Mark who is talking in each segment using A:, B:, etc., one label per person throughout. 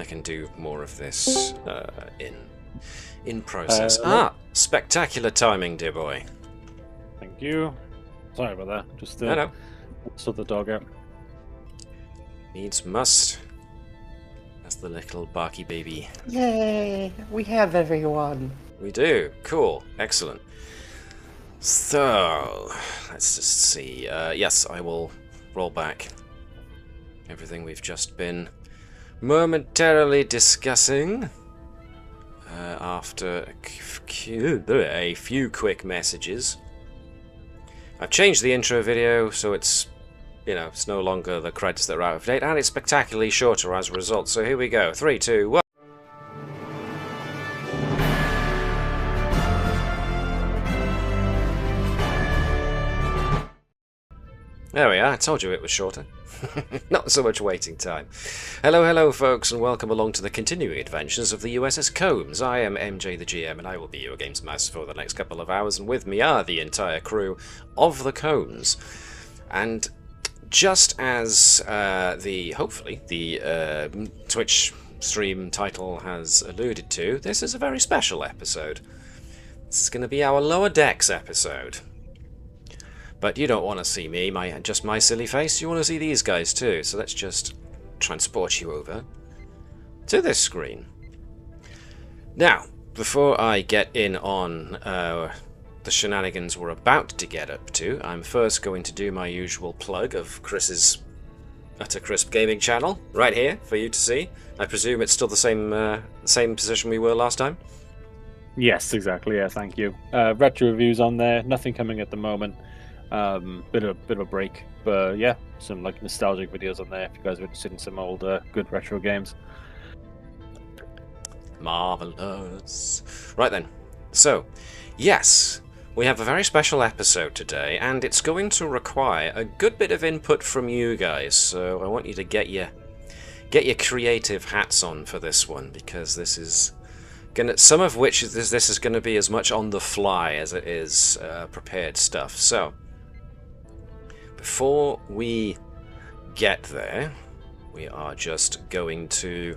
A: I can do more of this in process. Spectacular timing, dear boy.
B: Thank you. Sorry about that. Just
A: No.
B: sort the dog out.
A: Needs must. That's the little barky baby.
C: Yay! We have everyone.
A: We do. Cool. Excellent. So, let's just see. Yes, I will roll back everything we've just been momentarily discussing after a few quick messages. I've changed the intro video so it's, it's no longer the credits that are out of date, and it's spectacularly shorter as a result. So here we go. 3, 2, 1. There we are, I told you it was shorter. Not so much waiting time. Hello folks, and welcome along to the continuing adventures of the USS Combs. I am MJ the GM, and I will be your games master for the next couple of hours, and with me are the entire crew of the Combs. And just as hopefully the Twitch stream title has alluded to, this is a very special episode. This is going to be our Lower Decks episode. But you don't want to see me, just my silly face, you want to see these guys too, so let's just transport you over to this screen. Now, before I get in on the shenanigans we're about to get up to, I'm first going to do my usual plug of Chris's Utter Crisp Gaming channel, right here, for you to see. I presume it's still the same position we were last time?
B: Yes, exactly, yeah, thank you. Retro reviews on there, nothing coming at the moment. Bit of a break, but yeah, some like nostalgic videos on there if you guys are interested in some old good retro games.
A: Marvelous. Right then, so yes, we have a very special episode today, and it's going to require a good bit of input from you guys. So I want you to get your creative hats on for this one, because this is gonna, some of which this is going to be as much on the fly as it is prepared stuff. So before we get there, we are just going to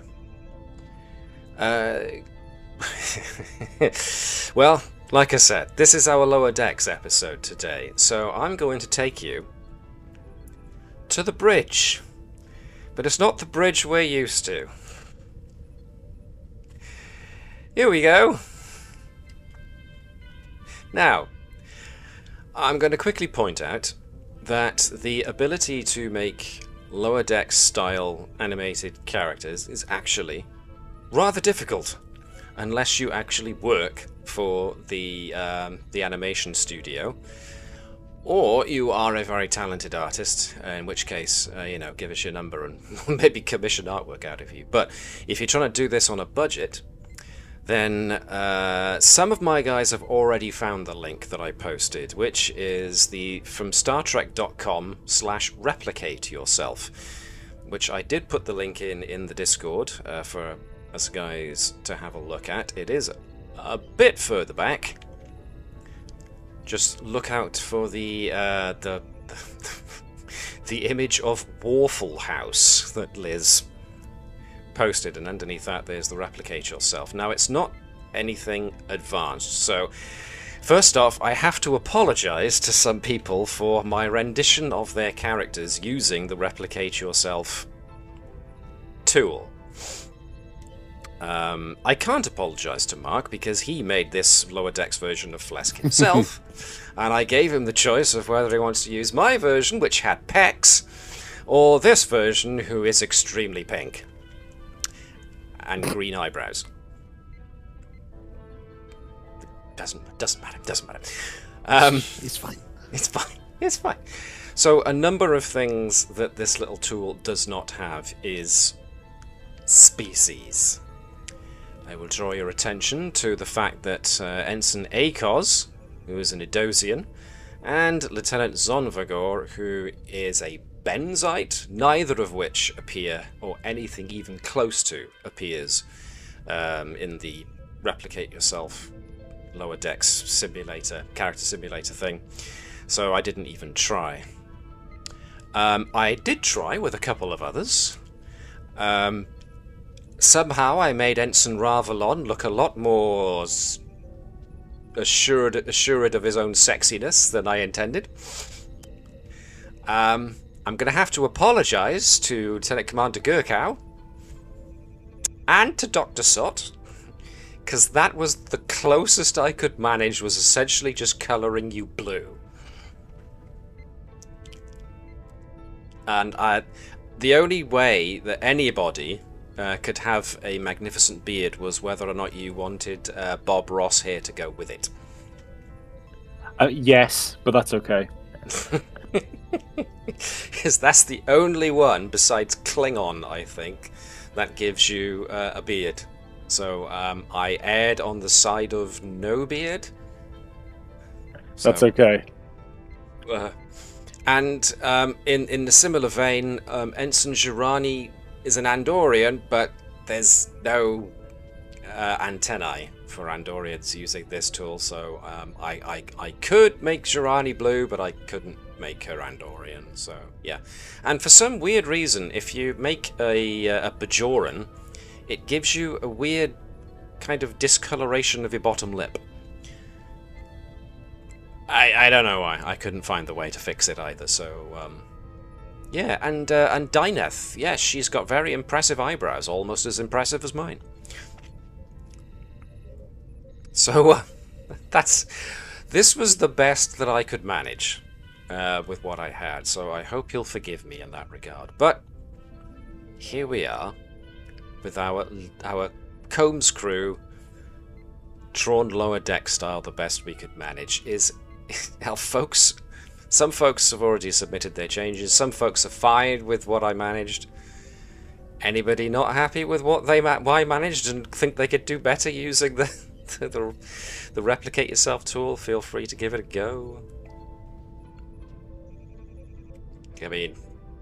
A: well, like I said, this is our Lower Decks episode today, so I'm going to take you to the bridge, but it's not the bridge we're used to. Here we go. Now, I'm going to quickly point out that the ability to make Lower Decks style animated characters is actually rather difficult, unless you actually work for the animation studio, or you are a very talented artist, in which case, give us your number and maybe commission artwork out of you. But if you're trying to do this on a budget, then some of my guys have already found the link that I posted, which is from StarTrek.com/replicate yourself, which I did put the link in the Discord for us guys to have a look at. It is a bit further back. Just look out for the image of Waffle House that Liz posted, and underneath that there's the replicate yourself. Now, it's not anything advanced, so first off, I have to apologize to some people for my rendition of their characters using the replicate yourself tool. I can't apologize to Mark because he made this Lower Decks version of Phlesc himself, and I gave him the choice of whether he wants to use my version, which had pecs, or this version, who is extremely pink and green eyebrows. Doesn't matter.
C: It's fine.
A: It's fine. So a number of things that this little tool does not have is species. I will draw your attention to the fact that Ensign Akos, who is an Idosian, and Lieutenant Zonvagor, who is a Benzite, neither of which appear, or anything even close to appears, in the Replicate Yourself Lower Decks simulator, character simulator thing. So I didn't even try. I did try with a couple of others. somehow I made Ensign Ravelon look a lot more assured of his own sexiness than I intended. I'm going to have to apologise to Lieutenant Commander Gerkow and to Dr. Sott, because that was the closest I could manage, was essentially just colouring you blue. And the only way that anybody could have a magnificent beard was whether or not you wanted Bob Ross here to go with it.
B: Yes, but that's okay.
A: Because that's the only one, besides Klingon, I think, that gives you a beard. So I erred on the side of no beard. So,
B: That's okay.
A: And in the similar vein, Ensign zh'Ranni is an Andorian, but there's no antennae for Andorians using this tool, so I could make zh'Ranni blue, but I couldn't make her Andorian, so yeah. And for some weird reason, if you make a Bajoran, it gives you a weird kind of discoloration of your bottom lip. I don't know why. I couldn't find the way to fix it either, so yeah. And Dai'Neth, yes, she's got very impressive eyebrows, almost as impressive as mine. So this was the best that I could manage with what I had, so I hope you'll forgive me in that regard. But here we are with our Combs crew, drawn lower deck style, the best we could manage. Is our folks, some folks have already submitted their changes, some folks are fine with what I managed. Anybody not happy with what I managed and think they could do better using the replicate yourself tool, feel free to give it a go. I mean,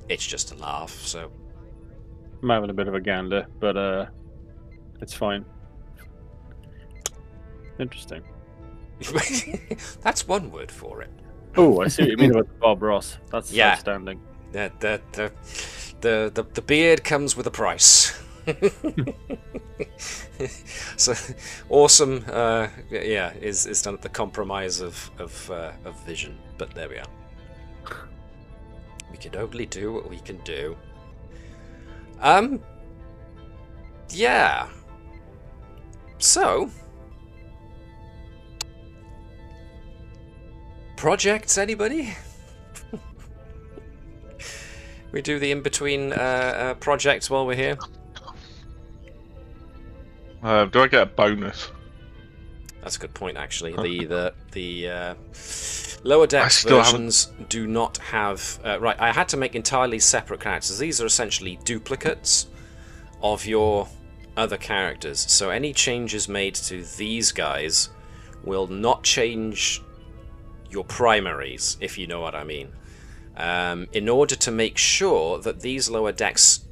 A: it's just a laugh, so
B: I'm having a bit of a gander, but it's fine. Interesting.
A: That's one word for it.
B: Oh, I see what you mean about the Bob Ross. That's
A: Yeah.
B: outstanding.
A: The beard comes with a price. So awesome. Yeah, is done at the compromise of vision. But there we are. We can only do what we can do. Yeah. So, projects, anybody? We do the in-between projects while we're here.
D: Do I get a bonus?
A: That's a good point, actually. The lower decks versions do not have... right, I had to make entirely separate characters. These are essentially duplicates of your other characters. So any changes made to these guys will not change your primaries, if you know what I mean. In order to make sure that these lower decks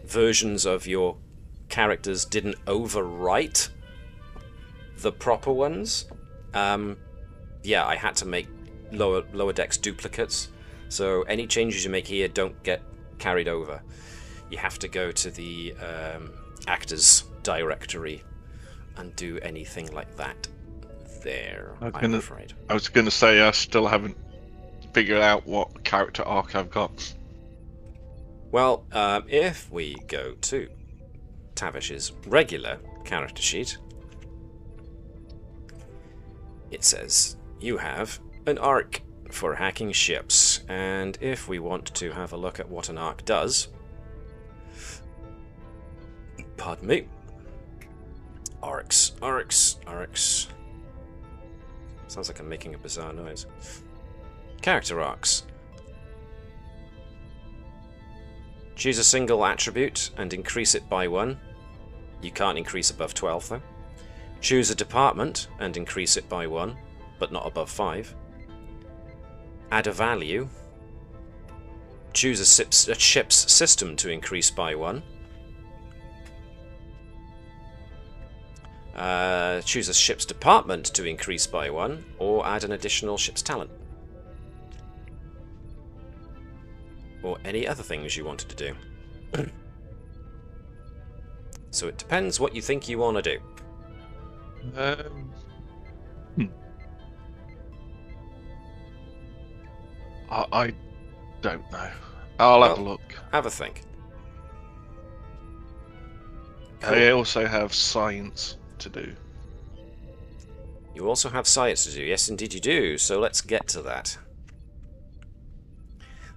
A: versions of your characters didn't overwrite the proper ones, yeah, I had to make lower decks duplicates. So any changes you make here don't get carried over. You have to go to the actors directory and do anything like that there, I'm afraid.
D: I was going to say I still haven't figured out what character arc I've got.
A: Well, if we go to Tavish's regular character sheet, it says you have an arc for hacking ships, and if we want to have a look at what an arc does, pardon me, arcs. Sounds like I'm making a bizarre noise. Character arcs. Choose a single attribute and increase it by 1. You can't increase above 12 though. Choose a department and increase it by 1, but not above 5. Add a value. Choose a ship's system to increase by 1. Choose a ship's department to increase by 1, or add an additional ship's talent. Or any other things you wanted to do. So it depends what you think you want to do.
D: I don't know. I'll have a look.
A: Have a think.
D: I also have science to do.
A: You also have science to do. Yes, indeed you do. So let's get to that.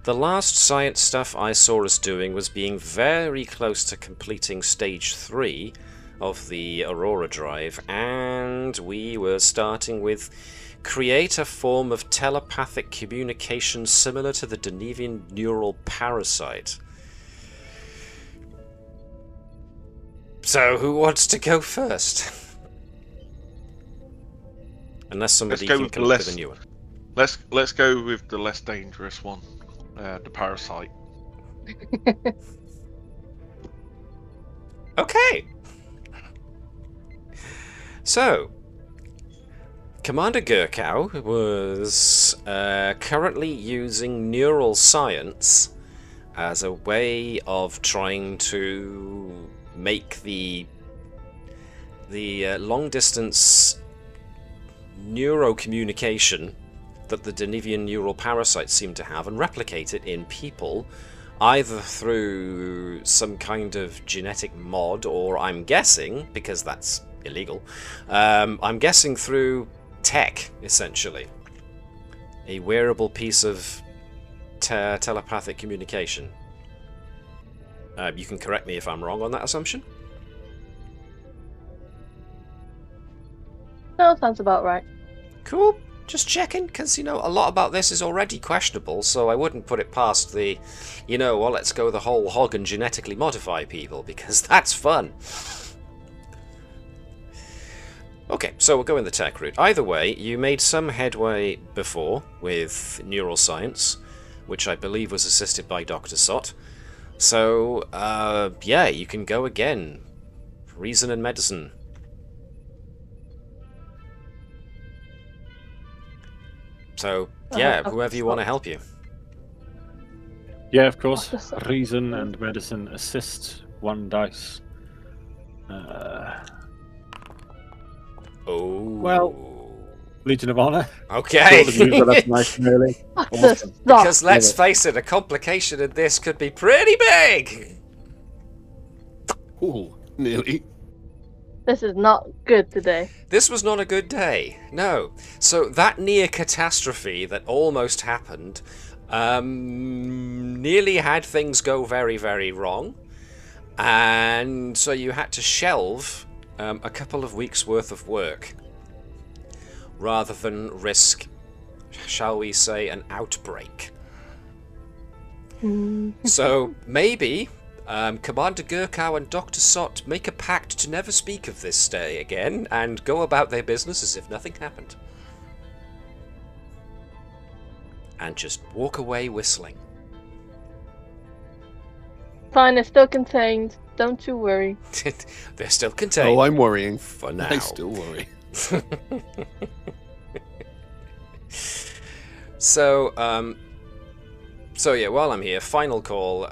A: The last science stuff I saw us doing was being very close to completing stage 3 of the Aurora drive, and we were starting with create a form of telepathic communication similar to the Dai'Nevian neural parasite. So who wants to go first? Unless somebody can come up with a new one.
D: Let's go with the less dangerous one, the parasite.
A: Okay. So, Commander Gerkow was currently using neural science as a way of trying to make the long-distance neurocommunication that the Dai'Nevian neural parasites seem to have and replicate it in people, either through some kind of genetic mod, or I'm guessing, because that's illegal, I'm guessing through tech, essentially. A wearable piece of telepathic communication. You can correct me if I'm wrong on that assumption.
E: No, sounds about right.
A: Cool. Just checking, because, a lot about this is already questionable, so I wouldn't put it past the, well, let's go the whole hog and genetically modify people, because that's fun. Okay, so we'll go in the tech route. Either way, you made some headway before with neural science, which I believe was assisted by Dr. Sott. So, yeah, you can go again. Reason and medicine. So, yeah, whoever you want to help you.
B: Yeah, of course. Reason and medicine assist. 1 dice.
A: Oh.
B: Well, Legion of Honor.
A: Okay.
B: That's nice and early. Awesome.
A: Because let's face it, a complication in this could be pretty big.
C: Ooh, nearly.
E: This is not good today.
A: This was not a good day, no. So that near catastrophe that almost happened nearly had things go very, very wrong. And so you had to shelve a couple of weeks' worth of work rather than risk, shall we say, an outbreak. So maybe Commander Gerkow and Dr. Sott make a pact to never speak of this day again and go about their business as if nothing happened. And just walk away whistling.
E: Fine, it's still contained. Don't you worry.
A: They're still contained.
C: Oh, I'm worrying.
A: For now.
C: I still worry.
A: So, yeah, while I'm here, final call.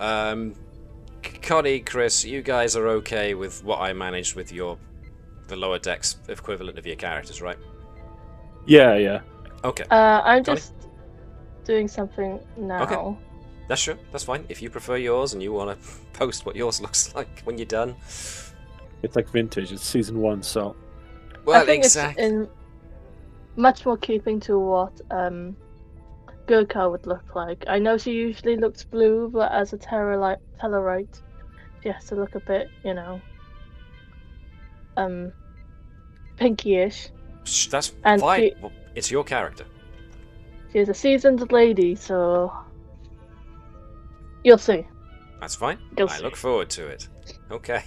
A: Connie, Chris, you guys are okay with what I managed with the lower decks equivalent of your characters, right?
B: Yeah.
A: Okay.
E: I'm
A: Connie?
E: just doing something now.
A: Okay. That's sure. That's fine. If you prefer yours and you want to post what yours looks like when you're done.
B: It's like vintage. It's season 1, so.
A: Well,
E: I think
A: exactly.
E: it's in much more keeping to what Gerkow would look like. I know she usually looks blue, but as a Tellarite, she has to look a bit, pinky-ish.
A: That's
E: And
A: fine. Well, it's your character.
E: She is a seasoned lady, so you'll see.
A: That's fine.
E: You'll
A: I
E: see.
A: look forward to it. Okay.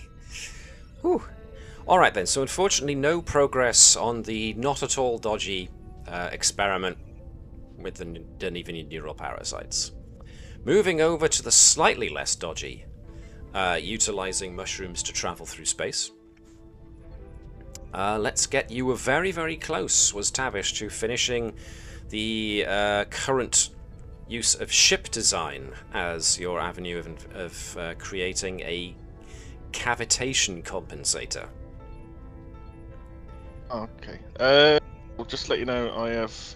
A: Whew. All right then. So unfortunately, no progress on the not at all dodgy experiment with the Dai'Nevian neural parasites. Moving over to the slightly less dodgy, utilizing mushrooms to travel through space. Let's get you were very, very close, was Tavish, to finishing the current use of ship design as your avenue of creating a cavitation compensator.
D: Okay. I'll just let you know I have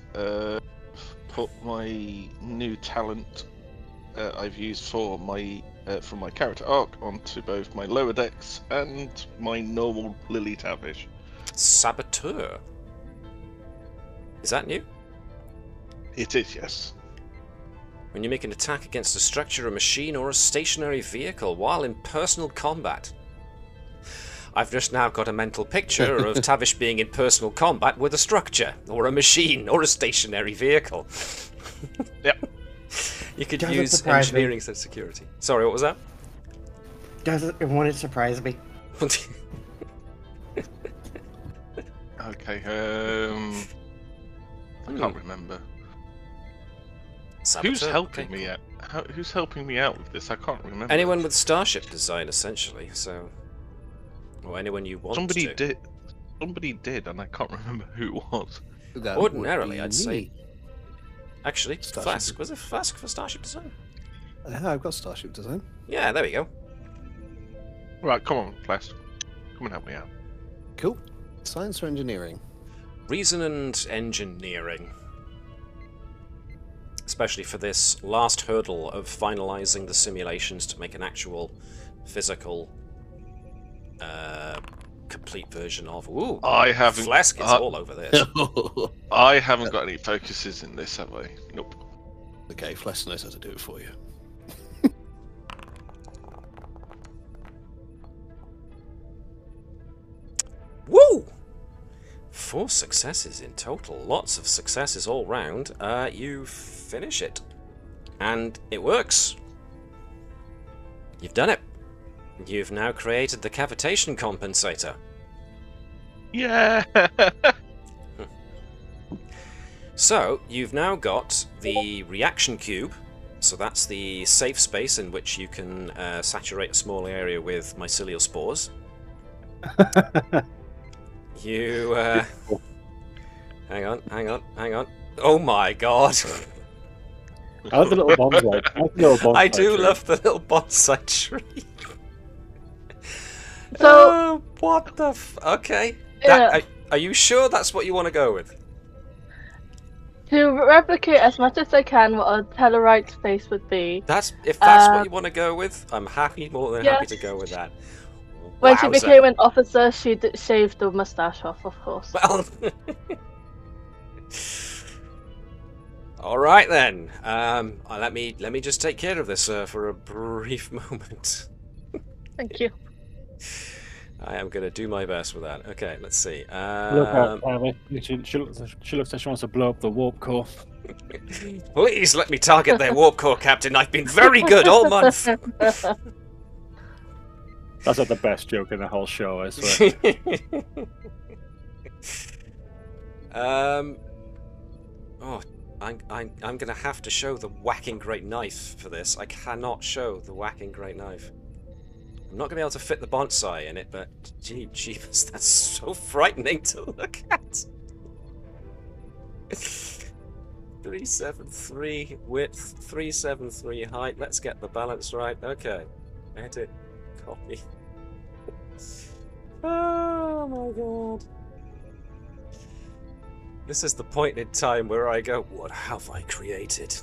D: put my new talent I've used for my character arc onto both my lower decks and my normal Lily Tavish.
A: Saboteur. Is that new?
D: It is, yes.
A: When you make an attack against a structure, a machine, or a stationary vehicle while in personal combat. I've just now got a mental picture of Tavish being in personal combat with a structure, or a machine, or a stationary vehicle.
D: Yep.
A: You could
C: Doesn't
A: use
C: surprise me.
A: engineering as security. Sorry, what was that?
C: Won't it surprise me?
D: Okay, I can't remember.
A: Saboteur?
D: Who's helping
A: Okay,
D: me
A: cool.
D: out? Who's helping me out with this? I can't remember.
A: Anyone with starship design, essentially. So, or anyone you want
D: Somebody
A: to.
D: did. Somebody did, and I can't remember who it was.
C: That
A: Ordinarily,
C: would
A: I'd
C: be
A: say.
C: me.
A: Actually,
C: Starship.
A: Phlesc. Was it Phlesc for starship design?
C: I've got starship design.
A: Yeah, there we go.
D: Right, come on, Phlesc. Come and help me out.
C: Cool. Science or engineering?
A: Reason and engineering. Especially for this last hurdle of finalizing the simulations to make an actual physical complete version of. Ooh,
D: I haven't.
A: Phlesc is all over this.
D: I haven't got any focuses in this, have I? Nope.
C: Okay, Phlesc knows how to do it for you.
A: Woo! 4 successes in total. Lots of successes all round. You finish it. And it works. You've done it. You've now created the cavitation compensator.
D: Yeah.
A: So, you've now got the reaction cube. So that's the safe space in which you can saturate a small area with mycelial spores. You, hang on. Oh my god!
B: I love the little bonsai.
A: I do love the little bonsai tree.
E: So-
A: Oh, what the okay.
E: Yeah.
A: Are you sure that's what you want to go with?
E: To replicate as much as I can what a Tellarite face would be,
A: If that's what you want to go with, I'm more than happy
E: yes.
A: to go with that.
E: when she
A: Wowza.
E: became an officer, she shaved the mustache off, of course.
A: Well, all right then. Let me just take care of this for a brief moment.
E: Thank you.
A: I am going to do my best with that. Okay, let's see.
B: Look out, Tammy. She looks like she wants to blow up the warp core.
A: Please let me target their warp core, Captain. I've been very good all month.
B: That's not the best joke in the whole show, I swear.
A: Oh, I'm gonna have to show the whacking great knife for this. I cannot show the whacking great knife. I'm not gonna be able to fit the bonsai in it, but gee, jeebus, that's so frightening to look at. 373 width, 373 height. Let's get the balance right. Okay, edit, copy. Oh my god. This is the point in time where I go, what have I created?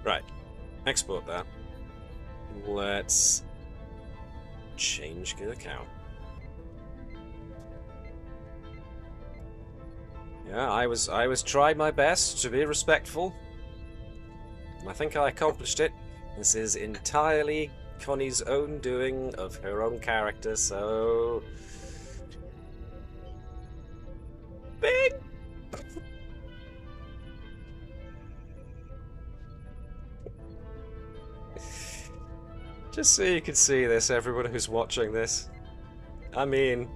A: Right, export that. Let's change Gerkow. Yeah, I was trying my best to be respectful. And I think I accomplished it. This is entirely Connie's own doing of her own character, so big. Just so you can see this, everyone who's watching this. I mean,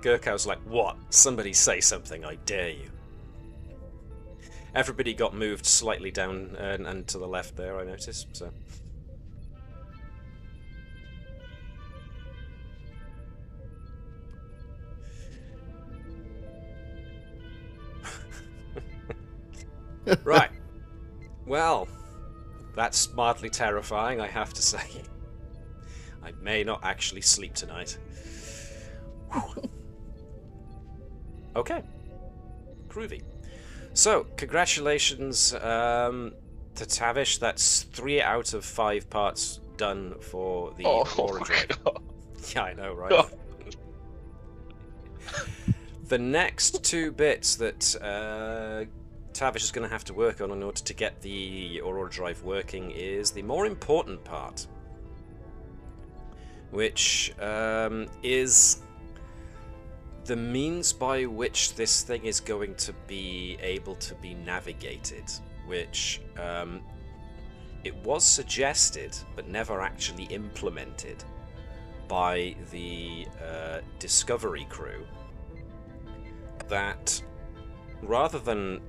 A: Gerkow's like, what? Somebody say something, I dare you. Everybody got moved slightly down and to the left there, I noticed, so. Right. Well, that's mildly terrifying, I have to say. I may not actually sleep tonight. Whew. Okay. Groovy. So, congratulations to Tavish. That's 3 out of 5 parts done for the Aurora Drive.
D: God.
A: Yeah, I know, right?
D: Oh.
A: The next 2 bits that Tavish is going to have to work on in order to get the Aurora Drive working is the more important part, which is the means by which this thing is going to be able to be navigated, which it was suggested but never actually implemented by the Discovery crew, that rather than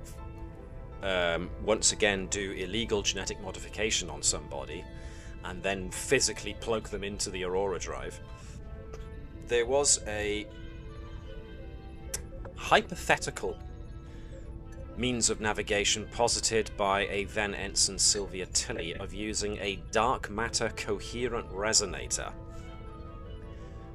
A: once again do illegal genetic modification on somebody and then physically plug them into the Aurora Drive, there was a hypothetical means of navigation posited by a then Ensign Sylvia Tilly of using a dark matter coherent resonator.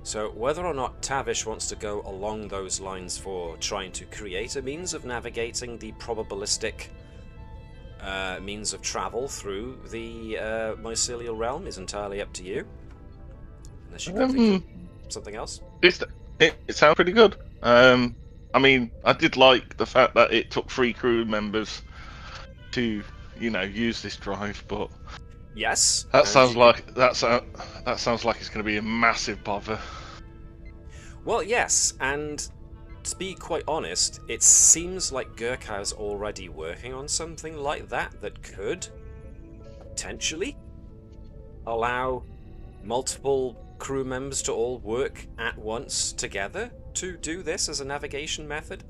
A: So whether or not Tavish wants to go along those lines for trying to create a means of navigating the probabilistic means of travel through the mycelial realm is entirely up to you. Unless you can think of something else.
D: It sounds pretty good. I mean, I did like the fact that it took 3 crew members to, use this drive, but
A: Yes.
D: that sounds like it's going to be a massive bother.
A: Well, yes, and to be quite honest, it seems like Gerkow is already working on something like that could potentially allow multiple crew members to all work at once together to do this as a navigation method.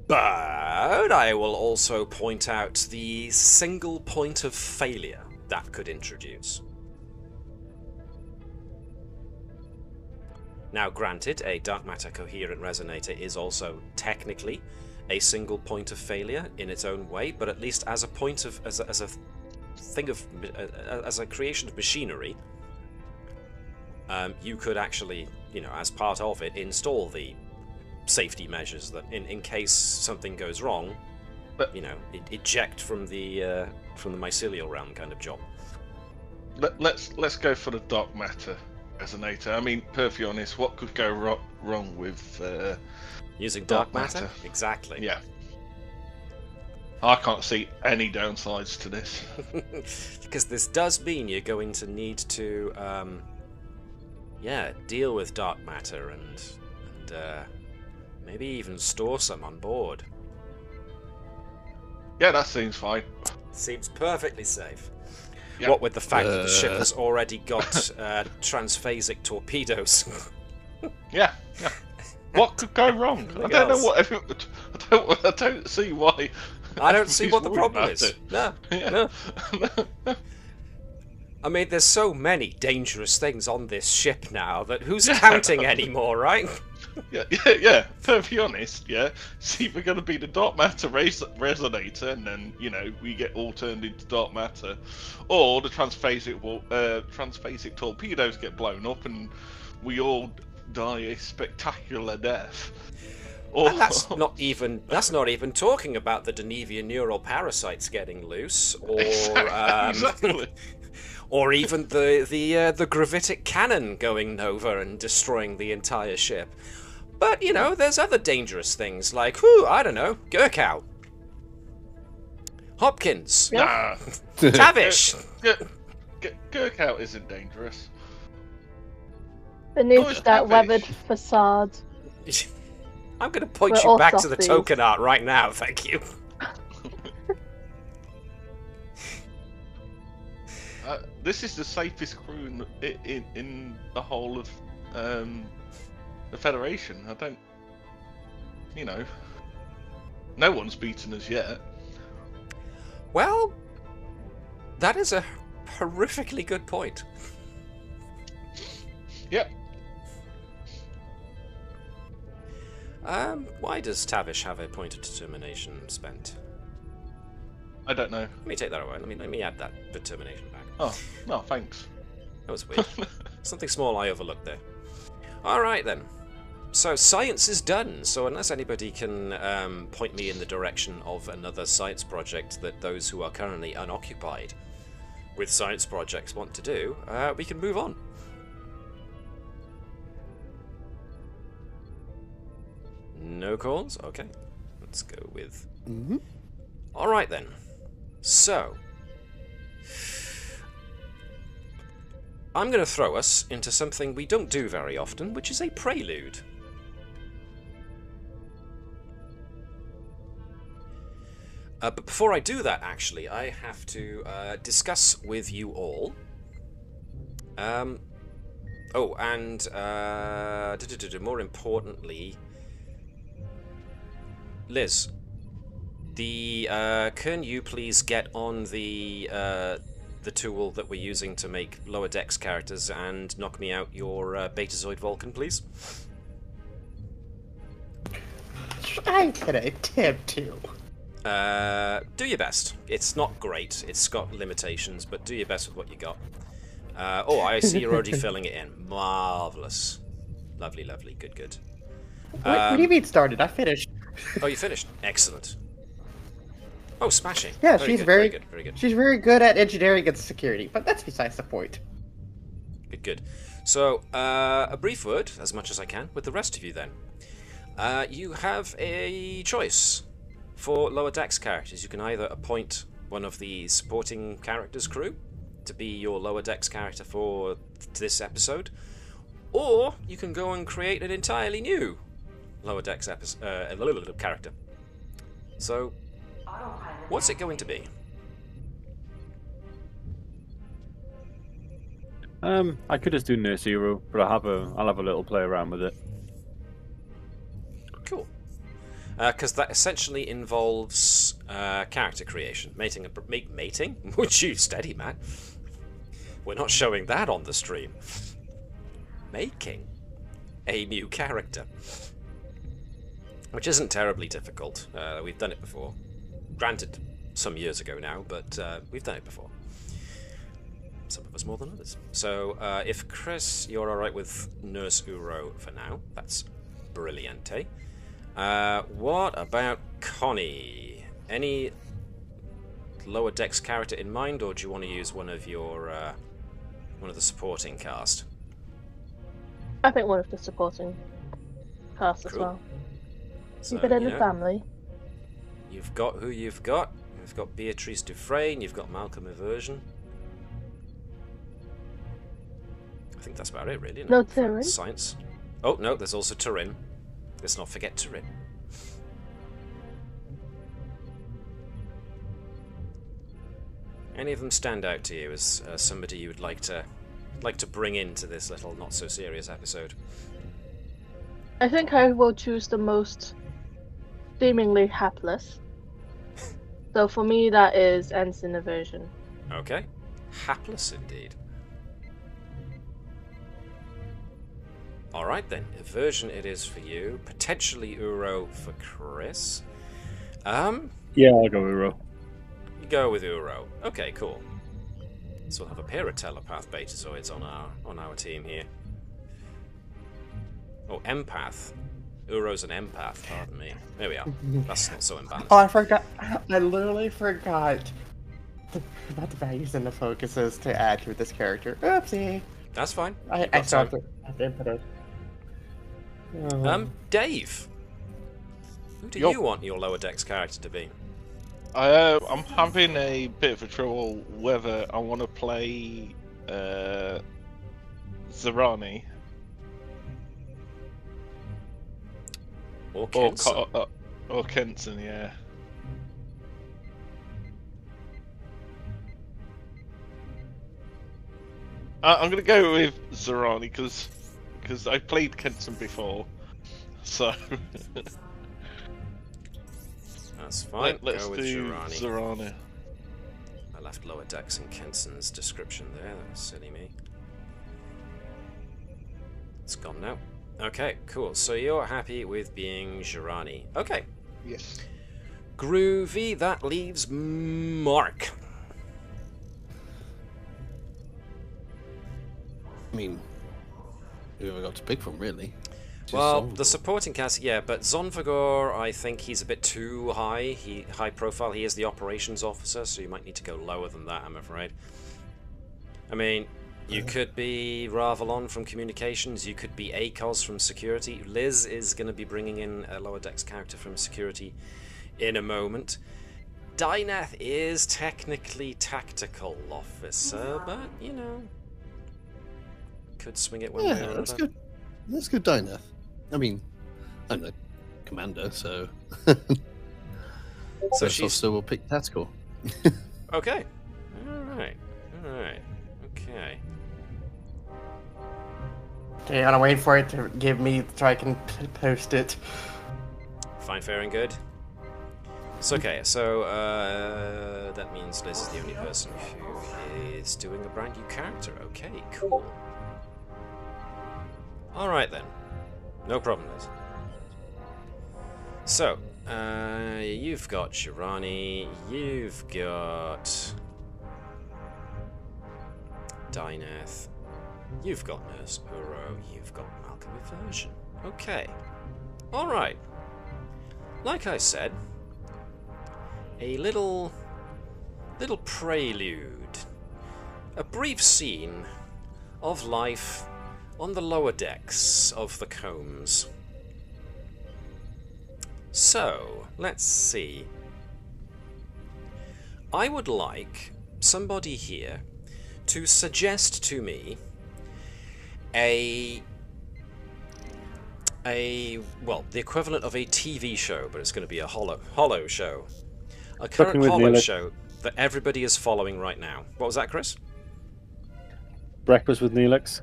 A: But I will also point out the single point of failure that could introduce. Now, granted, a dark matter coherent resonator is also technically a single point of failure in its own way, but at least as a point of as a creation of machinery, you could actually, as part of it, install the safety measures that, in case something goes wrong,
D: But-
A: eject from the mycelial realm kind of job.
D: Let's go for the dark matter resonator. I mean, perfectly honest, what could go wrong with
A: Using dark
D: Dark
A: matter?
D: matter.
A: Exactly.
D: Yeah. I can't see any downsides to this.
A: Because this does mean you're going to need to, deal with dark matter and maybe even store some on board.
D: Yeah, that seems fine.
A: Seems perfectly safe.
D: Yeah.
A: What with the fact that the ship has already got transphasic torpedoes.
D: Yeah. What could go wrong? I don't know what. I don't see why.
A: I don't see what the
D: everybody's
A: problem
D: worried
A: is.
D: about it.
A: No.
D: Yeah.
A: I mean, there's so many dangerous things on this ship now that who's counting anymore, right?
D: Yeah. To be honest, yeah. It's either going to be the dark matter resonator, and then we get all turned into dark matter, or the transphasic torpedoes get blown up, and we all die a spectacular death. Or
A: And that's not even talking about the Dai'Nevian neural parasites getting loose, or
D: exactly.
A: or even the gravitic cannon going over and destroying the entire ship. But there's other dangerous things like I don't know, Gerkow, Hopkins,
D: Nah.
A: Tavish.
D: Gerkow isn't dangerous.
E: Beneath
D: it's
E: that
D: Tavish.
E: weathered facade.
A: I'm going to point
E: We're
A: you
E: all
A: back to the
E: softies.
A: token art right now. Thank you.
D: This is the safest crew in the whole of the Federation. I don't, no one's beaten us yet.
A: Well, that is a horrifically good point.
D: Yep.
A: Why does Tavish have a point of determination spent?
D: I don't know.
A: Let me take that away. Let me add that determination back.
D: Oh, no, thanks.
A: That was weird. Something small I overlooked there. Alright then. So science is done. So unless anybody can point me in the direction of another science project that those who are currently unoccupied with science projects want to do, we can move on. No calls? Okay. Let's go with... Alright then. So... I'm going to throw us into something we don't do very often, which is a prelude. But before I do that, actually, I have to discuss with you all... Oh, and more importantly... Liz, can you please get on the tool that we're using to make lower decks characters and knock me out your Betazoid Vulcan, please?
F: I can attempt to.
A: Do your best. It's not great. It's got limitations, but do your best with what you got. Oh, I see you're already filling it in. Marvellous. Lovely, lovely. Good, good.
F: What do you mean started? I finished.
A: Oh, you finished? Excellent. Oh, smashing.
F: Yeah,
A: Very
F: she's
A: good,
F: very
A: good, very good.
F: She's very good at engineering and security, but that's besides the point.
A: Good, good. So, a brief word, as much as I can, with the rest of you then. You have a choice for lower decks characters. You can either appoint one of the supporting characters' crew to be your lower decks character for this episode, or you can go and create an entirely new lower decks character. So, what's it going to be?
B: I could just do Nurse Hero, but I'll have a little play around with it.
A: Cool. Because that essentially involves character creation. Mating? Would you steady, man? We're not showing that on the stream. Making a new character. Which isn't terribly difficult. We've done it before. Granted, some years ago now, but we've done it before. Some of us more than others. So, if Chris, you're alright with Nurse Uro for now, that's brilliante. What about Connie? Any lower decks character in mind, or do you want to use one of your one of the supporting cast?
E: I think one of the supporting cast as
A: Cool.
E: well.
A: So,
E: Keep it in
A: you
E: the
A: know,
E: family.
A: You've got who you've got. You've got Beatrice Dufresne, you've got Malcolm Eversion. I think that's about it, really.
E: No
A: For
E: Tyrion?
A: Science. Oh, no, there's also Turin. Let's not forget Turin. Any of them stand out to you as somebody you would like to bring into this little not-so-serious episode?
E: I think I will choose the most seemingly hapless. So for me, that is Ensign Eversion.
A: Okay. Hapless indeed. Alright then, Eversion it is for you. Potentially Uro for Chris.
B: Yeah, I'll go Uro.
A: You go with Uro. Okay, cool. So we'll have a pair of telepath betazoids on our team here. Oh, empath. Uro's an empath, pardon me. There we are. That's not so imbalanced.
F: Oh, I forgot. I literally forgot about the values and the focuses to add to this character. Oopsie.
A: That's fine.
F: I
A: You've got
F: still
A: time.
F: have to input it.
A: Dave. Who do
D: Yo.
A: you want your lower decks character to be?
D: I'm having a bit of a trouble whether I want to play zh'Ranni
A: Or Kenson?
D: or Kenson, yeah. I'm gonna go with zh'Ranni because I played Kenson before, so
A: That's fine.
D: let's
A: Go with
D: do
A: zh'Ranni.
D: zh'Ranni.
A: I left lower decks in Kenson's description there. That was silly me. It's gone now. Okay, cool. So you're happy with being zh'Ranni. Okay.
D: Yes.
A: Groovy. That leaves Mark.
C: I mean, who have I got to pick from, really? Just
A: Well,
C: Zonvigor.
A: the supporting cast, yeah, but Zonvigor, I think he's a bit too high. High profile. He is the operations officer, so you might need to go lower than that, I'm afraid. I mean, you could be Ravalon from communications. You could be ACOS from security. Liz is going to be bringing in a lower decks character from security in a moment. Dai'Neth is technically tactical officer, but you know, could swing it one way or
C: Yeah,
A: another.
C: that's good. That's good, Dai'Neth. I mean, I'm the commander, so.
A: So
C: First
A: she's
C: officer will pick tactical.
A: okay. All right. Okay.
F: Okay, I'm waiting for it to give me so I can post it.
A: Fine, fair, and good. So, okay, so that means Liz is the only person who is doing a brand new character. Okay, cool. Alright then. No problem, Liz. So, you've got zh'Ranni, you've got Dai'Neth, you've got Nurse Uro, you've got Malcolm Eversion. Okay. Alright. Like I said, a little prelude, a brief scene of life on the lower decks of the Combs. So, let's see. I would like somebody here to suggest to me well, the equivalent of a TV show, but it's going to be a hollow show. A current
B: with
A: hollow
B: Neelix.
A: show that everybody is following right now. What was that, Chris?
B: Breakfast with Neelix.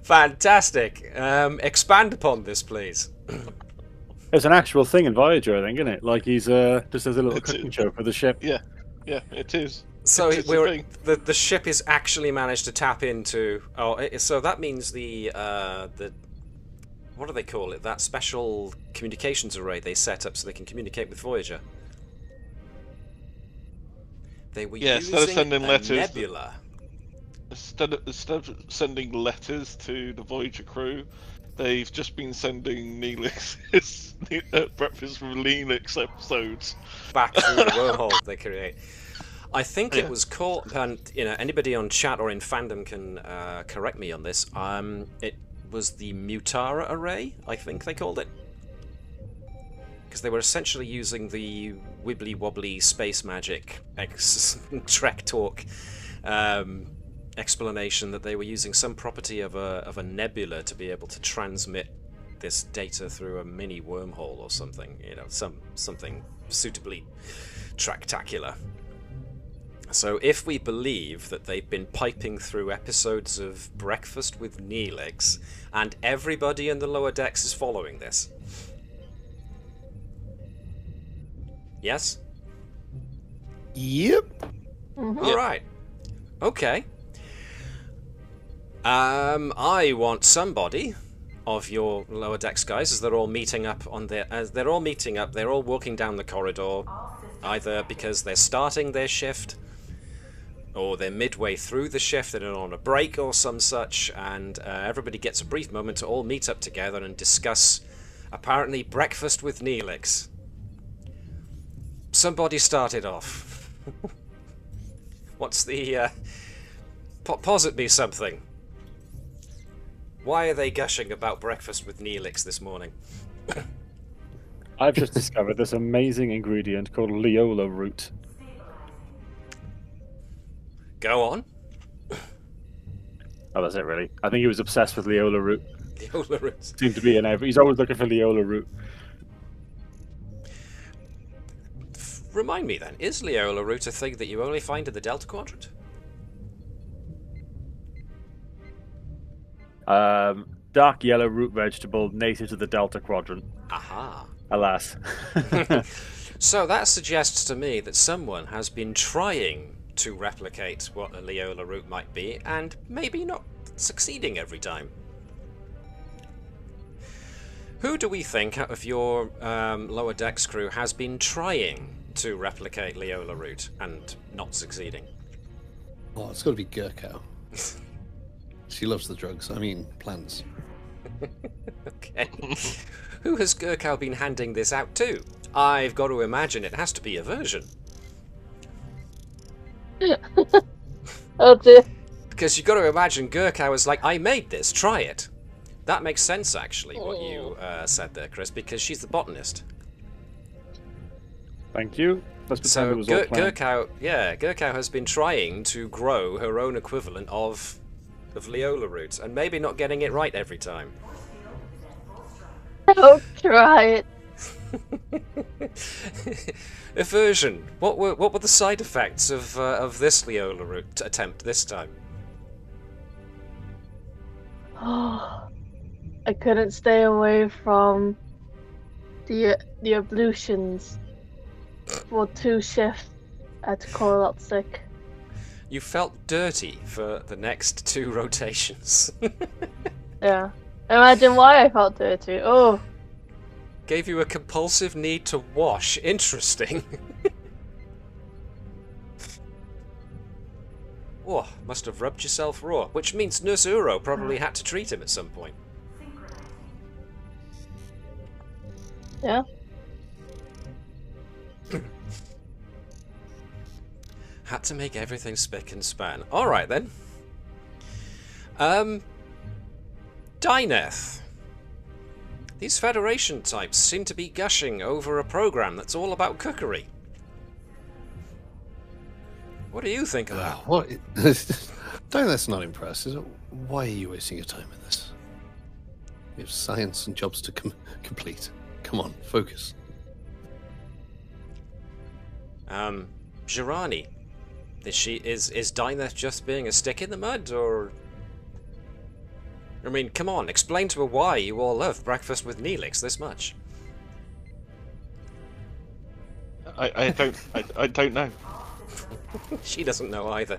A: Fantastic. Expand upon this, please.
B: It's an actual thing in Voyager, I think, isn't it? Like he's just as a little
D: It's-
B: cooking show for the ship.
D: Yeah, it is.
A: So
D: It's a thing.
A: the ship is actually managed to tap into. So that means the what do they call it? That special communications array they set up so they can communicate with Voyager. They were
D: Yeah,
A: using
D: instead of sending
A: a
D: letters-
A: nebula.
D: Instead of sending letters to the Voyager crew, they've just been sending Neelix's Breakfast with Neelix episodes.
A: Back through the wormhole they create. I think it
D: Yeah.
A: was called, and anybody on chat or in fandom can correct me on this. It was the Mutara array, I think they called it, because they were essentially using the wibbly wobbly space magic Trek talk explanation that they were using some property of a nebula to be able to transmit this data through a mini wormhole or something. Something suitably tractacular. So if we believe that they've been piping through episodes of Breakfast with Neelix, and everybody in the lower decks is following this. Yes?
C: Yep.
A: Alright. Okay. I want somebody of your lower decks guys, as they're all meeting up they're all walking down the corridor, either because they're starting their shift, or they're midway through the shift and are on a break or some such, and everybody gets a brief moment to all meet up together and discuss, apparently, Breakfast with Neelix. Somebody started off. What's the... posit me something. Why are they gushing about Breakfast with Neelix this morning?
B: I've just discovered this amazing ingredient called Leola root.
A: Go on.
B: Oh, that's it, really. I think he was obsessed with Leola root.
A: The Ulrus.
B: Seemed to be in every. He's always looking for Leola root.
A: Remind me then, is Leola root a thing that you only find in the Delta Quadrant?
B: Dark yellow root vegetable native to the Delta Quadrant.
A: Aha.
B: Alas.
A: So that suggests to me that someone has been trying to replicate what a Leola root might be, and maybe not succeeding every time. Who do we think out of your lower decks crew has been trying to replicate Leola route and not succeeding?
C: Oh, it's got to be Gerkow. She loves the drugs. I mean, plants.
A: Okay. Who has Gerkow been handing this out to? I've got to imagine it has to be Eversion.
E: Oh dear.
A: Because you've got to imagine Gerkow is like, I made this, try it. That makes sense, actually, what you said there, Chris, because she's the botanist.
B: Thank you. Let's pretend
A: So
B: it was all planned.
A: Gerkow has been trying to grow her own equivalent of Leola roots, and maybe not getting it right every time.
E: Don't try it.
A: Eversion. What were the side effects of this Leola route attempt this time?
E: I couldn't stay away from the ablutions for 2 shifts. I had to call out sick.
A: You felt dirty for the next 2 rotations.
E: Yeah. Imagine why I felt dirty. Oh.
A: Gave you a compulsive need to wash. Interesting. Oh, must have rubbed yourself raw. Which means Nurse Uro probably had to treat him at some point.
E: Yeah.
A: Had to make everything spick and span. Alright then. Dai'Neth. These Federation types seem to be gushing over a program that's all about cookery. What do you think of that?
C: What? That's not impressed, is it? Why are you wasting your time in this? We have science and jobs to complete. Come on, focus.
A: zh'Ranni. Is Dai'Neth just being a stick in the mud, or... I mean, come on, explain to her why you all love breakfast with Neelix this much.
D: I don't know.
A: She doesn't know either.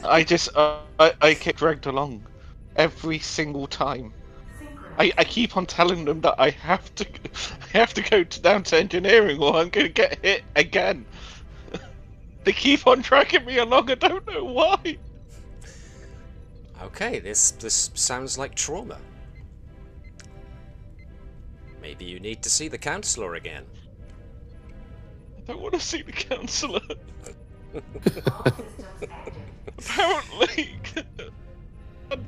D: I get dragged along every single time. I keep on telling them that I have to go down to engineering or I'm going to get hit again. They keep on dragging me along. I don't know why.
A: Okay, this sounds like trauma. Maybe you need to see the counselor again.
D: I don't want to see the counsellor. Apparently,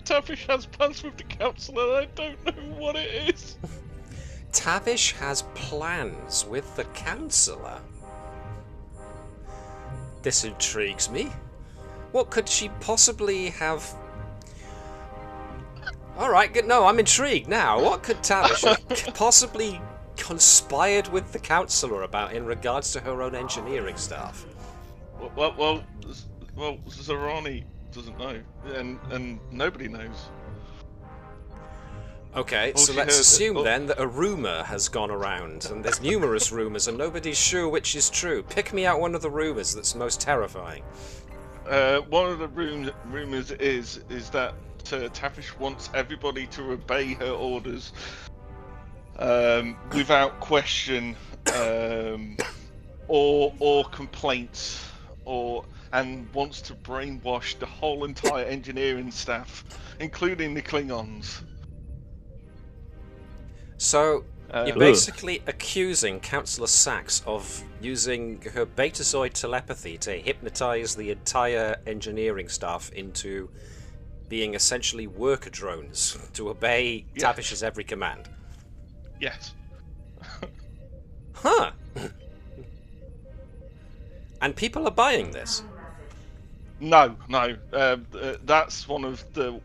D: Tavish has plans with the counsellor. I don't know what it is.
A: Tavish has plans with the counselor. This intrigues me. What could she possibly have... Alright, good. No, I'm intrigued now. What could Tavish have possibly conspired with the counsellor about in regards to her own engineering staff?
D: Well, zh'Ranni doesn't know, and nobody knows.
A: Okay,
D: All
A: so
D: she
A: let's
D: heard-
A: assume then that a rumour has gone around, and there's numerous rumours, and nobody's sure which is true. Pick me out one of the rumours that's most terrifying.
D: One of the rumours is that Tavish wants everybody to obey her orders without question or complaints, and wants to brainwash the whole entire engineering staff, including the Klingons.
A: So, you're
D: Ugh.
A: basically accusing Councillor Sachs of using her Betazoid telepathy to hypnotise the entire engineering staff into being essentially worker drones to obey
D: Yes.
A: Tavish's every command.
D: Yes.
A: Huh! And people are buying this.
D: No. That's one of the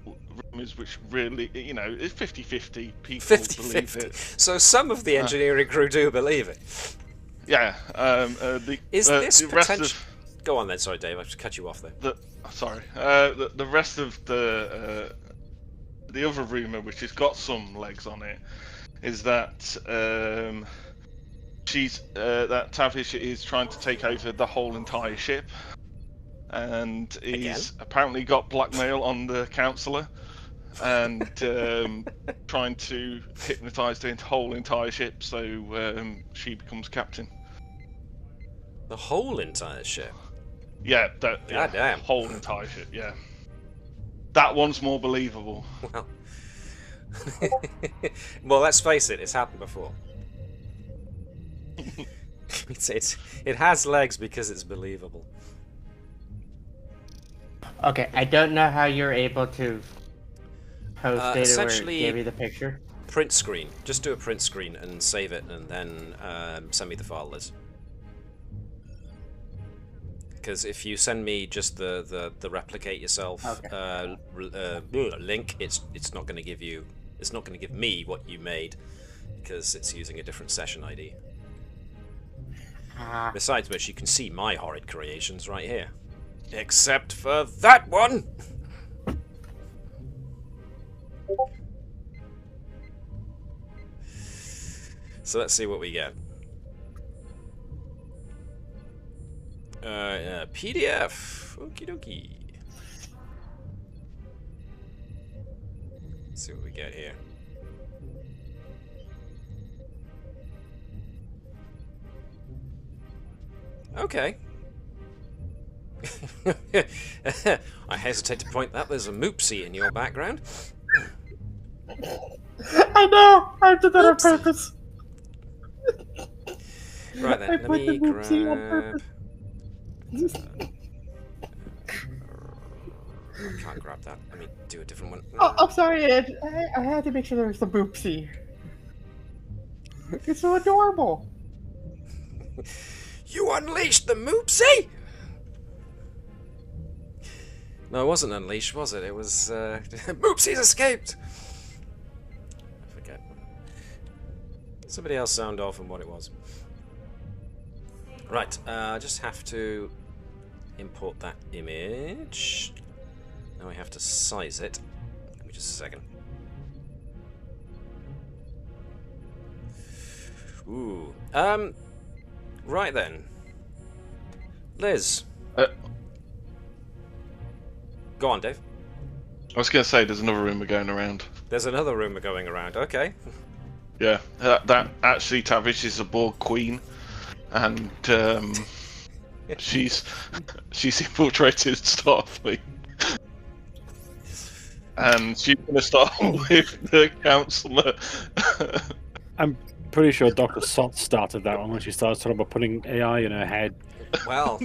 D: rumours which really, it's 50-50. People believe
A: 50-50.
D: it.
A: So some of the engineering crew do believe it.
D: Yeah.
A: Is this
D: the rest
A: potential...
D: of
A: Go on then, sorry Dave, I have to cut you off there.
D: the rest of the other rumour, which has got some legs on it, is that that Tavish is trying to take over the whole entire ship, and he's apparently got blackmail on the counsellor, and trying to hypnotise the whole entire ship so she becomes captain.
A: The whole entire ship?
D: Yeah,
A: God damn.
D: whole entire ship, yeah. That one's more believable.
A: Well, well, let's face it, it's happened before. It has legs because it's believable.
F: Okay, I don't know how you're able to post data where it
A: essentially-
F: gave you the picture.
A: Print screen. Just do a print screen and save it, and then send me the file, Liz. Because if you send me just the replicate yourself link, it's not going to give you. It's not going to give me what you made because it's using a different session ID. Besides which, you can see my horrid creations right here. Except for that one! So let's see what we get. PDF! Okie dokie. Let's see what we get here. Okay. I hesitate to point that there's a moopsie in your background.
F: I know! I did that on purpose!
A: Right then,
F: I
A: let
F: put
A: me
F: the moopsie on
A: grab...
F: purpose.
A: I can't grab that. Let me do a different one.
F: Oh, I'm sorry, Ed. I had to make sure there was the boopsie. It's so adorable.
A: You unleashed the moopsie? No, it wasn't unleashed, was it? It was, Moopsie's escaped! I forget. Somebody else sound off on what it was. Right, I just have to import that image. Now I have to size it. Give me just a second. Ooh. Right then. Liz. Go on, Dave.
D: I was going to say, there's another rumour going around.
A: There's another rumour going around. Okay.
D: Yeah, that actually Tavish is a Borg queen, and she's infiltrated Starfleet, and she's going to start with the counselor.
B: I'm pretty sure Dr. Sott started that one when she started talking about putting AI in her head.
A: Well.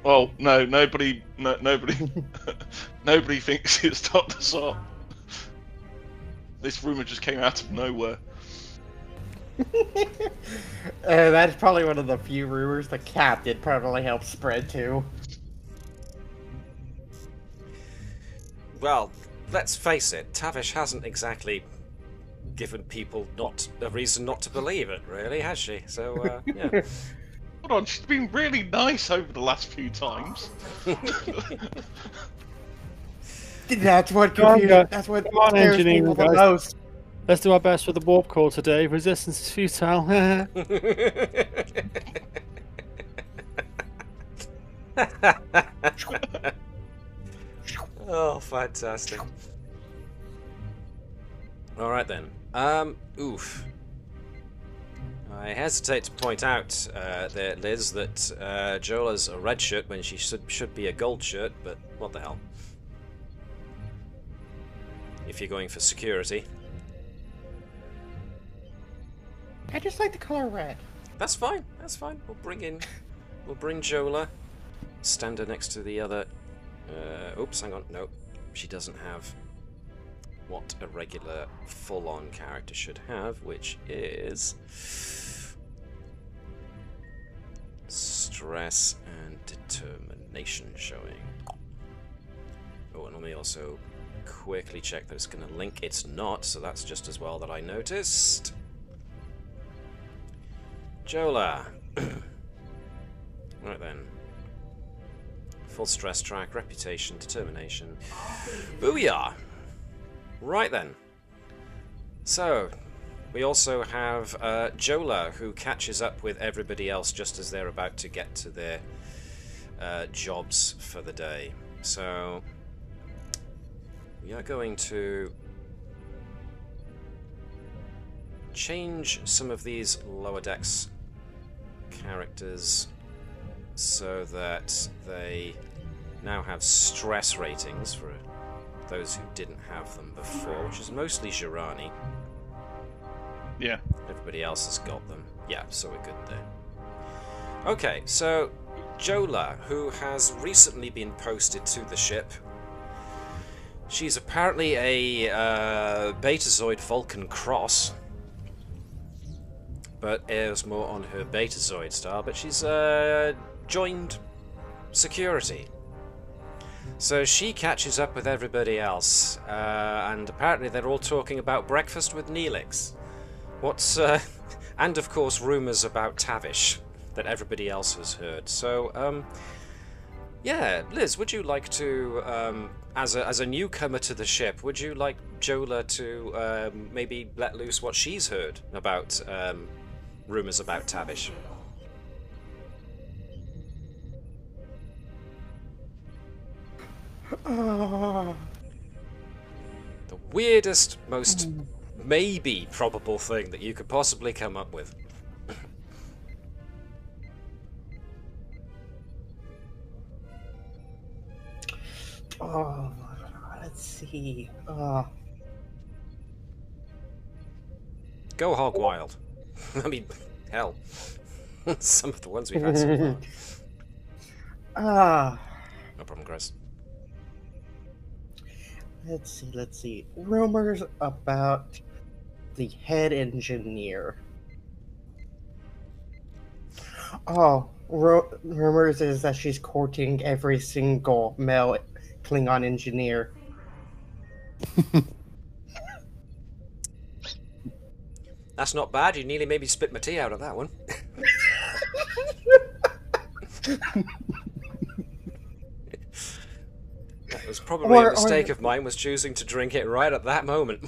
D: Well, no, nobody thinks it's Dr. Sott. This rumor just came out of nowhere.
F: That's probably one of the few rumors the captain probably helped spread too.
A: Well, let's face it, Tavish hasn't exactly given people not a reason not to believe it, really, has she? So, yeah.
D: Hold on, she's been really nice over the last few times.
F: That's what
B: Come on,
F: confuses. That's what
B: come on,
F: scares
B: engineering
F: people the
B: guys.
F: most.
B: Let's do our best with the warp core today. Resistance is futile.
A: Oh, fantastic. Alright then. Oof. I hesitate to point out there, Liz, that Jolla's a red shirt when she should be a gold shirt, but what the hell. If you're going for security.
F: I just like the color red.
A: That's fine, that's fine. We'll bring Jolla. Stand her next to the other... oops, hang on, no. She doesn't have what a regular full-on character should have, which is... stress and determination showing. Oh, and let me also quickly check that it's going to link. It's not, so that's just as well that I noticed. Jolla. Right then. Full stress track, reputation, determination. Booyah! Right then. So, we also have Jolla, who catches up with everybody else just as they're about to get to their jobs for the day. So, we are going to change some of these lower decks characters so that they now have stress ratings for those who didn't have them before, which is mostly zh'Ranni.
D: Yeah.
A: Everybody else has got them. Yeah, so we're good there. Okay, so Jolla, who has recently been posted to the ship. She's apparently a Betazoid Vulcan Cross, but airs more on her Betazoid star, but she's joined security. So she catches up with everybody else, and apparently they're all talking about breakfast with Neelix. And of course rumours about Tavish that everybody else has heard. So, yeah, Liz, would you like to, as a newcomer to the ship, would you like Jolla to maybe let loose what she's heard about rumours about Tavish? The weirdest, most maybe probable thing that you could possibly come up with.
F: Oh, let's see.
A: Go hog wild. I mean, hell. Some of the ones we've had so far. No problem, Chris.
F: Let's see. Rumors about the head engineer. Oh, rumors is that she's courting every single male Klingon engineer.
A: That's not bad. You nearly made me spit my tea out of that one. That was probably a mistake of mine, was choosing to drink it right at that moment.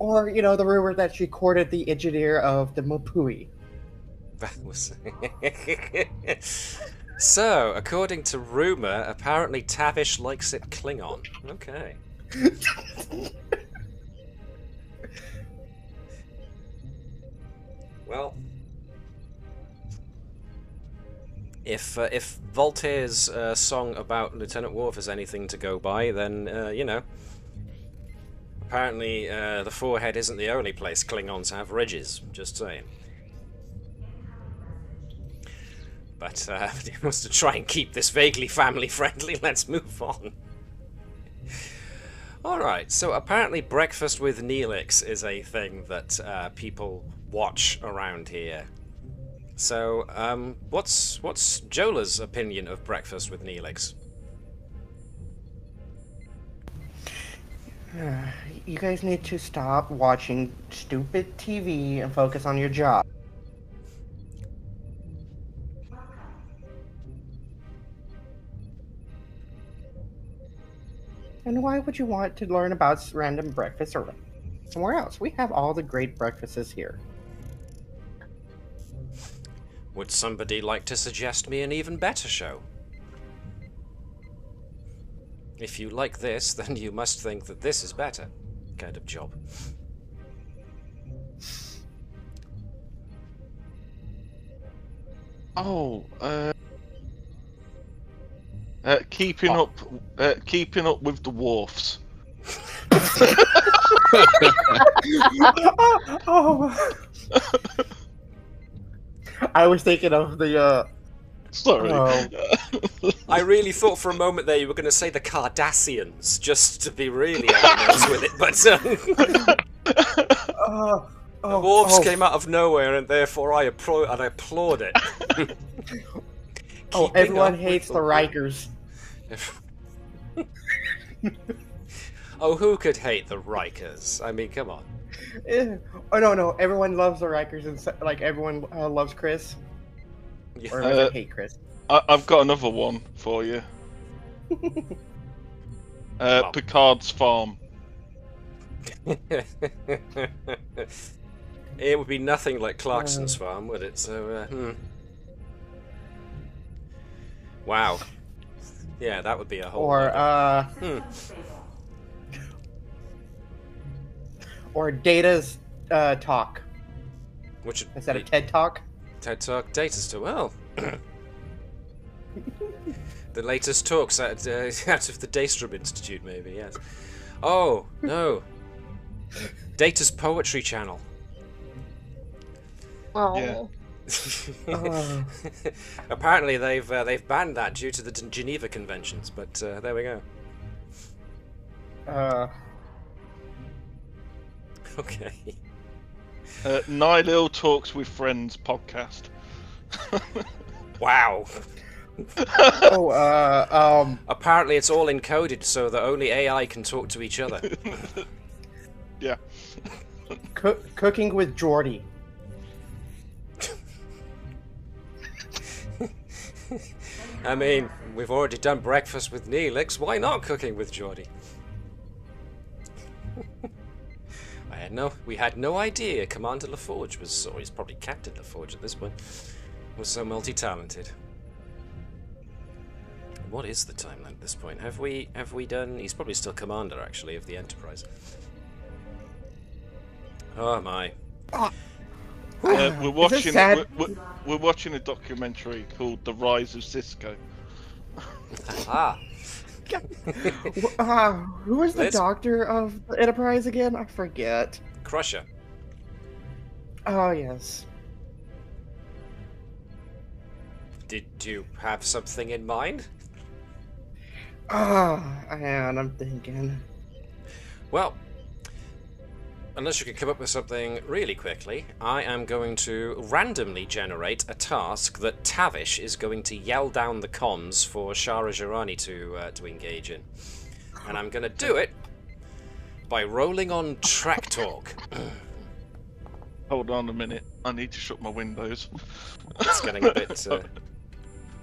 F: Or, the rumor that she courted the engineer of the Mapui.
A: That was... So, according to rumor, apparently Tavish likes it Klingon. Okay. Well, if Voltaire's song about Lieutenant Worf is anything to go by, then, apparently the forehead isn't the only place Klingons have ridges, just saying. But he wants to try and keep this vaguely family-friendly. Let's move on. Alright, so apparently breakfast with Neelix is a thing that people watch around here. So, what's Jolla's opinion of breakfast with Neelix?
F: You guys need to stop watching stupid TV and focus on your job. And why would you want to learn about random breakfasts or somewhere else? We have all the great breakfasts here.
A: Would somebody like to suggest me an even better show? If you like this, then you must think that this is better. Kind of job.
D: Keeping up with the Wharfs.
F: I was thinking of the.
D: Sorry.
A: I really thought for a moment there you were going to say the Cardassians, just to be really on the nose with it, but the Wharfs came out of nowhere, and therefore I applaud it.
F: Everyone hates the Rikers.
A: Oh, who could hate the Rikers? I mean, come on.
F: Oh no, everyone loves the Rikers, and everyone loves Chris.
A: Yeah.
F: Or does hate Chris?
D: I've got another one for you. Picard's farm.
A: It would be nothing like Clarkson's farm, would it? So, Wow. Yeah, that would be a whole.
F: Or or Data's talk
A: Which would
F: instead
A: be
F: of TED Talk.
A: TED Talk, Data's talk. Well, the latest talks out of the Daystrom Institute, maybe. Yes. Oh no, Data's poetry channel.
E: Oh.
D: Yeah.
A: Apparently, they've banned that due to the Geneva Conventions. But there we go. Okay.
D: Nilil Talks with Friends podcast.
A: Wow. Apparently, it's all encoded so that only AI can talk to each other.
D: Yeah.
F: Cooking with Jordy.
A: I mean, we've already done breakfast with Neelix. Why not cooking with Geordie? We had no idea Commander LaForge was, or he's probably Captain LaForge at this point, was so multi-talented. What is the timeline at this point? Have we done? He's probably still Commander, actually, of the Enterprise. Oh my.
D: We're watching a documentary called The Rise of Cisco.
A: Ah.
F: Who was the
A: Liz?
F: doctor of the Enterprise again? I forget.
A: Crusher.
F: Oh, yes.
A: Did you have something in mind?
F: And I'm thinking.
A: Well, unless you can come up with something really quickly, I am going to randomly generate a task that Tavish is going to yell down the comms for Sharra zh'Ranni to engage in. And I'm going to do it by rolling on Track Talk.
D: Hold on a minute. I need to shut my windows.
A: It's getting a bit...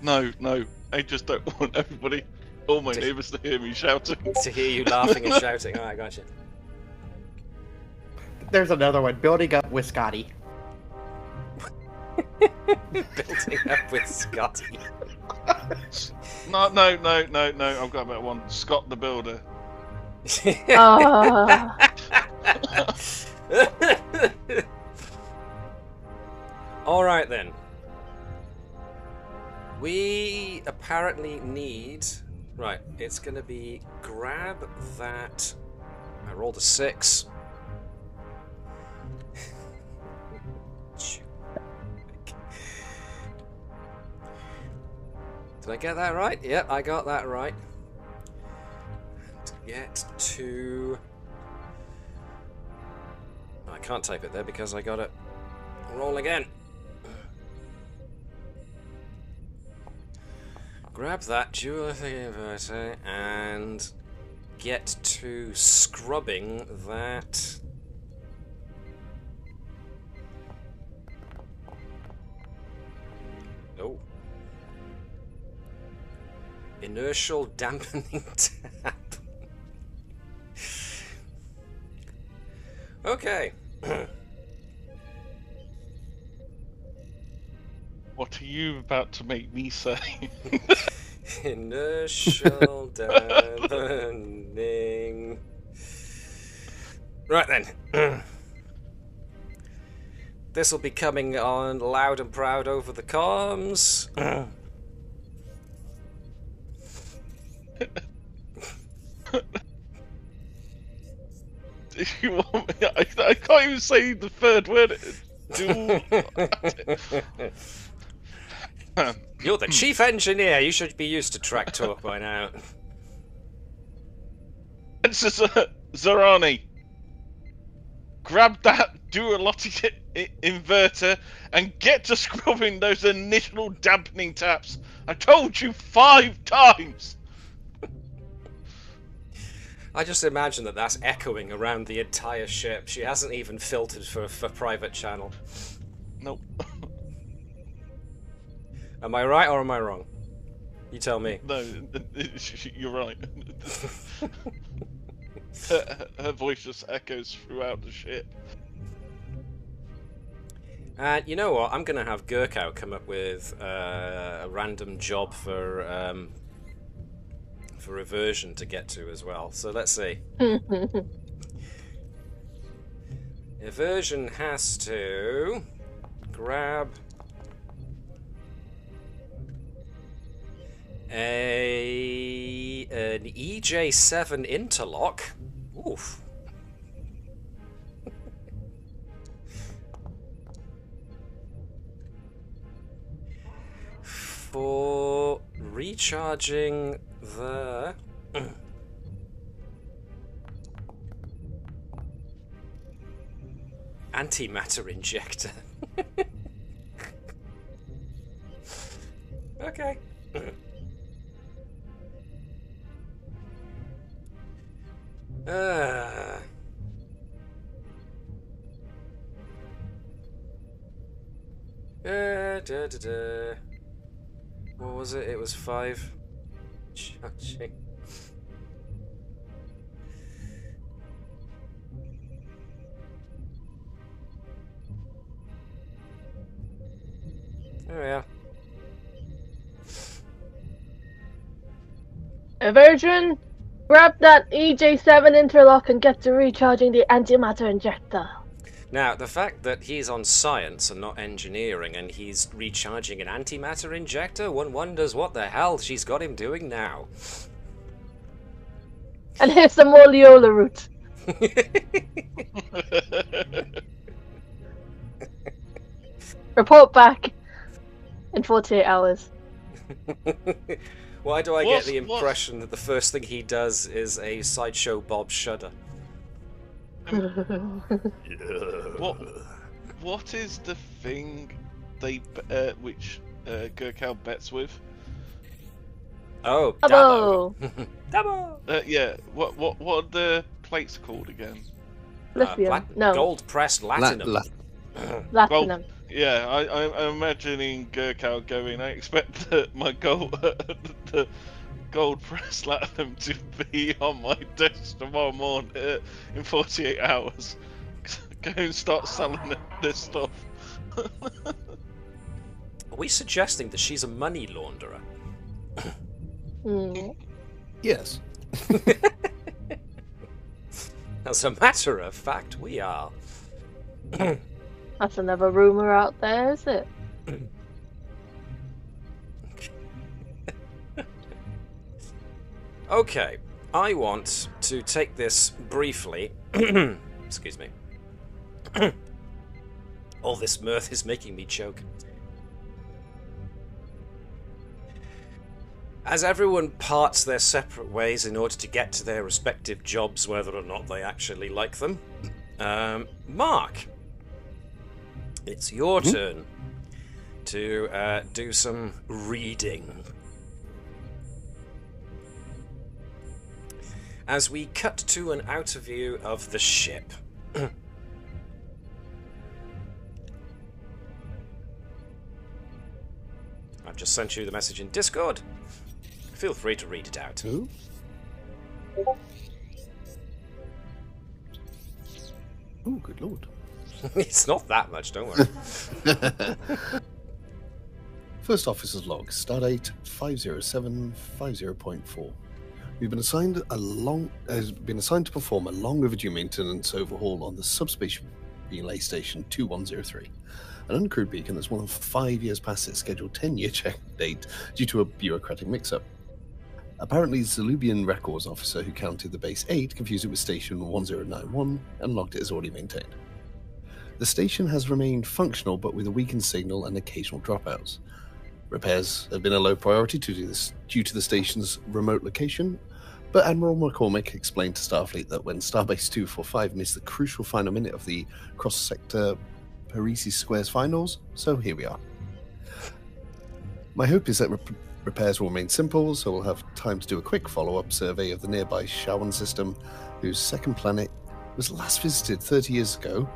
D: No. I just don't want everybody, all my neighbours, to hear me shouting.
A: to hear you laughing and shouting. Oh, I gotcha.
F: There's another one. Building up with Scotty.
A: Building up with Scotty.
D: No. I've got a better one. Scott the Builder.
A: Alright then. We apparently need... Right, it's going to be grab that... I rolled a 6. Did I get that right? Yep, I got that right. To get to... I can't type it there because I got it. Roll again. Grab that dual inverter and get to scrubbing that... Oh. Inertial dampening tap. Okay.
D: What are you about to make me say?
A: Inertial dampening. Right then. This will be coming on loud and proud over the comms.
D: You want me? I can't even say the third word.
A: You're the chief engineer. You should be used to track talk by now.
D: It's zh'Ranni. Grab that dualotic inverter and get to scrubbing those initial dampening taps. I told you 5 times.
A: I just imagine that that's echoing around the entire ship. She hasn't even filtered for private channel.
D: Nope.
A: Am I right or am I wrong? You tell me.
D: No, you're right. Her voice just echoes throughout the ship.
A: And you know what? I'm going to have Gerkow come up with a random job for for Eversion to get to as well. So let's see. Eversion has to grab an EJ7 interlock. Oof. For recharging the antimatter injector. Okay. What was it? It was 5. Charging. There we are.
E: Eversion, grab that EJ7 interlock and get to recharging the antimatter injector.
A: Now, the fact that he's on science and not engineering and he's recharging an antimatter injector, one wonders what the hell she's got him doing now.
E: And here's some more Leola root. Report back in 48 hours.
A: Why do I get the impression that the first thing he does is a Sideshow Bob shudder?
D: What is the thing they which Gerkow bets with?
A: Oh,
E: Dabo.
A: Dabo.
D: Yeah. What are the plates called again?
E: Lithium. No.
A: Gold pressed latinum.
E: Latinum.
D: Yeah, I'm imagining Gerkow going. I expect that my the gold press latinum to be on my desk tomorrow morning in 48 hours. Go and start selling this stuff.
A: Are we suggesting that she's a money launderer?
C: Yes.
A: As a matter of fact, we are.
E: That's another rumour out there, is it?
A: Okay, I want to take this briefly. Excuse me. All this mirth is making me choke. As everyone parts their separate ways in order to get to their respective jobs, whether or not they actually like them, Mark, it's your turn to do some reading. As we cut to an outer view of the ship. I've just sent you the message in Discord. Feel free to read it out.
C: Who? Oh, good lord.
A: It's not that much, don't worry.
C: First officer's log, stardate 50750.4. We've been assigned to perform a long overdue maintenance overhaul on the substation relay station 2103, an uncrewed beacon that's more than 5 years past its scheduled 10-year check date due to a bureaucratic mix-up. Apparently, the Zalubian records officer who counted the base 8 confused it with station 1091 and logged it as already maintained. The station has remained functional but with a weakened signal and occasional dropouts. Repairs have been a low priority due to the station's remote location, but Admiral McCormick explained to Starfleet that when Starbase 245 missed the crucial final minute of the cross-sector Parisi Squares finals, so here we are. My hope is that repairs will remain simple, so we'll have time to do a quick follow-up survey of the nearby Shawan system, whose second planet was last visited 30 years ago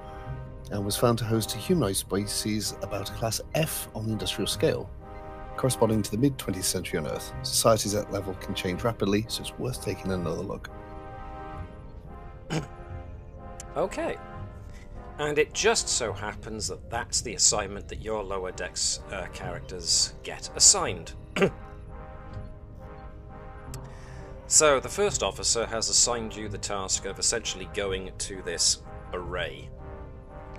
C: and was found to host a humanoid species about a class F on the industrial scale, corresponding to the mid-20th century on Earth. Societies at that level can change rapidly, so it's worth taking another look.
A: Okay. And it just so happens that that's the assignment that your lower decks characters get assigned. So, the first officer has assigned you the task of essentially going to this array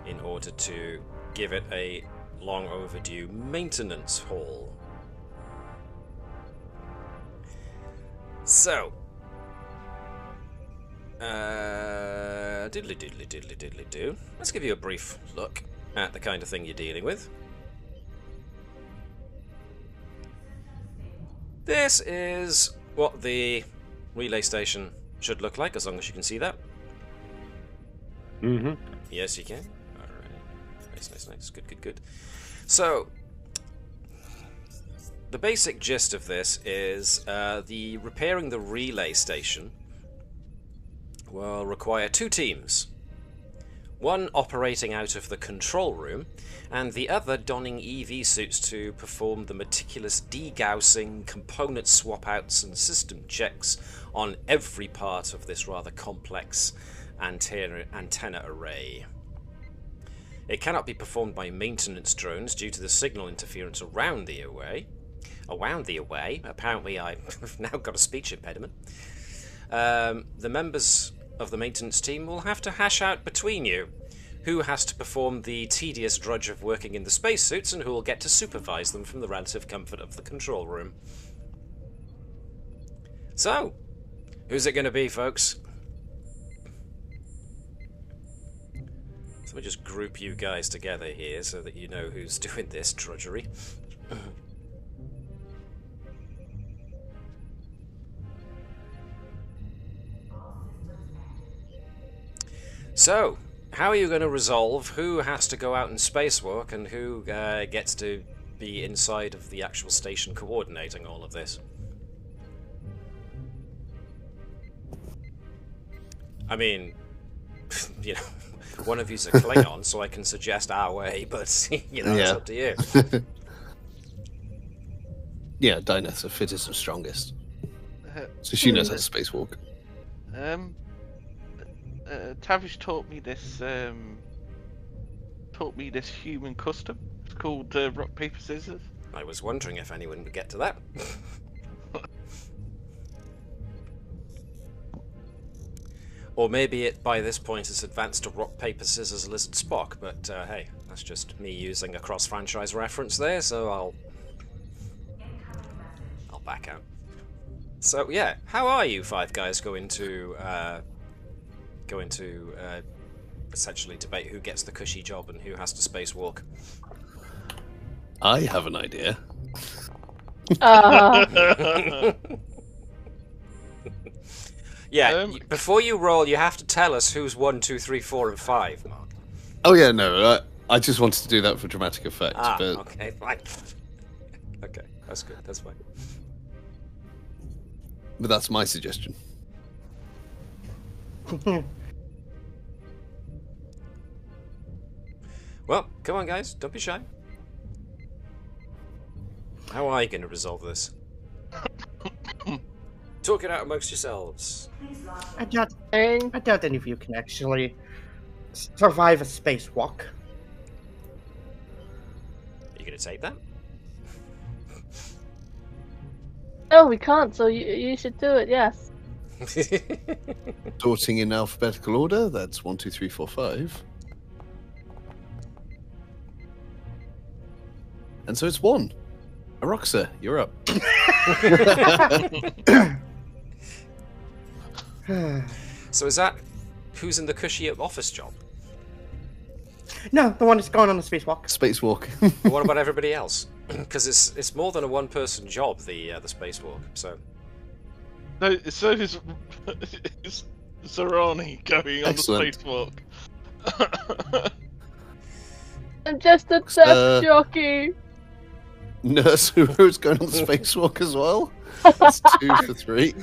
A: in order to give it a long overdue maintenance haul. So, diddly do. Let's give you a brief look at the kind of thing you're dealing with. This is what the relay station should look like, as long as you can see that.
B: Mm-hmm.
A: Yes, you can. Alright. Nice. Good. So, the basic gist of this is the repairing the relay station will require 2 teams. One operating out of the control room, and the other donning EV suits to perform the meticulous degaussing, component swap-outs and system checks on every part of this rather complex antenna array. It cannot be performed by maintenance drones due to the signal interference around the array. Apparently I've now got a speech impediment. The members of the maintenance team will have to hash out between you who has to perform the tedious drudge of working in the spacesuits and who will get to supervise them from the relative comfort of the control room. So, who's it going to be, folks? So let me just group you guys together here so that you know who's doing this drudgery. So, how are you going to resolve who has to go out and spacewalk and who gets to be inside of the actual station coordinating all of this? I mean, you know, one of you's a Klingon, so I can suggest our way, but, you know, it's up to you.
C: Yeah, Dai'Neth's the fittest and strongest. So she knows how to spacewalk.
D: Tavish taught me this human custom. It's called rock, paper, scissors.
A: I was wondering if anyone would get to that. Or maybe it, by this point, has advanced to rock, paper, scissors, lizard, Spock, but hey, that's just me using a cross-franchise reference there, so I'll back out. So, yeah, how are you 5 guys going to essentially debate who gets the cushy job and who has to spacewalk?
C: I have an idea.
A: Yeah, before you roll, you have to tell us who's 1, 2, 3, 4, and 5, Mark.
C: Oh yeah, no, I just wanted to do that for dramatic effect.
A: Ah,
C: but...
A: okay, fine. Okay, that's good, that's fine.
C: But that's my suggestion.
A: Well, come on guys, don't be shy. How are you going to resolve this? Talk it out amongst yourselves.
F: I doubt any of you can actually survive a spacewalk.
A: Are you going to take that?
E: Oh, we can't, so you should do it, yes.
C: Sorting in alphabetical order, that's 1, 2, 3, 4, 5. And so it's 1. Aroxa, you're up.
A: So is that who's in the cushy office job?
F: No, the one that's going on the spacewalk.
C: Spacewalk.
A: What about everybody else? Because it's more than a one-person job, the spacewalk. So
D: No, so is zh'Ranni going on
C: Excellent.
D: the spacewalk.
E: I'm just a death jockey.
C: Nurse who's going on the spacewalk as well. That's 2 for 3.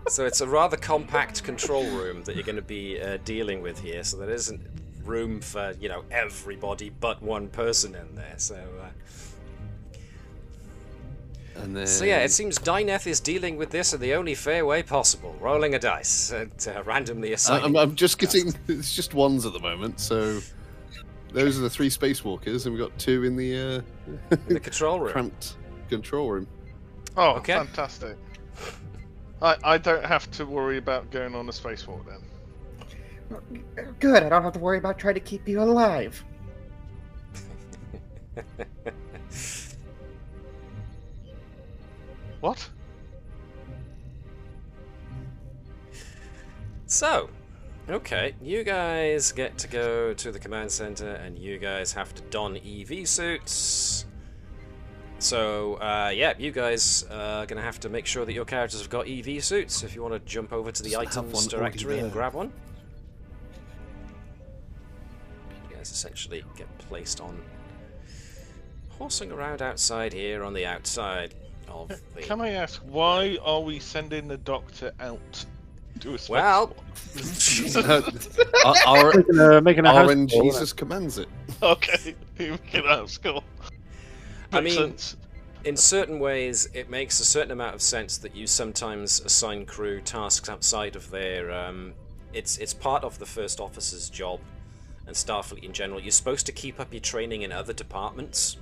A: So it's a rather compact control room that you're going to be dealing with here. So there isn't room for, you know, everybody but one person in there. So
C: And then...
A: so yeah, it seems Dai'Neth is dealing with this in the only fair way possible, rolling a dice and randomly assigning.
C: I'm just getting... It's just 1s at the moment, so... Those are the 3 spacewalkers, and we've got 2 in the
A: in the control room.
C: cramped control room.
D: Oh,
A: Okay.
D: fantastic. I don't have to worry about going on a spacewalk then.
F: Good, I don't have to worry about trying to keep you alive.
D: What?
A: So, okay, you guys get to go to the command center, and you guys have to don EV suits. So, yeah, you guys are going to have to make sure that your characters have got EV suits if you want to jump over to the
C: Just have
A: items
C: one already
A: directory and
C: there.
A: grab one. You guys essentially get placed on horsing around outside here on the outside of the...
D: Can I ask, why are we sending the doctor out to a spacewalk?
A: Well,
B: Making a house
C: RNG
B: call,
C: Jesus commands it.
D: Okay, you can ask. Cool.
A: I
D: Makes
A: mean,
D: sense.
A: in certain ways, it makes a certain amount of sense that you sometimes assign crew tasks outside of their... It's part of the first officer's job, and Starfleet in general. You're supposed to keep up your training in other departments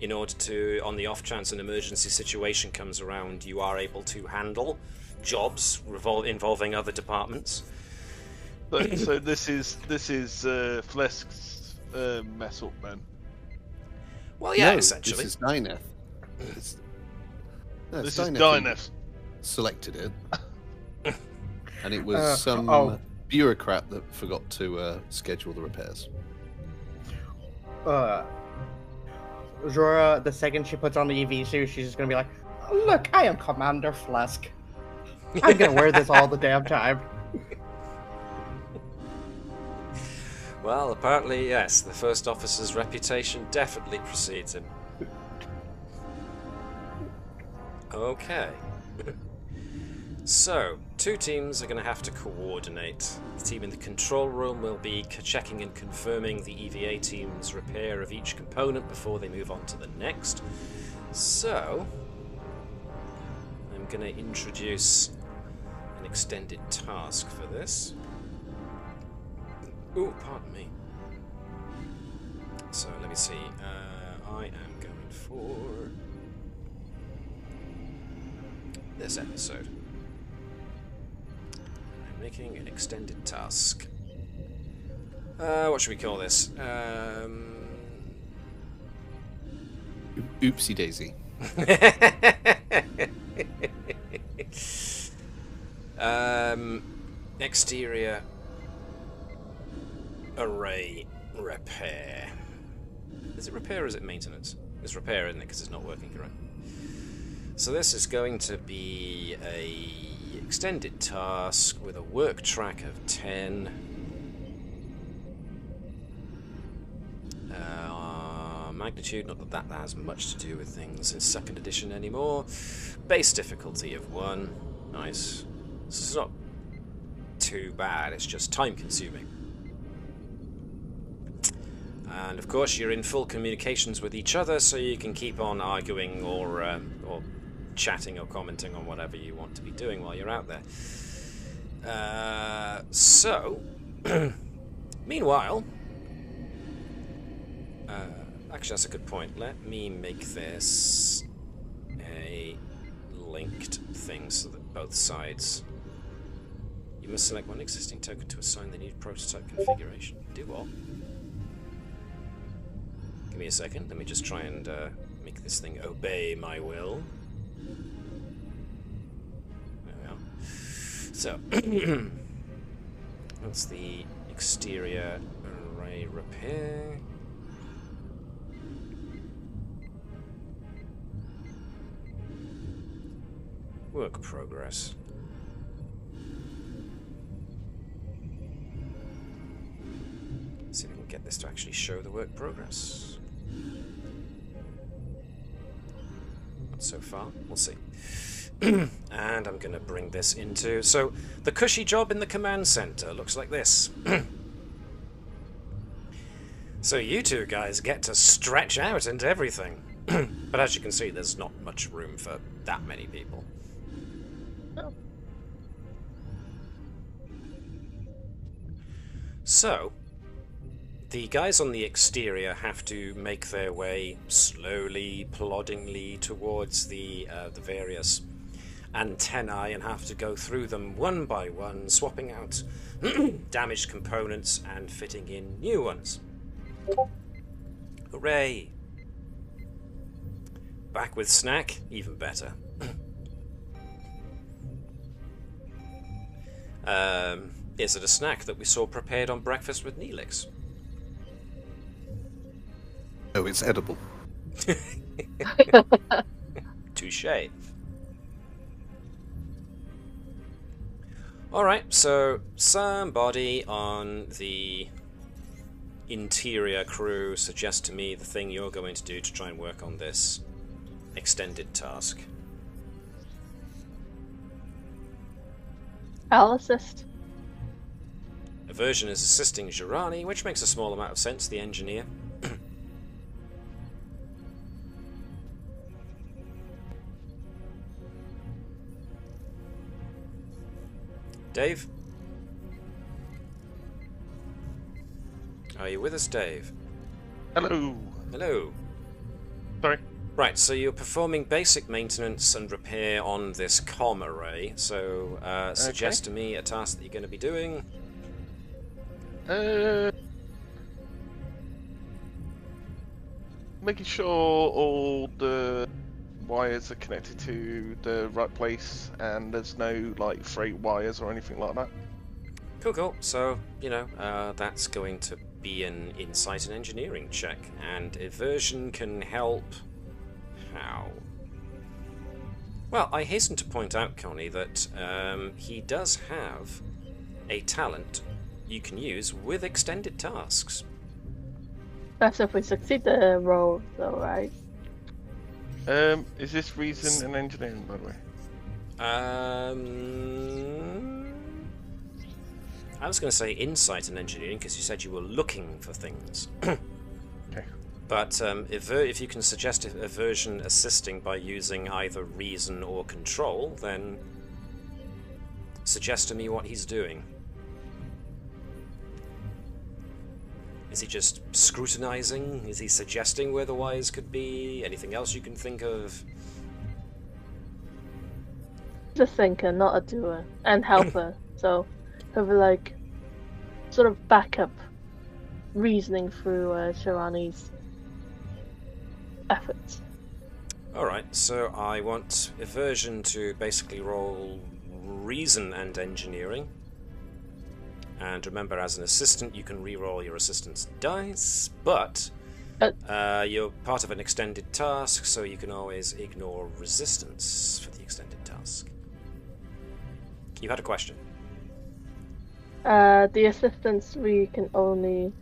A: in order to, on the off chance an emergency situation comes around, you are able to handle jobs involving other departments.
D: So this is Phlesk's mess up then.
A: Well, yeah,
C: No,
A: essentially.
C: This is Dai'Neth.
D: This is
C: who
D: Dai'Neth.
C: Selected it. And it was some bureaucrat that forgot to schedule the repairs.
F: Zh'Ranni, the second she puts on the EV suit, she's just gonna be like, "Look, I am Commander Phlesc. I'm gonna wear this all the damn time."
A: Well, apparently, yes, the first officer's reputation definitely precedes him. Okay. So, two teams are going to have to coordinate. The team in the control room will be checking and confirming the EVA team's repair of each component before they move on to the next. So, I'm going to introduce an extended task for this. Ooh, pardon me. So, let me see. I am going for this episode. I'm making an extended task. What should we call this?
C: Oopsie daisy.
A: Exterior array repair. Is it repair or is it maintenance? It's repair, isn't it? Because it's not working correct. So this is going to be a extended task with a work track of 10. Magnitude, not that that has much to do with things in 2nd edition anymore. Base difficulty of 1. Nice. This is not too bad, it's just time consuming. And of course you're in full communications with each other, so you can keep on arguing or chatting or commenting on whatever you want to be doing while you're out there. Meanwhile, actually that's a good point. Let me make this a linked thing so that both sides... You must select one existing token to assign the new prototype configuration. Do what? Give me a second, let me just try and make this thing obey my will. There we are. So, that's the exterior array repair. Work progress. Let's see if we can get this to actually show the work progress. Not so far, we'll see. And I'm going to bring this into... So, the cushy job in the command center looks like this. So you two guys get to stretch out into everything. But as you can see, there's not much room for that many people. So, The guys on the exterior have to make their way slowly, ploddingly towards the various antennae and have to go through them one by one, swapping out damaged components and fitting in new ones. Hooray! Back with snack, even better. Is it a snack that we saw prepared on breakfast with Neelix?
C: Oh, it's edible.
A: Touché. Alright, so somebody on the interior crew suggests to me the thing you're going to do to try and work on this extended task.
E: I'll assist.
A: Eversion is assisting zh'Ranni, which makes a small amount of sense, the engineer. Dave? Are you with us, Dave?
D: Hello.
A: Hello.
D: Sorry.
A: Right, so you're performing basic maintenance and repair on this comm array, so suggest to me a task that you're going to be doing.
D: Making sure all the wires are connected to the right place and there's no like frayed wires or anything like that.
A: Cool. So, you know, that's going to be an insight and engineering check, and Eversion can help. How? Well, I hasten to point out, Connie, that he does have a talent you can use with extended tasks.
E: That's if we succeed the roll, though, right?
D: Is this reason and engineering, by the way?
A: I was going to say insight and engineering because you said you were looking for things.
D: Okay.
A: But if you can suggest Eversion assisting by using either reason or control, then suggest to me what he's doing. Is he just scrutinizing? Is he suggesting where the wires could be? Anything else you can think of?
E: He's a thinker, not a doer, and helper. So, have like sort of backup reasoning through zh'Ranni's efforts.
A: Alright, so I want Eversion to basically roll reason and engineering. And remember, as an assistant, you can re-roll your assistant's dice, but you're part of an extended task, so you can always ignore resistance for the extended task. You had a question?
E: The assistants we can only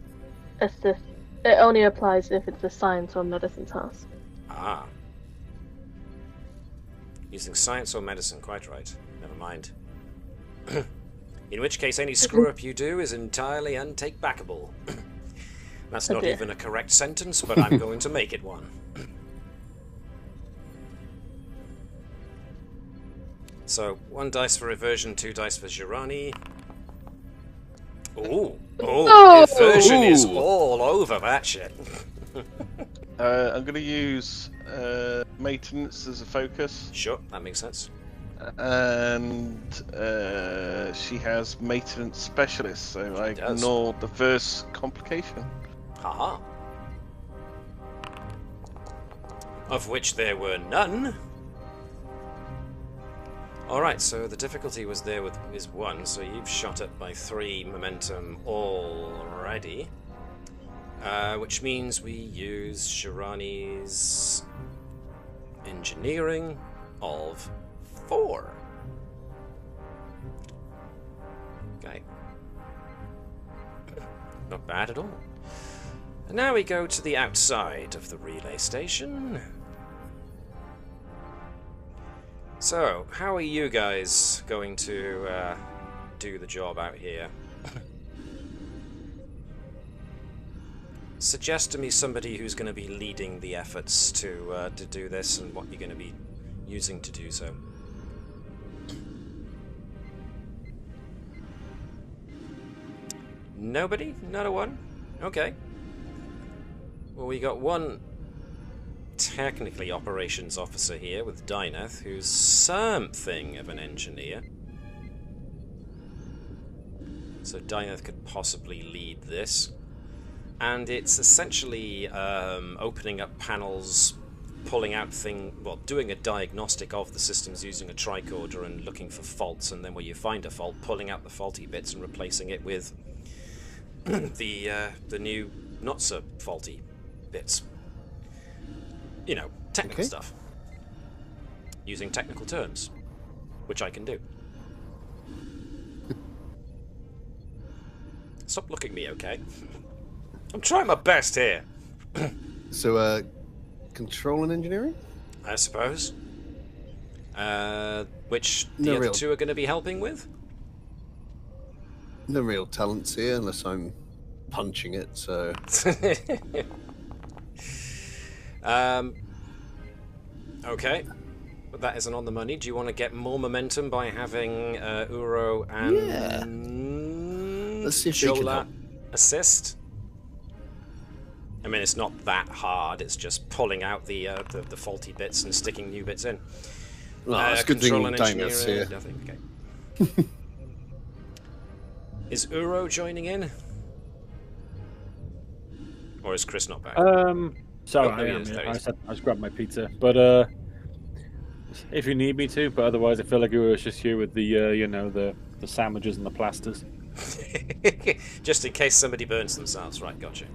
E: assist. It only applies if it's a science or medicine task.
A: Ah. Using science or medicine, quite right. Never mind. In which case, any screw-up you do is entirely untake-backable. That's not even a correct sentence, but I'm going to make it one. So, 1 dice for Eversion, 2 dice for zh'Ranni. Oh, Eversion is all over that shit.
D: I'm going to use maintenance as a focus.
A: Sure, that makes sense.
D: And she has maintenance specialist, so I ignored the first complication.
A: Haha. Of which there were none. Alright, so the difficulty was there is 1, so you've shot it by 3 momentum already. Which means we use zh'Ranni's engineering of 4. Okay. Not bad at all. And now we go to the outside of the relay station. So, how are you guys going to do the job out here? Suggest to me somebody who's going to be leading the efforts to do this and what you're going to be using to do so. Nobody? Not a one? Okay. Well, we got one technically operations officer here with Dai'Neth, who's something of an engineer. So Dai'Neth could possibly lead this. And it's essentially opening up panels, pulling out doing a diagnostic of the systems using a tricorder and looking for faults, and then where you find a fault, pulling out the faulty bits and replacing it with the new not so faulty bits. You know, technical stuff. Using technical terms, which I can do. Stop looking at me, okay? I'm trying my best here.
C: So, control and engineering?
A: I suppose. Which the other two are going to be helping with?
C: No real talents here, unless I'm punching it, so...
A: Okay. But that isn't on the money. Do you want to get more momentum by having Uro and
C: Let's see if they can
A: Jolla
C: help.
A: assist? I mean, it's not that hard. It's just pulling out the faulty bits and sticking new bits in.
C: Well, it's a good thing
A: Control and
C: Dai'Neth's here.
A: engineering, okay. Is Uro joining in? Or is Chris not back?
B: Sorry, I just grabbed my pizza. But if you need me to, but otherwise I feel like you were just here with the the sandwiches and the plasters.
A: Just in case somebody burns themselves. Right, gotcha.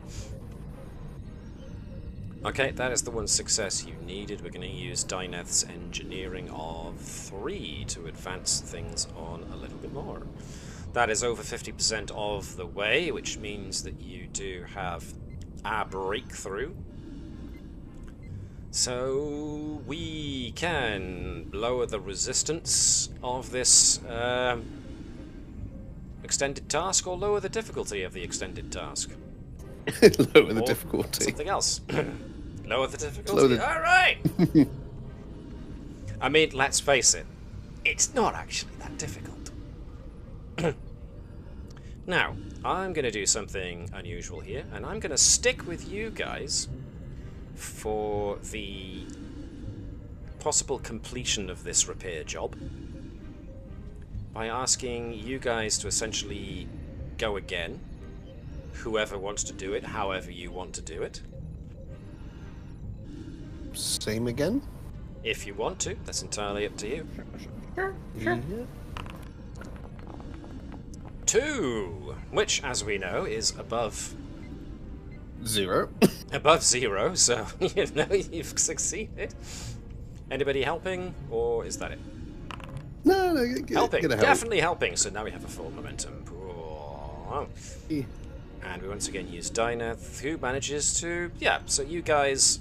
A: Okay, that is the one success you needed. We're going to use Dai'Neth's engineering of 3 to advance things on a little bit more. That is over 50% of the way, which means that you do have a breakthrough. So we can lower the resistance of this extended task, or lower the difficulty of the extended task.
C: Lower the
A: Or
C: difficulty.
A: something else. Lower the difficulty. All right. I mean, let's face it. It's not actually that difficult. Now, I'm going to do something unusual here, and I'm going to stick with you guys for the possible completion of this repair job by asking you guys to essentially go again. Whoever wants to do it, however you want to do it.
C: Same again?
A: If you want to, that's entirely up to you.
F: Sure.
C: Yeah.
A: 2, which, as we know, is above
C: 0.
A: above 0, so you know you've succeeded. Anybody helping, or is that it?
C: No,
A: Helping,
C: gonna help.
A: definitely helping. So now we have a full momentum. Oh.
C: Yeah.
A: And we once again use Dai'Neth, who manages to... Yeah, so you guys...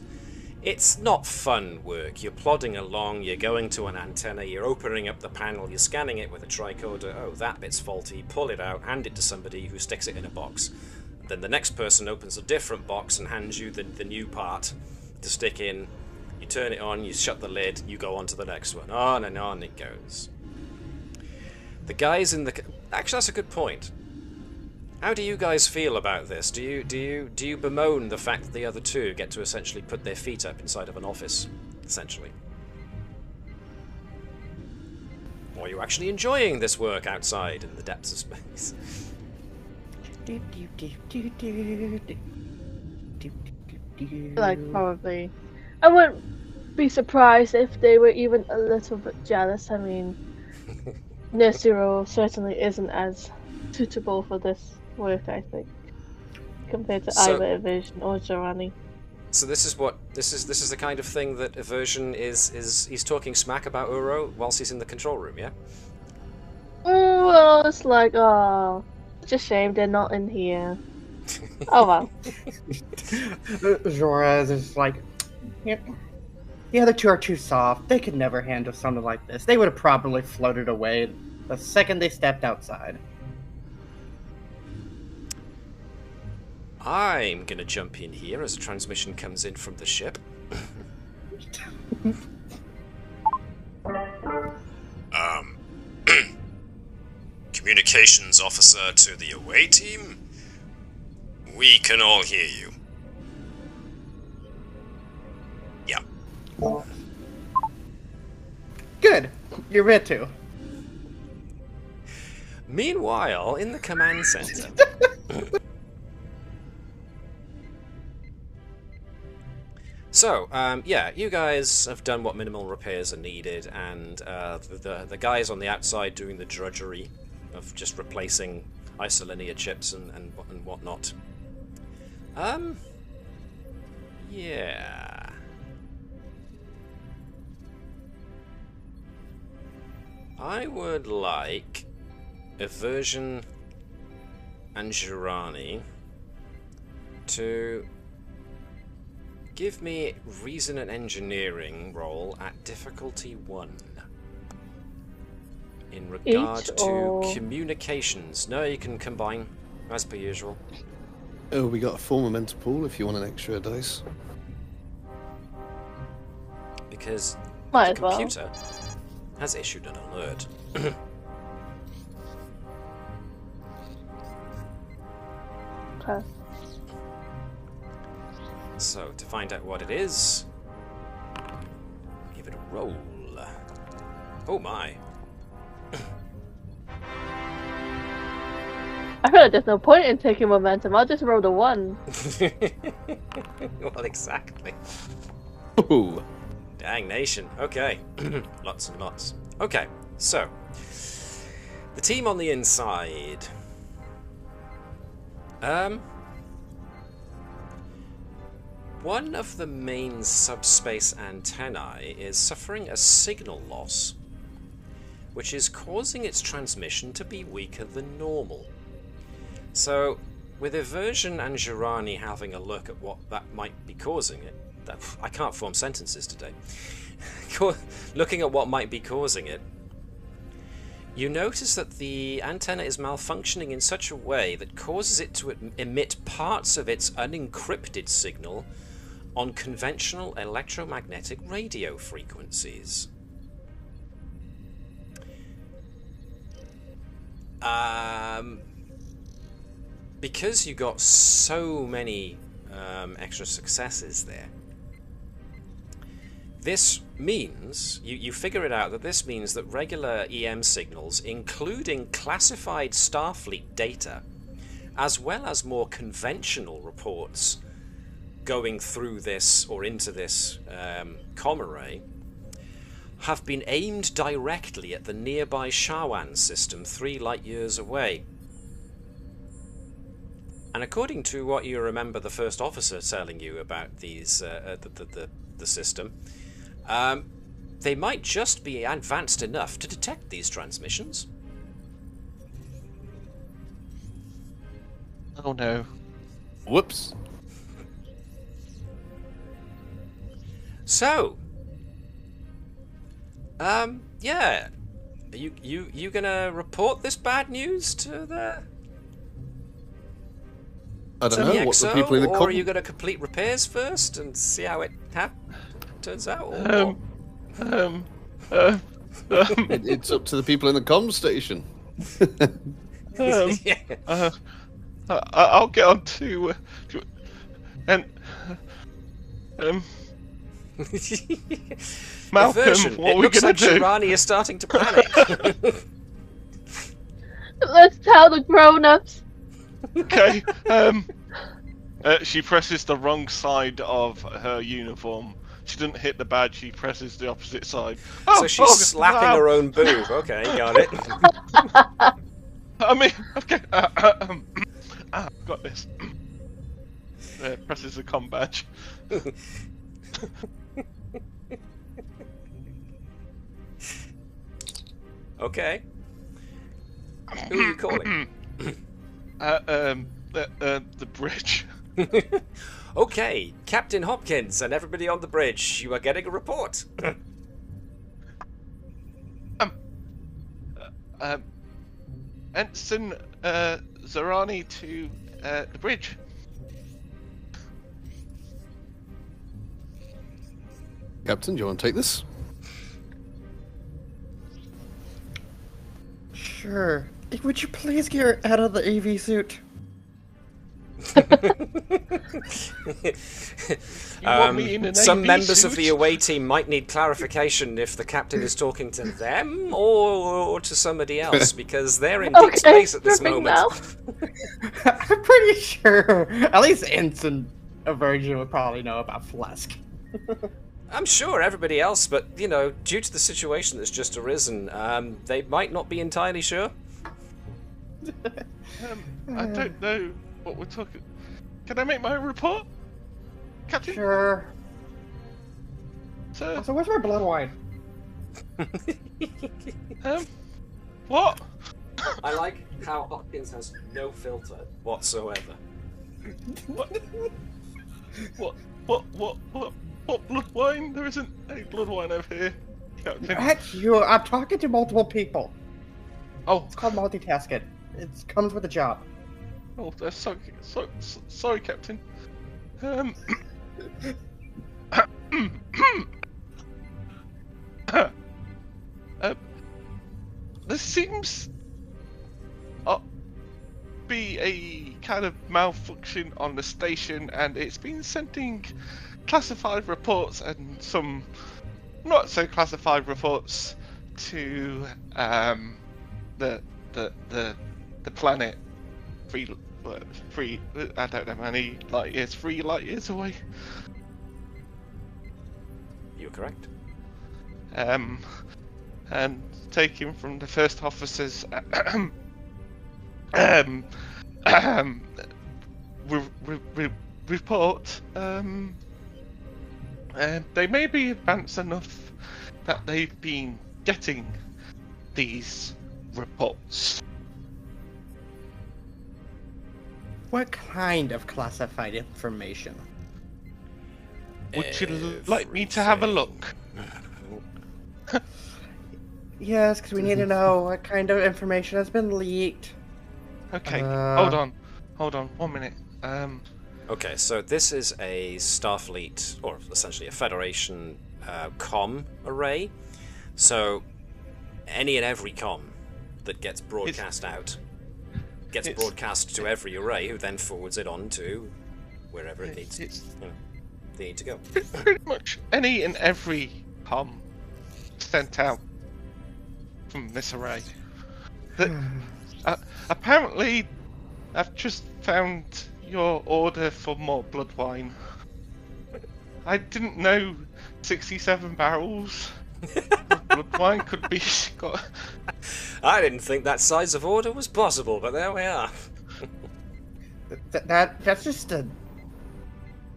A: It's not fun work. You're plodding along, you're going to an antenna, you're opening up the panel, you're scanning it with a tricorder. Oh, that bit's faulty. Pull it out, hand it to somebody who sticks it in a box. Then the next person opens a different box and hands you the new part to stick in. You turn it on, you shut the lid, you go on to the next one. On and on it goes. The guys in the... Actually, that's a good point. How do you guys feel about this? Do you bemoan the fact that the other two get to essentially put their feet up inside of an office, essentially? Or are you actually enjoying this work outside in the depths of space?
E: Like, probably. I wouldn't be surprised if they were even a little bit jealous. I mean, Nursery certainly isn't as suitable for this work, I think, compared to either Eversion or zh'Ranni.
A: So this is the kind of thing that Eversion is he's talking smack about Uro whilst he's in the control room, yeah?
E: Well, it's like, oh, it's a shame they're not in here. Oh well.
F: Zhora is just like, yep. The other two are too soft. They could never handle something like this. They would have probably floated away the second they stepped outside.
A: I'm gonna jump in here as a transmission comes in from the ship.
G: Communications officer to the away team.
A: We can all hear you. Yeah.
F: Good. You're meant to.
A: Meanwhile, in the command center. So, yeah, you guys have done what minimal repairs are needed, and the guys on the outside doing the drudgery of just replacing isolinear chips and whatnot. Yeah. I would like Eversion and zh'Ranni to give me reason and engineering roll at difficulty 1. In regard to communications. No, you can combine, as per usual.
C: Oh, we got a full momentum pool if you want an extra dice.
A: Because
E: Might
A: the
E: as well.
A: computer has issued an alert.
E: Okay.
A: So, to find out what it is, give it a roll. Oh my.
E: I feel like there's no point in taking momentum. I'll just roll the 1.
A: Well, exactly.
C: Ooh.
A: Dang nation. Okay. Lots and lots. Okay, so the team on the inside. One of the main subspace antennae is suffering a signal loss, which is causing its transmission to be weaker than normal. So, with Eversion and zh'Ranni having a look at what that might be causing it, I can't form sentences today. Looking at what might be causing it, you notice that the antenna is malfunctioning in such a way that causes it to emit parts of its unencrypted signal on conventional electromagnetic radio frequencies. Because you got so many extra successes there, this means, you figure it out, that this means that regular EM signals, including classified Starfleet data, as well as more conventional reports going through this or into this comm array, have been aimed directly at the nearby Shawan system 3 light-years away. And according to what you remember the first officer telling you about these, the system, they might just be advanced enough to detect these transmissions.
D: Oh no.
C: Whoops.
A: So, yeah, are you gonna report this bad news to the?
C: I don't know what the people in the
A: or are you gonna complete repairs first and see how it turns out? Or
C: It's up to the people in the comm station.
A: yeah.
D: I'll get on to and Malcolm,
A: Eversion,
D: what
A: it
D: are we
A: looks
D: gonna
A: like
D: do?
A: zh'Ranni is starting to panic.
E: Let's tell the grown-ups.
D: Okay. She presses the wrong side of her uniform. She didn't hit the badge. She presses the opposite side.
A: So she's slapping her own boob. Okay, got it.
D: I mean, okay. Got this. Presses the comm badge.
A: Okay. Who are you calling?
D: The bridge.
A: Okay, Captain Hopkins and everybody on the bridge, you are getting a report.
D: Ensign zh'Ranni to the bridge.
C: Captain, do you want to take this?
F: Sure. Would you please get her out of the AV suit?
D: want me in an
A: Some
D: AV
A: members of
D: suit?
A: the away team might need clarification if the captain is talking to them or to somebody else, because they're in deep space at this
E: stripping
A: moment.
E: now.
F: I'm pretty sure at least Ensign Eversion would probably know about Phlesc.
A: I'm sure everybody else, but, you know, due to the situation that's just arisen, they might not be entirely sure.
D: I don't know what we're talking. Can I make my report, Captain?
F: Sure.
D: Sir?
F: So where's my blood wine?
D: What?
A: I like how Hopkins has no filter whatsoever.
D: What blood wine? There isn't any blood wine over here, Captain.
F: That's you. I'm talking to multiple people.
D: Oh,
F: It's called multitasking. It comes with a job.
D: oh, that's sorry, Captain. There seems be a kind of malfunction on the station, and it's been sending classified reports and some not so classified reports to the planet three I don't know how many light years, 3 light years away.
A: You're correct.
D: And taken from the first officer's report, they may be advanced enough that they've been getting these reports.
F: What kind of classified information?
D: Would you like me to have a look?
F: Yes, because we need to know what kind of information has been leaked.
D: Okay, hold on 1 minute.
A: Okay, so this is a Starfleet, or essentially a Federation comm array. So any and every comm that gets broadcast out gets broadcast to every array, who then forwards it on to wherever it needs. They need to go.
D: Pretty much any and every comm sent out from this array. Apparently, I've just found your order for more blood wine. I didn't know 67 barrels of blood wine could be got.
A: I didn't think that size of order was possible, but there we are.
F: That's just a.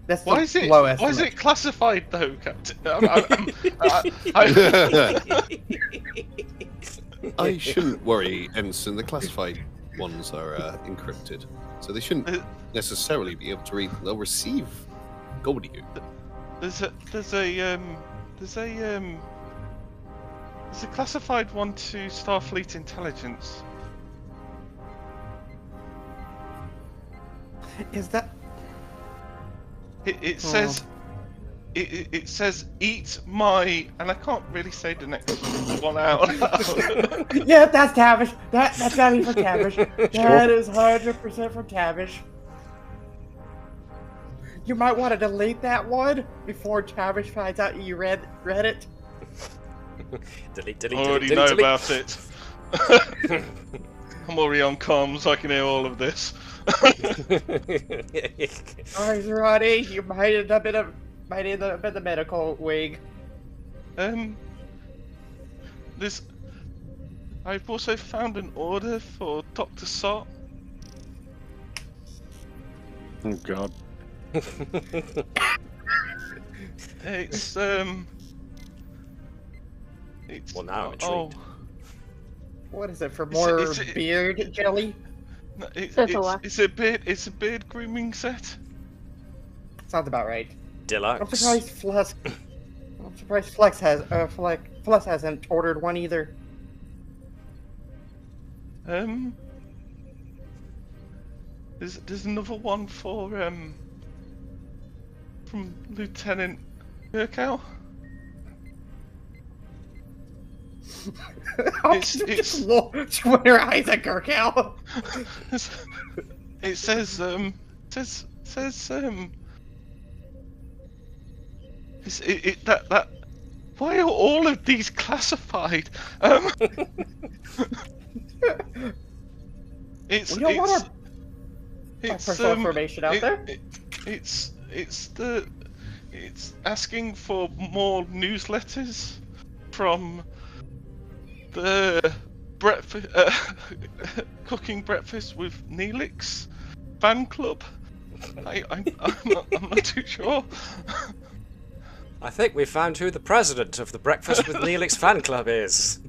F: That's
D: Why
F: the
D: is it?
F: low
D: Why
F: estimate.
D: is it classified though, Captain?
C: I shouldn't worry, Ensign. The classified ones are encrypted, so they shouldn't necessarily be able to read them. They'll receive gobbledygook.
D: There's a classified one to Starfleet intelligence.
F: Is that?
D: It says. It says eat my, and I can't really say the next one out.
F: Yeah, that's Tavish. That's gotta be from Tavish. That is 100% from Tavish. You might want to delete that one before Tavish finds out you read it.
A: Delete,
D: I already know about it. I'm already on comms. I can hear all of this.
F: Sorry, zh'Ranni, you might end up in the medical wing.
D: I've also found an order for Dr. Sott.
B: Oh god.
D: It's
A: Well, now I'm intrigued.
F: What is it, for more beard jelly?
D: No,
E: It's a
D: it's a beard grooming set.
F: Sounds about right.
A: Deluxe.
F: I'm surprised Phlesc hasn't ordered one either.
D: There's another one for from Lieutenant Gerkow.
F: Squint her eyes at Gerkow.
D: It says says why are all of these classified? It's
F: We don't want to
D: it's
F: personal information out there.
D: It's asking for more newsletters from the breakfast cooking breakfast with Neelix fan club. I'm not too sure.
A: I think we found who the president of the Breakfast with Neelix fan club is.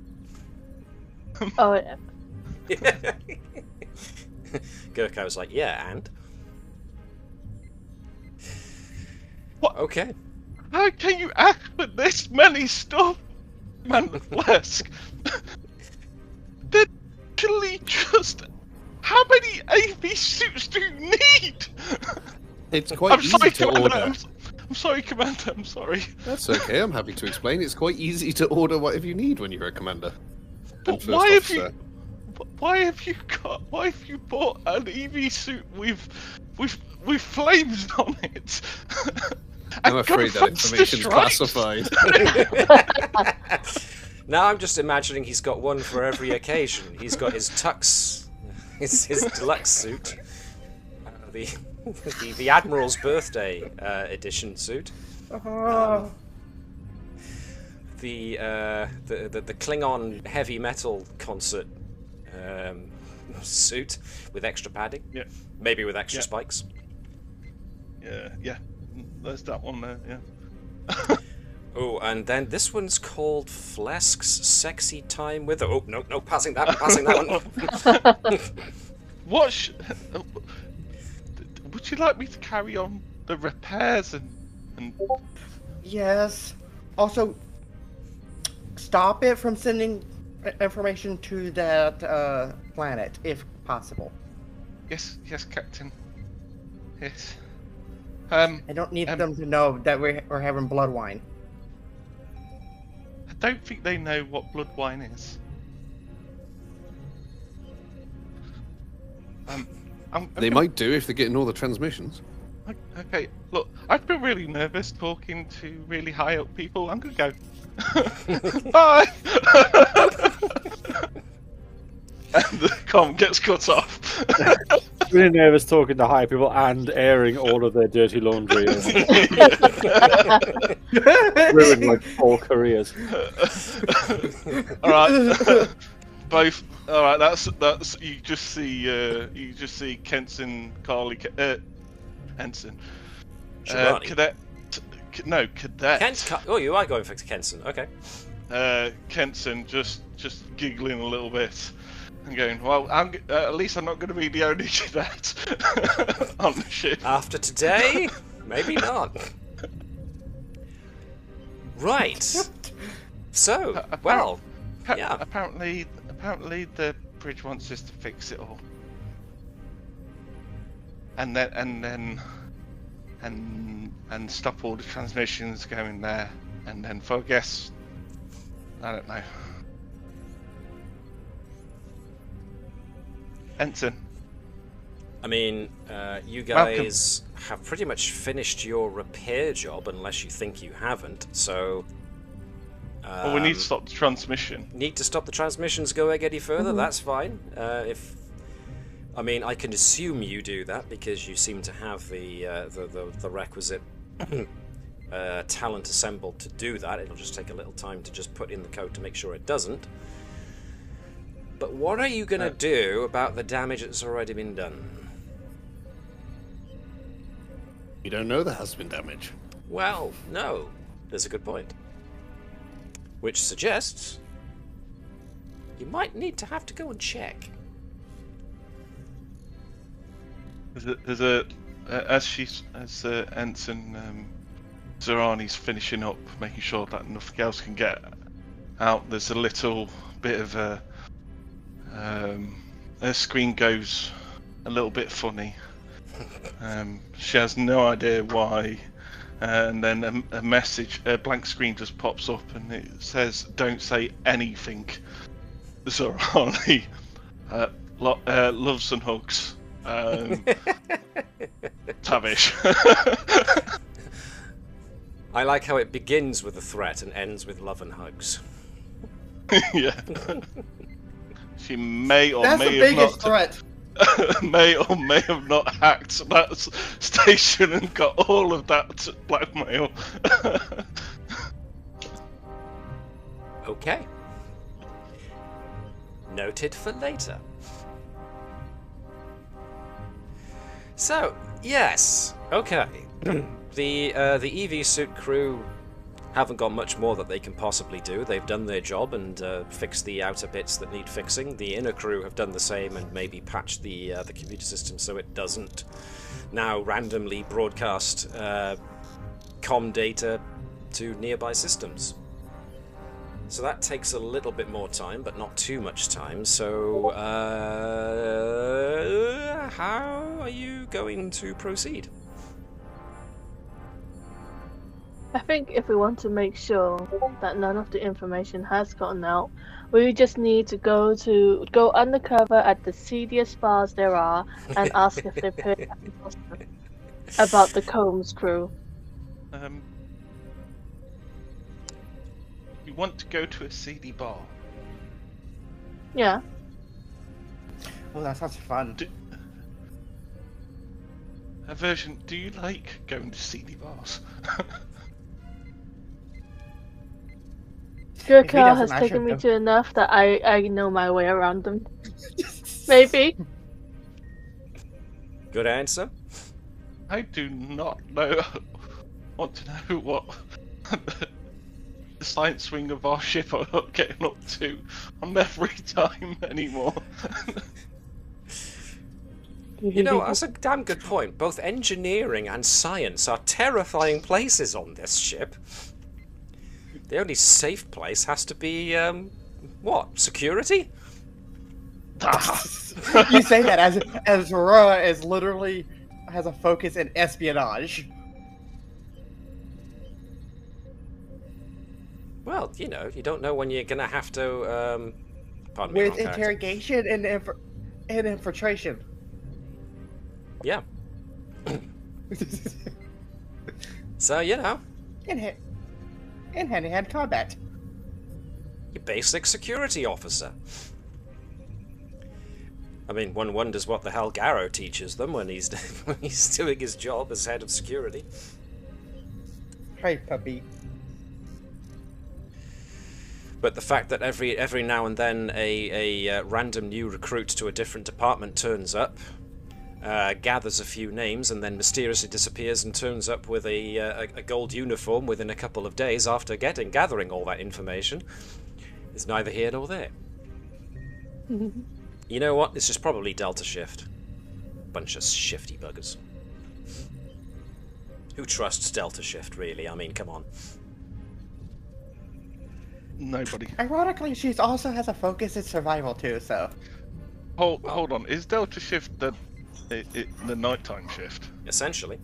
E: Oh, yeah.
A: Gerkow like, yeah, and?
D: What?
A: Okay.
D: How can you ask for this many stuff, man? Phlesc? They're actually just. How many AV suits do you need?
C: It's quite easy to
D: Commander.
C: order.
D: I'm sorry, Commander. I'm sorry.
C: That's okay. I'm happy to explain. It's quite easy to order whatever you need when you're a commander.
D: But
C: And
D: why
C: first
D: have you?
C: officer.
D: Why have you bought an EV suit with flames on it?
C: I'm
D: And
C: afraid that
D: gunfaster
C: information's
D: stripes?
C: classified.
A: Now I'm just imagining he's got one for every occasion. He's got his tux, his deluxe suit, the Admiral's birthday edition suit, the Klingon heavy metal concert suit with extra padding,
D: Yeah.
A: maybe with extra
D: Yeah.
A: spikes.
D: Yeah. There's that one there. Yeah.
A: Oh, and then this one's called Phlesk's Sexy Time with. Oh no, passing that one.
D: Would you like me to carry on the repairs and?
F: Yes. Also, stop it from sending information to that planet, if possible.
D: Yes, Captain. Yes.
F: I don't need them to know that we're having blood wine.
D: I don't think they know what blood wine is.
C: They might do if they're getting all the transmissions.
D: Okay, look, I've been really nervous talking to really high up people. I'm gonna go. Bye! And the comm gets cut off.
B: Really nervous talking to high people and airing all of their dirty laundry. Ruined like 4 careers.
D: Alright. Both. Alright, that's you just see Kenson, Carly, Ensign.
A: zh'Ranni.
D: Cadet. Cadet.
A: Oh, you are going for Kenson. Okay.
D: Kenson just giggling a little bit and going, well, at least I'm not going to be the only cadet on the ship.
A: After today, maybe not. Right. So, well, yeah.
D: Apparently the bridge wants us to fix it all, and stop all the transmissions going there, and then for I guess, I don't know. Ensign.
A: I mean, you guys have pretty much finished your repair job, unless you think you haven't. So,
D: Well, we need to stop the transmission.
A: need to stop the transmissions going any further. That's fine. I mean, I can assume you do that because you seem to have the requisite talent assembled to do that. It'll just take a little time to just put in the code to make sure it doesn't. But what are you going to do about the damage that's already been done?
C: You don't know there has been damage.
A: Well, no. There's a good point. Which suggests you might need to have to go and check.
D: There's a as Ensign zh'Ranni's finishing up, making sure that nothing else can get out. There's a little bit of her screen goes a little bit funny. She has no idea why, and then a message, a blank screen just pops up, and it says, "Don't say anything, zh'Ranni. Loves and hugs." Tavish.
A: I like how it begins with a threat and ends with love and hugs.
D: Yeah. She may or
F: That's the
D: may have
F: biggest
D: not
F: threat.
D: may or may have not hacked that station and got all of that blackmail.
A: Okay. Noted for later. So, yes. Okay. The EV suit crew haven't got much more that they can possibly do. They've done their job and fixed the outer bits that need fixing. The inner crew have done the same and maybe patched the computer system so it doesn't now randomly broadcast comm data to nearby systems. So that takes a little bit more time, but not too much time. So, how are you going to proceed?
E: I think if we want to make sure that none of the information has gotten out, we just need to go undercover at the seediest bars there are and ask if they've heard about the Combs crew.
D: You want to go to a seedy bar?
E: Yeah.
F: Oh, that sounds fun.
D: Eversion, do you like going to seedy bars?
E: Gerkow has taken me to enough that I know my way around them. Maybe.
A: Good answer.
D: I do not know. Want to know what the science wing of our ship are not getting up to on every time anymore.
A: You know, that's a damn good point. Both engineering and science are terrifying places on this ship. The only safe place has to be, what? Security?
F: You say that as Sharra is literally has a focus in espionage.
A: Well, you know, you don't know when you're gonna have to, pardon me,
F: With
A: wrong character.
F: interrogation and infiltration.
A: Yeah. So, you know,
F: In hand-to-hand combat.
A: your basic security officer. I mean, one wonders what the hell Garrow teaches them when he's when he's doing his job as head of security.
F: Hey, puppy.
A: But the fact that every now and then a random new recruit to a different department turns up, gathers a few names, and then mysteriously disappears and turns up with a gold uniform within a couple of days after gathering all that information is neither here nor there. You know what? It's just probably Delta Shift. Bunch of shifty buggers. Who trusts Delta Shift, really? I mean, come on.
D: Nobody.
F: Ironically, she also has a focus in survival too, so...
D: Hold on. Is Delta Shift the nighttime shift?
A: Essentially.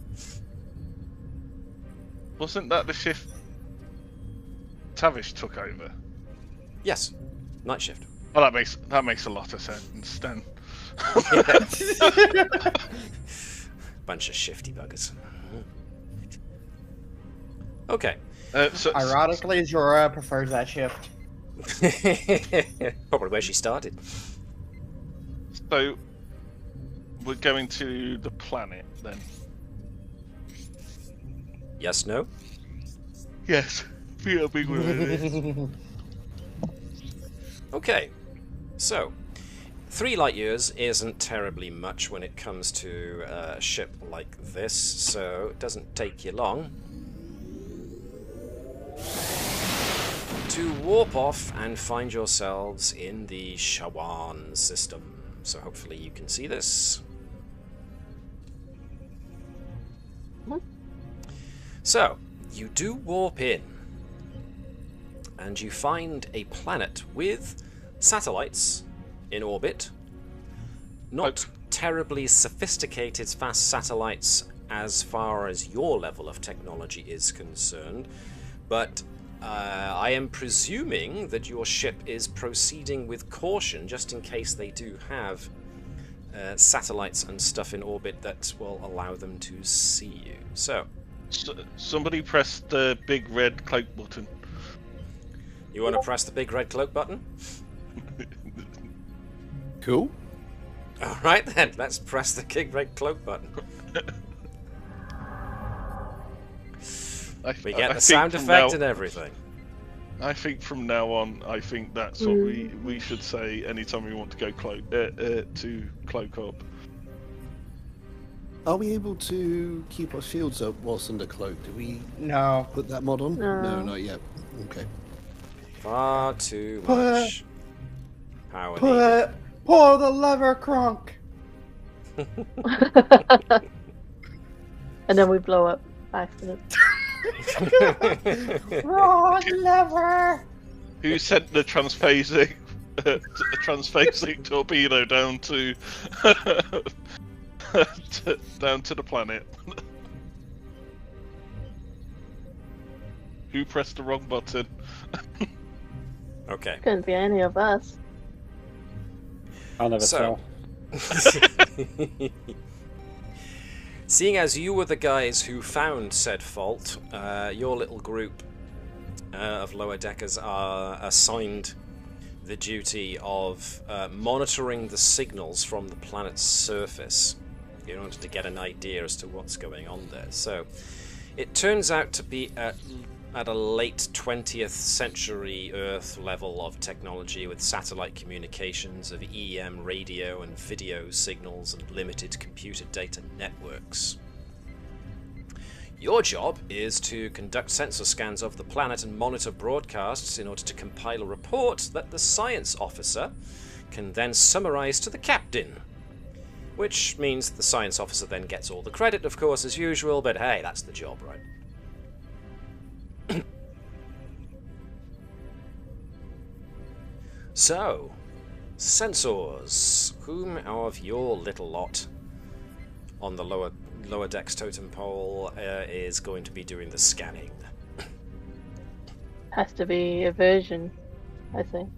D: Wasn't that the shift Tavish took over?
A: Yes. Night shift.
D: Well, that makes a lot of sense then.
A: Bunch of shifty buggers. Okay.
F: Ironically, Jorah prefers that shift.
A: Probably where she started.
D: So, we're going to the planet then?
A: Yes, no?
D: Yes. Feel big with it.
A: Okay. So, 3 light years isn't terribly much when it comes to a ship like this, so it doesn't take you long to warp off and find yourselves in the Shawan system. So hopefully you can see this. So, you do warp in, and you find a planet with satellites in orbit. Not terribly sophisticated fast satellites as far as your level of technology is concerned, but I am presuming that your ship is proceeding with caution just in case they do have satellites and stuff in orbit that will allow them to see you. So,
D: Somebody press the big red cloak button.
A: you want to press the big red cloak button?
C: Cool.
A: All right then, let's press the big red cloak button. We get the sound effect and everything.
D: I think from now on, I think that's what we should say anytime we want to go cloak up.
C: Are we able to keep our shields up whilst under cloak? Do we
F: No.
C: put that mod on?
E: No.
C: Not yet. Okay.
A: Far too much. Power
F: Pull the lever, Kronk.
E: And then we blow up by accident.
F: Wrong lever.
D: Who sent the transphasing torpedo down to down to the planet? Who pressed the wrong button?
A: Okay.
E: Couldn't be any of us.
B: I'll never
A: So-
B: tell.
A: Seeing as you were the guys who found said fault, your little group of lower deckers are assigned the duty of monitoring the signals from the planet's surface in order to get an idea as to what's going on there. So it turns out to be at a late 20th century Earth level of technology with satellite communications of EM radio and video signals and limited computer data networks. Your job is to conduct sensor scans of the planet and monitor broadcasts in order to compile a report that the science officer can then summarize to the captain. Which means the science officer then gets all the credit, of course, as usual, but hey, that's the job, right? So, sensors. Whom of your little lot on the lower decks totem pole is going to be doing the scanning?
E: Has to be Eversion, I think.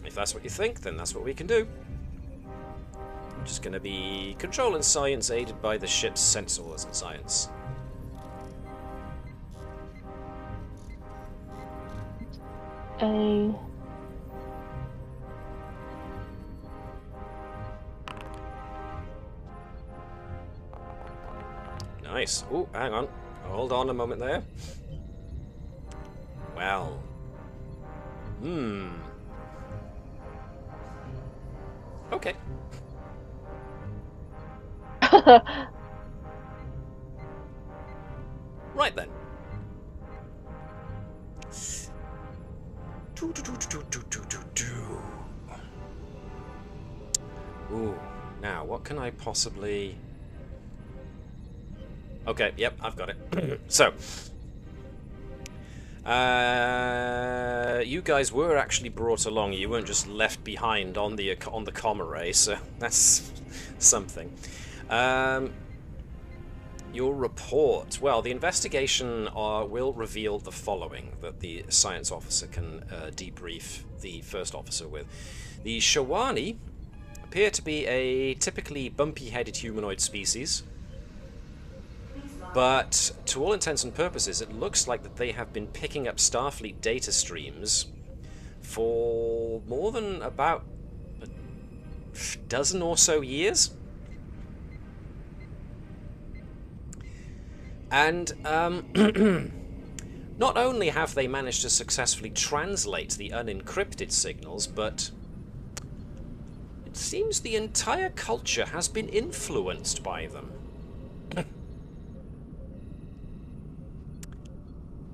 A: If that's what you think, then that's what we can do. I'm just going to be controlling science aided by the ship's sensors and science. Nice. Oh, hang on. Hold on a moment there. Well. Okay. Right then. Ooh, now what can I possibly... Okay, yep, I've got it. So, you guys were actually brought along. You weren't just left behind on the comm array, so that's something. Your report. Well, the investigation will reveal the following that the science officer can debrief the first officer with. The zh'Ranni appear to be a typically bumpy-headed humanoid species, but to all intents and purposes, it looks like that they have been picking up Starfleet data streams for more than about a dozen or so years. And not only have they managed to successfully translate the unencrypted signals, but it seems the entire culture has been influenced by them.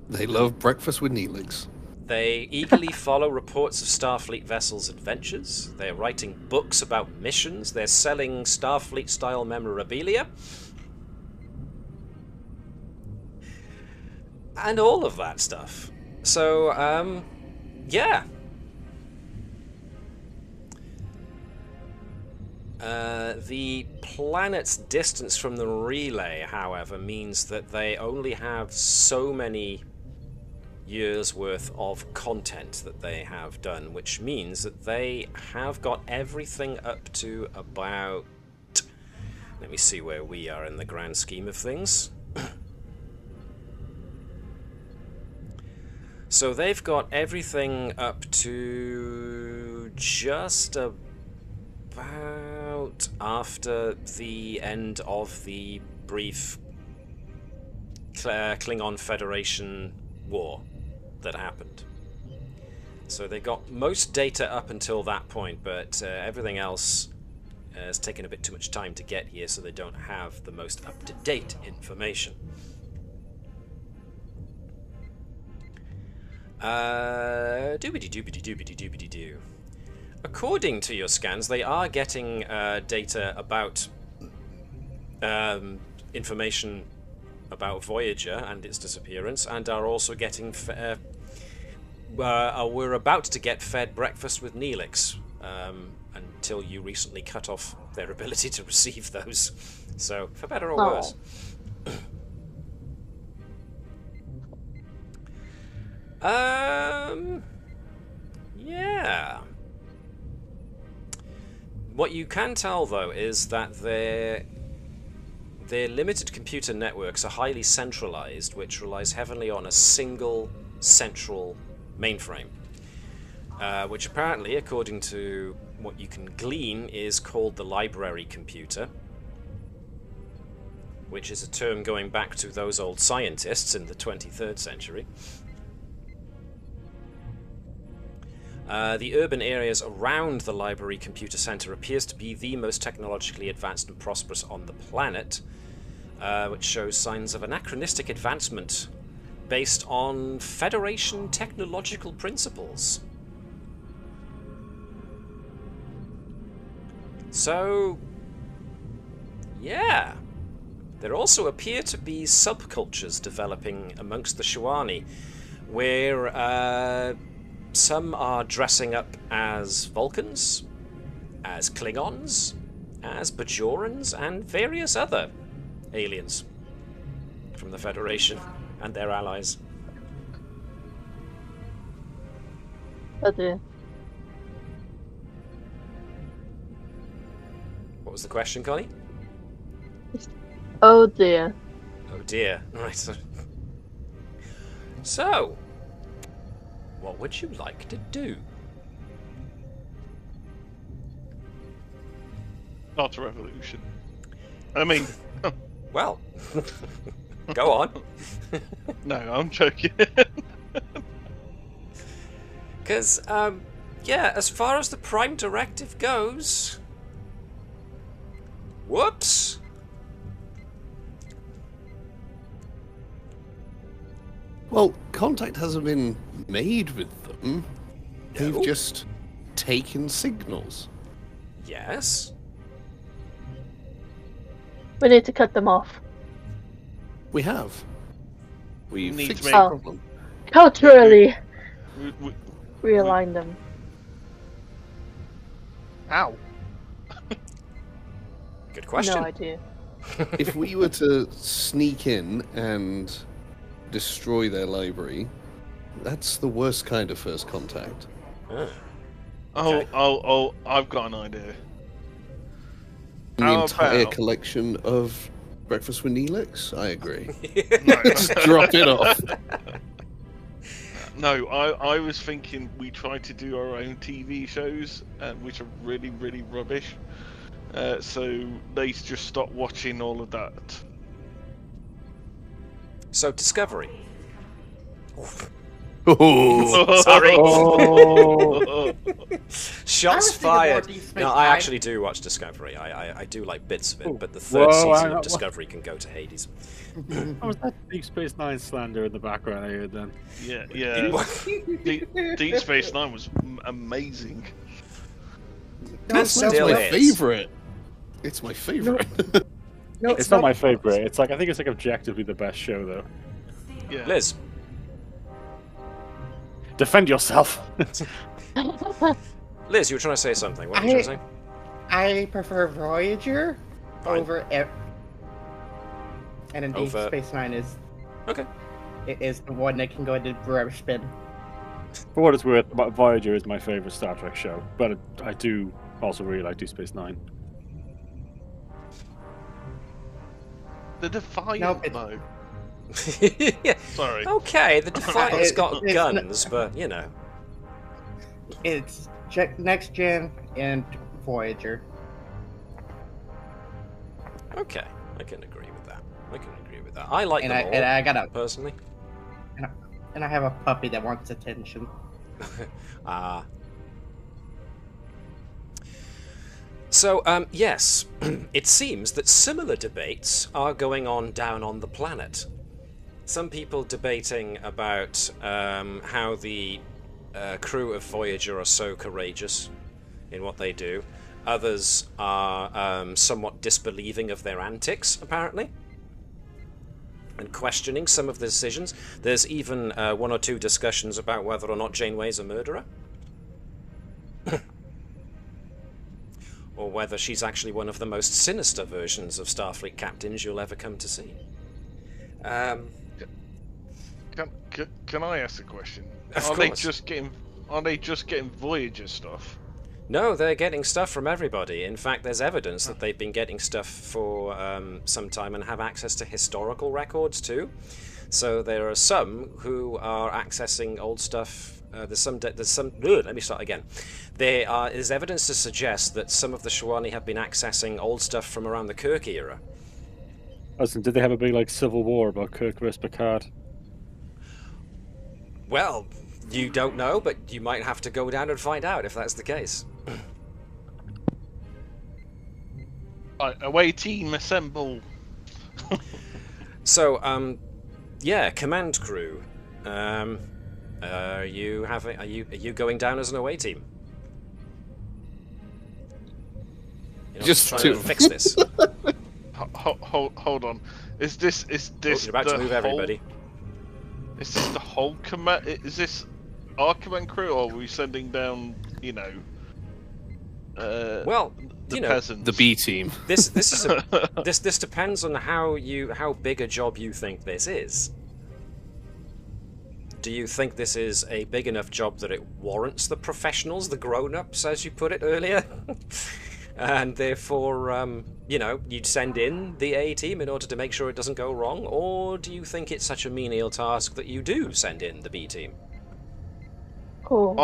C: They love breakfast with Neelix.
A: They eagerly follow reports of Starfleet vessels' adventures. They're writing books about missions. They're selling Starfleet-style memorabilia. And all of that stuff. So, yeah. The planet's distance from the relay, however, means that they only have so many years worth of content that they have done, which means that they have got everything up to about... Let me see where we are in the grand scheme of things. So they've got everything up to just about after the end of the brief Klingon Federation war that happened. So they got most data up until that point, but everything else has taken a bit too much time to get here, so they don't have the most up-to-date information. Doobity-doobity-doobity-doobity-doo. According to your scans, they are getting data about information about Voyager and its disappearance, and are also getting we're about to get fed breakfast with Neelix, until you recently cut off their ability to receive those. So, for better or worse. Yeah. What you can tell, though, is that their limited computer networks are highly centralized, which relies heavily on a single central mainframe, which apparently, according to what you can glean, is called the library computer, which is a term going back to those old scientists in the 23rd century. The urban areas around the library computer center appears to be the most technologically advanced and prosperous on the planet, which shows signs of anachronistic advancement based on Federation technological principles. So, yeah. There also appear to be subcultures developing amongst the zh'Ranni, where some are dressing up as Vulcans, as Klingons, as Bajorans, and various other aliens from the Federation and their allies.
E: Oh dear.
A: What was the question, Connie?
E: Oh dear.
A: Oh dear. Right. So, what would you like to do?
D: Not a revolution. I mean,
A: Well, go on.
D: no, I'm joking.
A: Because, yeah, as far as the Prime Directive goes... Whoops!
C: Well, contact hasn't been made with them. They've
A: No.
C: just taken signals.
A: Yes?
E: We need to cut them off.
C: We have. We've
D: Need to
C: fixed
D: make-
C: the
E: Oh.
C: problem.
E: Culturally
D: we,
E: realign them.
F: Ow.
A: Good question.
E: No idea.
C: If we were to sneak in and destroy their library, that's the worst kind of first contact.
A: Ah.
D: oh, I've got an idea.
C: The
D: How
C: entire
D: about-
C: collection of Breakfast with Neelix? I agree.
D: No,
C: Just drop it off.
D: no, I was thinking we try to do our own TV shows, which are really, really rubbish. So they just stop watching all of that.
A: So, Discovery.
C: Oh,
A: Sorry.
B: Oh.
A: Shots
F: thinking more
A: fired.
F: Deep Space
A: No, I
F: Nine.
A: actually do watch Discovery. I do like bits of it,
B: Ooh.
A: but the third
B: Whoa,
A: season
B: hang
A: of
B: on,
A: Discovery can go to Hades.
B: What was that Deep Space Nine slander in the background I heard then?
D: Yeah, Deep Space Nine was amazing.
C: That's
A: Still
C: my
A: is.
C: favorite. It's my favorite.
F: No,
B: It's not my favorite. It's like I think it's like objectively the best show though.
D: Yeah.
A: Liz.
B: Defend yourself.
A: Liz, you were trying to say something. What were you trying to say?
F: I prefer Voyager
A: Fine.
F: over and indeed
A: Over-
F: Space Nine is
A: Okay.
F: It is the one that can go into forever spin.
B: For what it's worth, Voyager is my favorite Star Trek show, but I do also really like Deep Space Nine.
D: The Defiant,
F: No,
D: though.
A: Yeah.
D: Sorry.
A: Okay, the Defiant's got
F: It's
A: guns, but you know.
F: It's Next Gen and Voyager.
A: Okay, I can agree with that. I like
F: And
A: them all,
F: and I got a
A: personally.
F: and I have a puppy that wants attention.
A: Ah. So, yes, it seems that similar debates are going on down on the planet. Some people debating about how the crew of Voyager are so courageous in what they do. Others are somewhat disbelieving of their antics, apparently, and questioning some of the decisions. There's even one or two discussions about whether or not Janeway's a murderer. Or whether she's actually one of the most sinister versions of Starfleet captains you'll ever come to see.
D: Can I ask a question?
A: Of
D: Are
A: course.
D: they just getting Voyager stuff?
A: No, they're getting stuff from everybody. In fact, there's evidence that they've been getting stuff for some time and have access to historical records too. So there are some who are accessing old stuff. There's some. Let me start again. There's evidence to suggest that some of the zh'Ranni have been accessing old stuff from around the Kirk era.
B: Listen, did they have a big civil war about Kirk versus Picard?
A: Well, you don't know, but you might have to go down and find out if that's the case.
D: Away team, assemble.
A: So, yeah, command crew. Are you going down as an away team? You're not
C: Just
A: trying
C: to-
A: to fix this.
D: Hold on. Is this
A: You're about to
D: the
A: move
D: whole-
A: everybody.
D: Is this the whole command? Is this our command crew, or are we sending down,
A: Well,
D: the
A: you know,
D: peasants?
C: The B team.
A: this is this depends on how big a job you think this is. Do you think this is a big enough job that it warrants the professionals, the grown-ups, as you put it earlier? And therefore, you'd send in the A team in order to make sure it doesn't go wrong? Or do you think it's such a menial task that you do send in the B team?
E: Cool.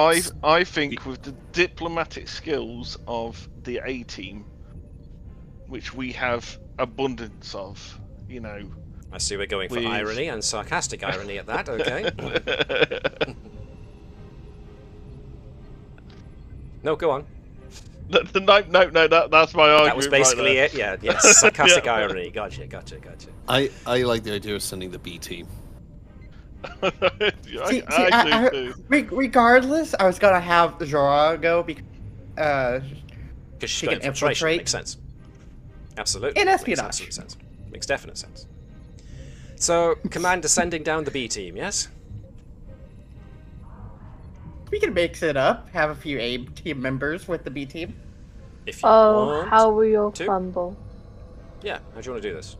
D: I think with the diplomatic skills of the A team, which we have abundance of,
A: I see we're going for
D: Please.
A: irony and sarcastic irony at that, okay. No, go on.
D: No, that's my argument.
A: That was basically
D: right
A: it, yeah. Yes, sarcastic
D: Yeah.
A: irony. Gotcha.
C: I like the idea of sending the B team.
D: I do too.
F: Regardless, I was gonna have Jolla go because
A: Because she's
F: She
A: got
F: can
A: infiltration.
F: infiltrate.
A: Makes sense. Absolutely.
F: And
A: Makes
F: espionage.
A: absolute sense. Makes definite sense. So, Commander sending down the B team, yes?
F: we can mix it up. Have a few A team members with the B team.
A: If you
E: Oh,
A: want.
E: how will you
A: to.
E: fumble?
A: Yeah, how do you want to do this?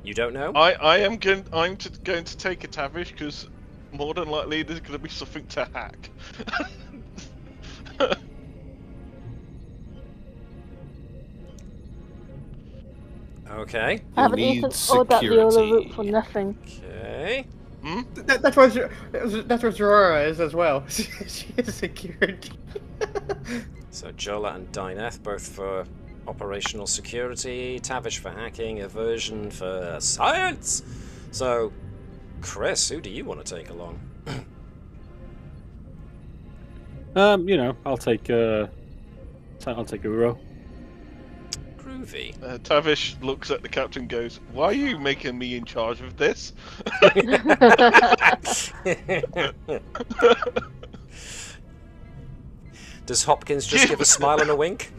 A: You don't know?
D: I'm going to take a Tavish because more than likely there's going to be something to hack.
A: Okay.
E: I haven't
C: need
E: even ordered that Viola
C: security.
E: route for nothing.
A: Okay.
F: That's what Aurora is as well. She is security.
A: So Jolla and Dai'Neth both for operational security, Tavish for hacking, Eversion for science. So, Chris, who do you want to take along?
B: I'll take Uro.
A: Groovy.
D: Tavish looks at the captain and goes, "Why are you making me in charge of this?"
A: Does Hopkins just give a smile and a wink?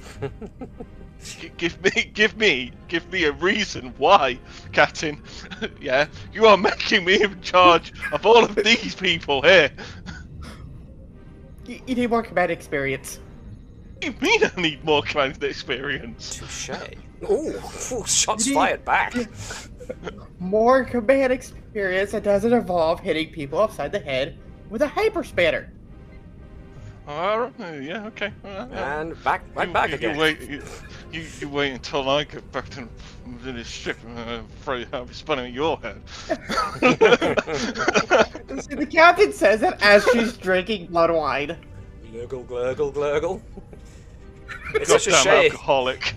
D: Give me a reason why, Captain. Yeah, you are making me in charge of all of these people here.
F: You need more command experience.
D: What do you mean I need more command experience?
A: Touche. Ooh, shots fired back.
F: More command experience that doesn't involve hitting people upside the head with a hyper spanner.
D: Yeah, okay.
A: And back again.
D: You wait until I get back to the ship and throw I'll be spinning at your head.
F: See, the captain says that as she's drinking blood wine.
A: Glurgle, glurgle, glurgle. It's
D: Goddamn
A: such a shame.
D: alcoholic.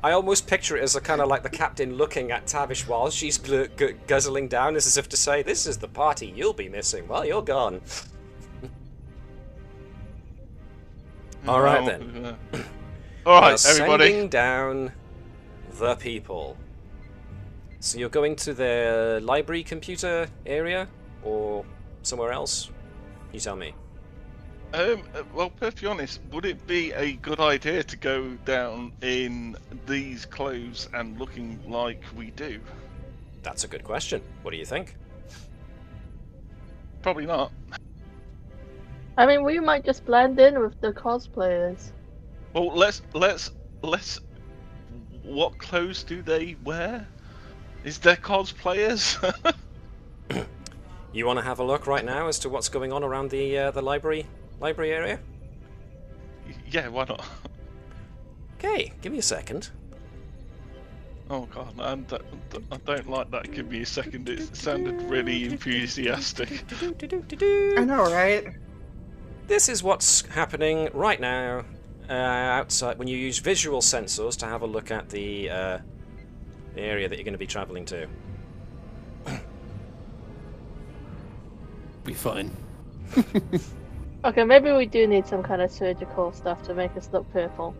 A: I almost picture it as a kind of like the captain looking at Tavish while she's guzzling down, as if to say, "This is the party you'll be missing while you're gone." All right then.
D: All right, everybody.
A: Sending down the people. So you're going to the library computer area or somewhere else? You tell me.
D: Well, perfectly honest, would it be a good idea to go down in these clothes and looking like we do?
A: That's a good question. What do you think?
D: Probably not.
E: I mean, we might just blend in with the cosplayers.
D: Well, let's. What clothes do they wear? Is there cosplayers?
A: You want to have a look right now as to what's going on around the library area?
D: Yeah, why not?
A: Okay, give me a second.
D: Oh god, I don't like that. Give me a second. It sounded really enthusiastic.
F: I know, right?
A: This is what's happening right now outside when you use visual sensors to have a look at the area that you're going to be traveling to.
C: Be fine.
E: Okay, maybe we do need some kind of surgical stuff to make us look purple.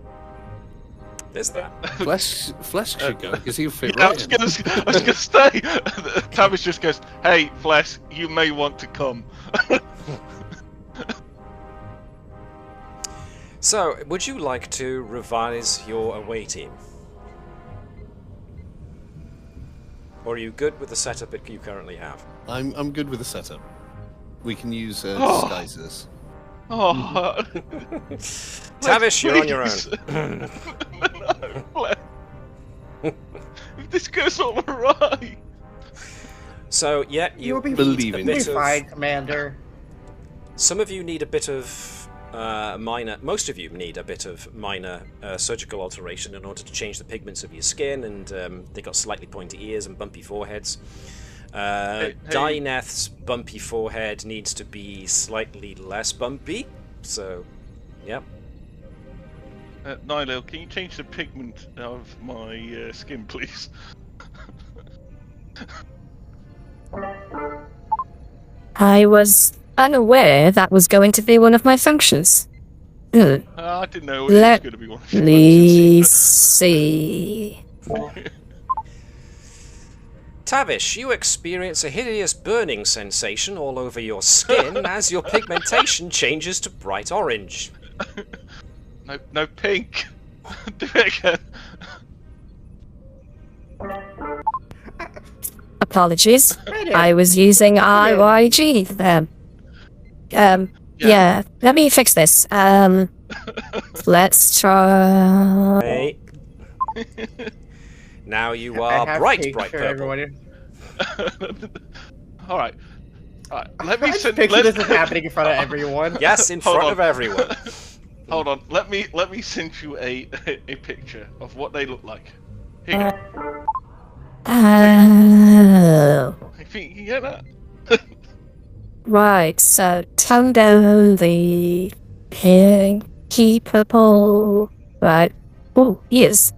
A: There's that.
C: Phlesc should go because he'll fit
D: I
C: right
D: was
C: in.
D: gonna say. Tavish just goes, "Hey, Phlesc, you may want to come."
A: So, would you like to revise your away team? Or are you good with the setup that you currently have?
C: I'm good with the setup. We can use disguises.
D: Oh,
A: Tavish, you're on your own.
D: No, Phlesc. If this goes all right.
A: So, yeah,
F: You'll be
C: believe in
F: fine, Commander.
A: some of you need a bit of most of you need a bit of minor surgical alteration in order to change the pigments of your skin, and they got slightly pointy ears and bumpy foreheads. Dai'Neth's bumpy forehead needs to be slightly less bumpy, so, yep.
D: Nilo, can you change the pigment of my skin, please?
G: I was unaware that was going to be one of my functions.
D: I didn't know it was
G: Let
D: going to be one of your
G: me
D: functions.
G: see.
A: Tavish, you experience a hideous burning sensation all over your skin as your pigmentation changes to bright orange.
D: No pink. Do it again.
G: Apologies.
F: Right
G: I was using IYG then. Yeah, let me fix this. Let's try.
A: Hey. Now you
F: I
A: are
F: have
A: bright
F: pink for
A: purple.
F: everyone.
D: All right. Let me
F: I just
D: send.
F: picture this is happening in front of everyone.
A: Yes, in
D: Hold
A: front
D: on.
A: of everyone.
D: Hold on. Let me send you a picture of what they look like. Here you go.
G: Oh.
D: I think you can get that.
G: Right, so tone down the pinky purple. Right. Oh, yes.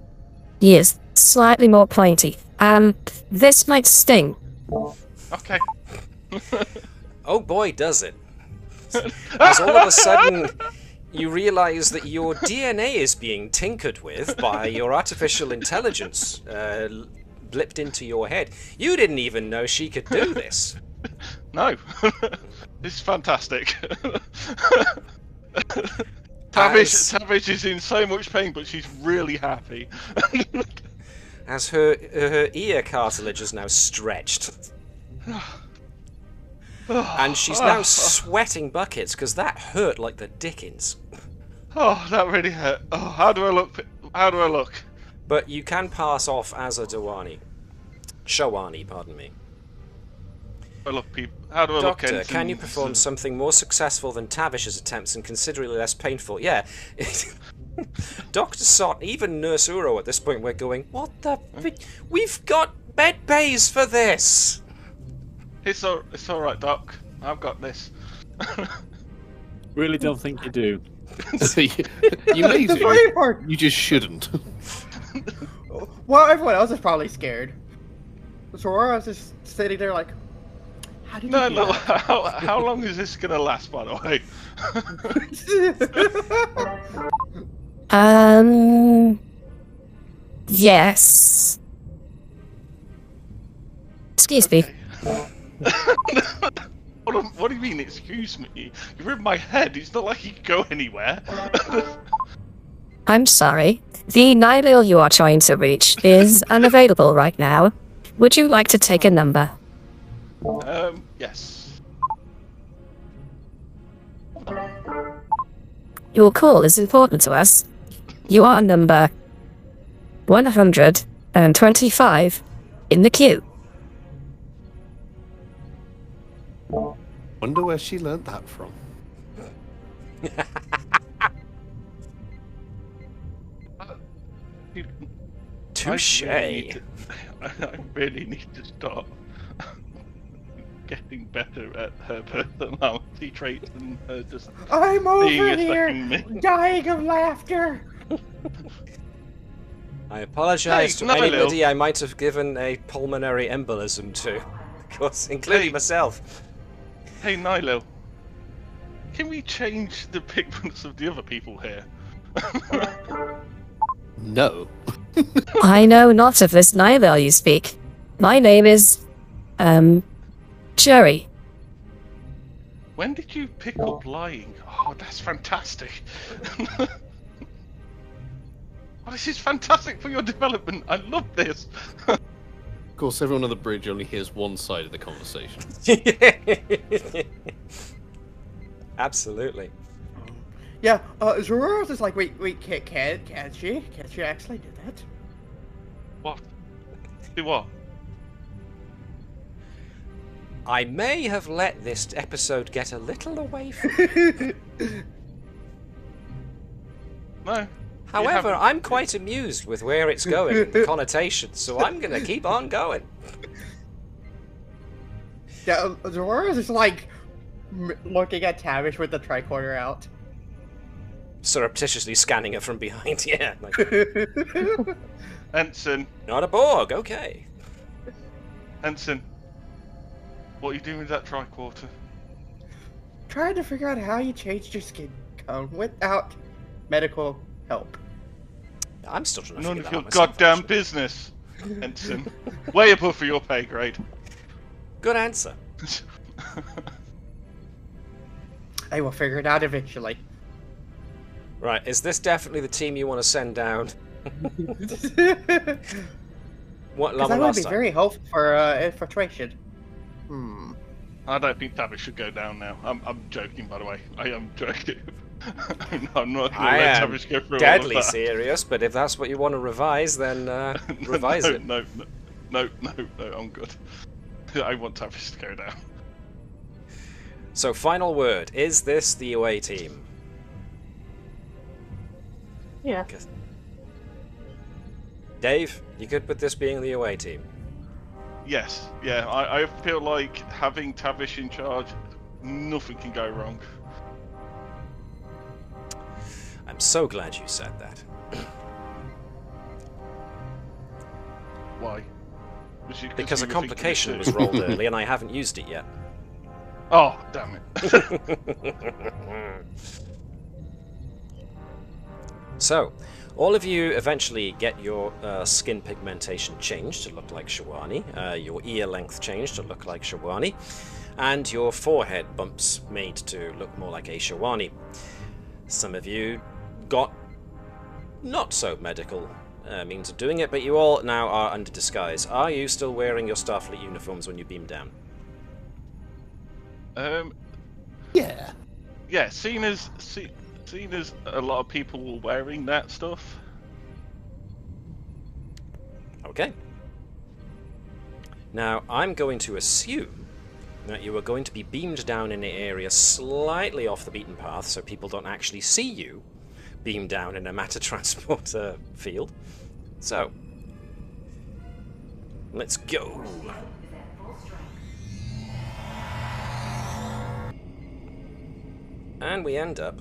G: Yes, slightly more pointy. This might sting.
D: Okay.
A: Oh boy, does it. As all of a sudden you realise that your DNA is being tinkered with by your artificial intelligence blipped into your head. You didn't even know she could do this.
D: No. This is fantastic. Tavish is in so much pain, but she's really happy.
A: As her ear cartilage is now stretched. And she's now sweating buckets because that hurt like the dickens.
D: Oh, that really hurt. Oh, how do I look? How do I look?
A: But you can pass off as a Dai'Neth. Shawani, pardon me.
D: I look, people. How do I look,
A: Doctor,
D: Ensign?
A: can you perform something more successful than Tavish's attempts and considerably less painful? Yeah. Dr. Sott, even Nurse Uro at this point, we're going, what the... We've got bed bays for this!
D: It's alright, Doc. I've got this.
B: Really don't think you do.
C: You may
F: The funny part.
C: do. You just shouldn't.
F: Well, everyone else is probably scared. Aurora's just sitting there like, how did you
D: No,
F: do
D: no.
F: that?
D: How long is this gonna last, by the way?
G: Yes. Excuse me.
D: What do you mean, excuse me? You're in my head. It's not like you can go anywhere.
G: I'm sorry. The Neshlel you are trying to reach is unavailable right now. Would you like to take a number?
D: Yes.
G: Your call is important to us. You are number 125 in the queue.
C: Wonder where she learnt that from.
A: Touche.
D: I really need to start getting better at her personality traits and her just
F: I'm
D: being
F: over
D: a
F: here,
D: second me.
F: dying of laughter.
A: I apologise
D: Hey,
A: to
D: Nilo.
A: anybody I might have given a pulmonary embolism to, of course, including
D: Hey.
A: myself.
D: Hey, Nilo. Can we change the pigments of the other people here?
C: No.
G: I know not of this Neshlel you speak. My name is, Cherry.
D: When did you pick up lying? Oh, that's fantastic. Oh, this is fantastic for your development. I love this.
C: Of course, everyone on the bridge only hears one side of the conversation.
A: Absolutely.
F: Yeah, Aurora's just like, wait, can she actually do that?
D: What? Do what?
A: I may have let this episode get a little away from
D: No.
A: However,
D: haven't.
A: I'm quite amused with where it's going, the connotations, so I'm going to keep on going.
F: Yeah, Aurora's just like looking at Tavish with the tricorder out.
A: Surreptitiously scanning it from behind, yeah. Like,
D: Ensign,
A: not a Borg, okay.
D: Ensign. What are you doing with that tricorder?
F: Trying to figure out how you changed your skin tone without medical help.
A: I'm still trying to
D: None
A: figure
D: of
A: that
D: your
A: out myself,
D: goddamn
A: actually.
D: business, Ensign. Way above for your pay grade.
A: Good answer.
F: I will figure it out eventually.
A: Right, is this definitely the team you want to send down? What
F: Because
A: level
F: that would
A: last
F: be
A: time?
F: very helpful for infiltration.
D: I don't think Tavish should go down now. I'm joking, by the way. I am joking. I'm not going to
A: I
D: let
A: am
D: Tavish go through
A: deadly
D: all of that.
A: serious, but if that's what you want to revise, then revise
D: no,
A: it.
D: No, I'm good. I want Tavish to go down.
A: So, final word. Is this the away team?
E: Yeah.
A: Dave, you good with this being the away team?
D: Yes, yeah, I feel like having Tavish in charge, nothing can go wrong.
A: I'm so glad you said that.
D: Why? Was you-
A: Because
D: you
A: a
D: were thinking
A: complication
D: it
A: was
D: too?
A: rolled early and I haven't used it yet.
D: Oh, damn it.
A: So, all of you eventually get your skin pigmentation changed to look like zh'Ranni, your ear length changed to look like zh'Ranni, and your forehead bumps made to look more like a zh'Ranni. Some of you got not so medical means of doing it, but you all now are under disguise. Are you still wearing your Starfleet uniforms when you beam down?
C: Yeah.
D: Yeah, seeing as a lot of people were wearing that stuff,
A: Okay. Now, I'm going to assume that you are going to be beamed down in an area slightly off the beaten path, so people don't actually see you beamed down in a matter transporter field. So, let's go. And we end up...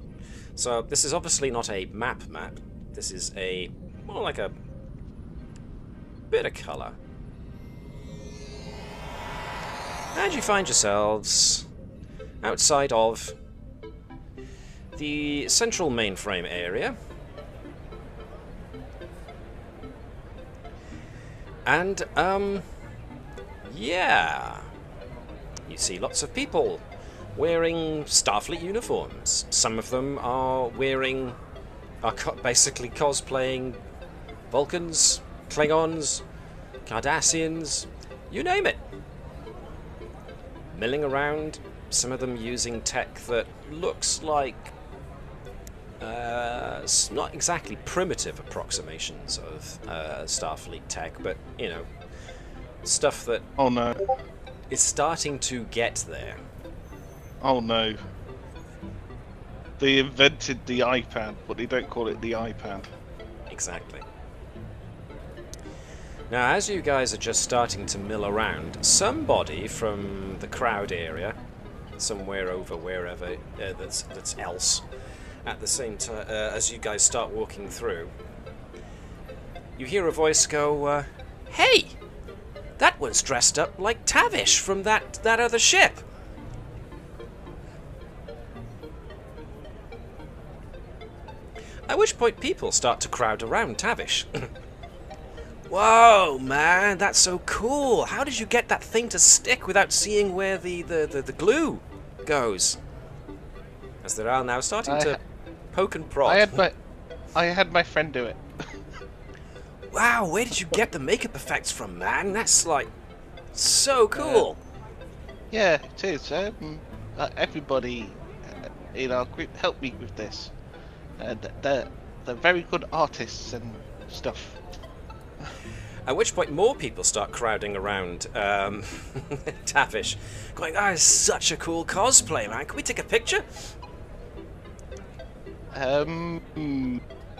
A: So, this is obviously not a map. This is a... more like a bit of colour. And you find yourselves outside of the central mainframe area. And, yeah. You see lots of people wearing Starfleet uniforms. Some of them are basically cosplaying Vulcans, Klingons, Cardassians, you name it. Milling around, some of them using tech that looks like not exactly primitive approximations of Starfleet tech, but, you know, stuff that
D: Oh no.
A: is starting to get there.
D: Oh no. They invented the iPad, but they don't call it the iPad.
A: Exactly. Now, as you guys are just starting to mill around, somebody from the crowd area, somewhere over wherever that's else, at the same time, as you guys start walking through, you hear a voice go, "Hey! That one's dressed up like Tavish from that other ship!" At which point people start to crowd around Tavish. Whoa, man, that's so cool. How did you get that thing to stick without seeing where the glue goes? As they're all now starting to poke and prod.
D: I had my friend do it.
A: Wow, where did you get the makeup effects from, man? That's like so cool.
D: Yeah, it is. Everybody, help me with this. They're very good artists and stuff.
A: At which point more people start crowding around Tavish, going, "Oh, it's such a cool cosplay, man. Can we take a picture?"
C: Of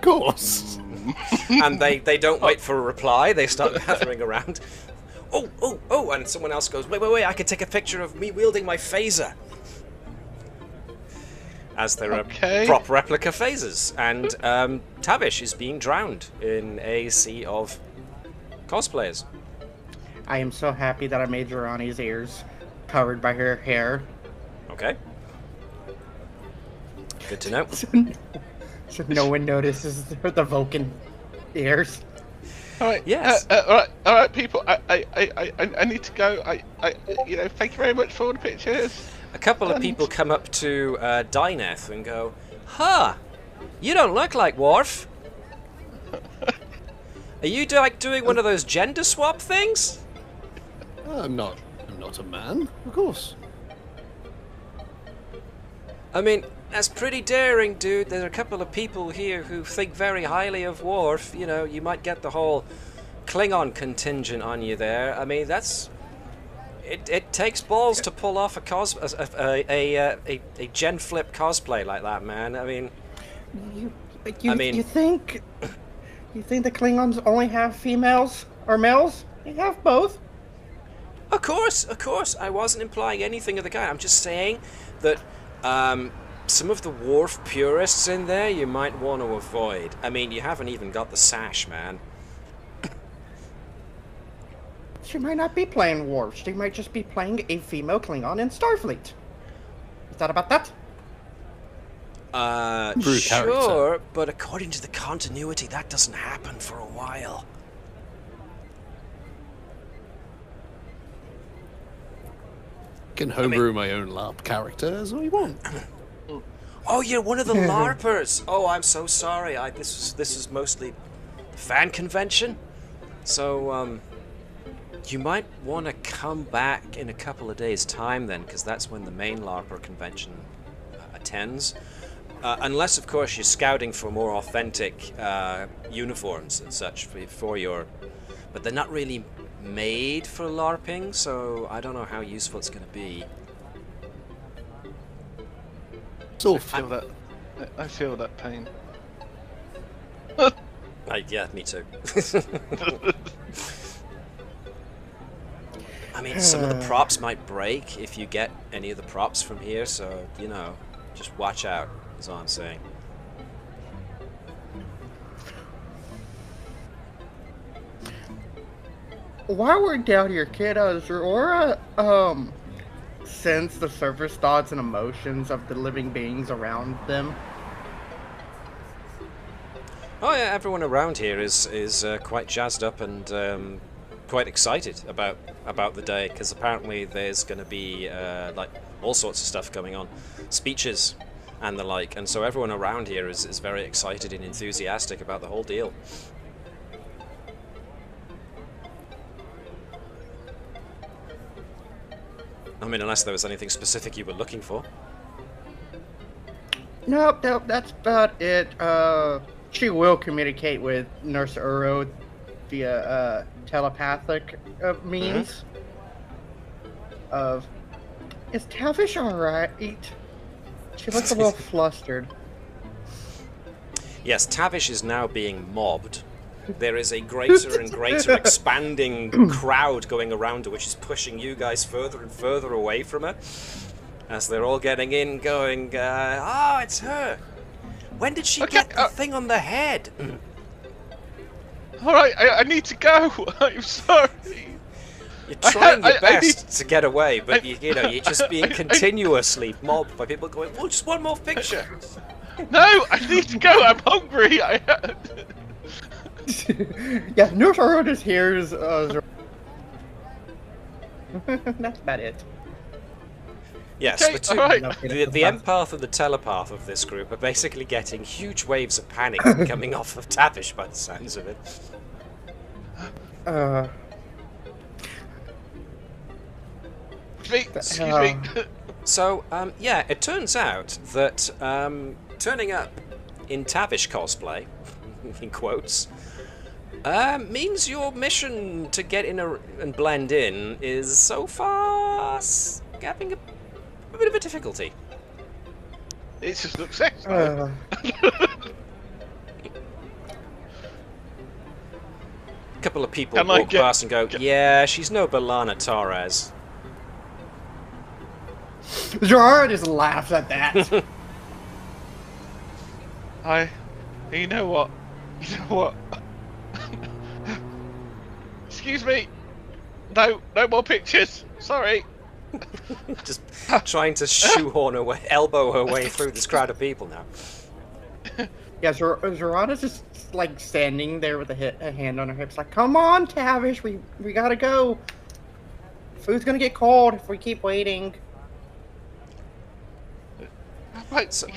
C: course.
A: And they don't wait for a reply. They start gathering around. Oh, and someone else goes, wait, I can take a picture of me wielding my phaser. As there are prop replica phasers. And Tavish is being drowned in a sea of cosplayers.
F: I am so happy that I made zh'Ranni's ears covered by her hair.
A: Okay. Good to know.
F: So no one notices the Vulcan ears.
D: All right.
A: Yes.
D: All right, people. I need to go. Thank you very much for all the pictures.
A: A couple of people come up to Dai'Neth and go, "Huh, you don't look like Worf. Are you doing one of those gender swap things?"
C: I'm not a man, of course.
A: I mean, that's pretty daring, dude. There are a couple of people here who think very highly of Worf. You know, you might get the whole Klingon contingent on you there. I mean, that's... It takes balls to pull off a gen flip cosplay like that, man. I mean...
F: You think the Klingons only have females or males? They have both.
A: Of course. I wasn't implying anything of the kind. I'm just saying that some of the Worf purists in there you might want to avoid. I mean, you haven't even got the sash, man.
F: She might not be playing Worf. She might just be playing a female Klingon in Starfleet. Is that about that?
A: Sure, but according to the continuity, that doesn't happen for a while.
C: Can homebrew my own LARP character as all you want.
A: Oh, you're one of the LARPers. Oh, I'm so sorry. This is mostly fan convention. So, you might want to come back in a couple of days' time then, because that's when the main LARPer convention attends. Unless, of course, you're scouting for more authentic uniforms and such for your... but they're not really made for LARPing, so I don't know how useful it's going to be.
C: So
D: I feel that pain.
A: Yeah, me too. I mean, some of the props might break if you get any of the props from here, so, you know, just watch out, is all I'm saying.
F: While we're down here, kiddos, Aurora, sense the surface thoughts and emotions of the living beings around them?
A: Oh yeah, everyone around here is quite jazzed up and quite excited about the day, because apparently there's going to be like all sorts of stuff going on, speeches and the like, and so everyone around here is very excited and enthusiastic about the whole deal. I mean, unless there was anything specific you were looking for.
F: Nope, that's about it. She will communicate with Nurse Uro via telepathic means. Is Tavish alright? She looks a little flustered.
A: Yes, Tavish is now being mobbed. There is a greater and greater expanding crowd going around her, which is pushing you guys further and further away from her. As they're all getting in, going, oh, it's her! When did she get the thing on the head?
D: Alright, I need to go! I'm sorry!
A: You're trying your best to get away, but you know, you're just being continuously mobbed by people going, well, just one more picture!
D: No, I need to go, I'm hungry!
F: Yeah, Nurse Uro just hears that's about it.
A: Yes,
D: okay,
A: the empath and the telepath of this group are basically getting huge waves of panic coming off of Tavish by the sounds of it.
D: Excuse me.
A: So, yeah, it turns out that turning up in Tavish cosplay, in quotes, means your mission to get in and blend in is so far having a bit of a difficulty.
D: It just looks sexy.
A: A couple of people walk past and go, yeah, she's no Belana Torres.
F: Sharra just laughs at that.
D: You know what? Excuse me. No more pictures. Sorry.
A: Just trying to shoehorn her way, elbow her way through this crowd of people now.
F: Yeah, Sharra's just like standing there with a hand on her hips, like, "Come on, Tavish, we gotta go. Food's gonna get cold if we keep waiting."
D: Right,
A: so,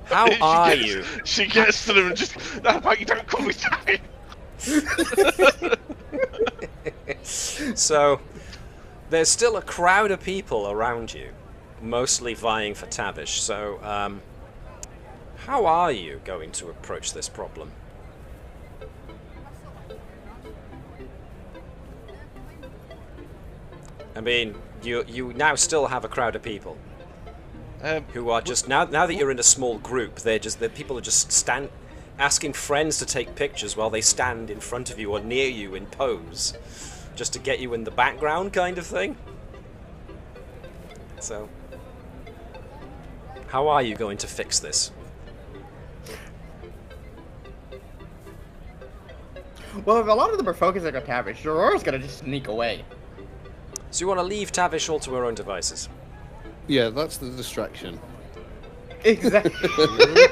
A: how are you?
D: She gets to them and just, no, you don't call me Tavish.
A: So, there's still a crowd of people around you, mostly vying for Tavish. So, how are you going to approach this problem? I mean, you now still have a crowd of people who are just now that you're in a small group. The people are just asking friends to take pictures while they stand in front of you or near you in pose, just to get you in the background, kind of thing. So, how are you going to fix this?
F: Well, if a lot of them are focusing on Tavish, Aurora's gonna just sneak away.
A: So you want to leave Tavish all to her own devices?
C: Yeah, that's the distraction.
F: Exactly.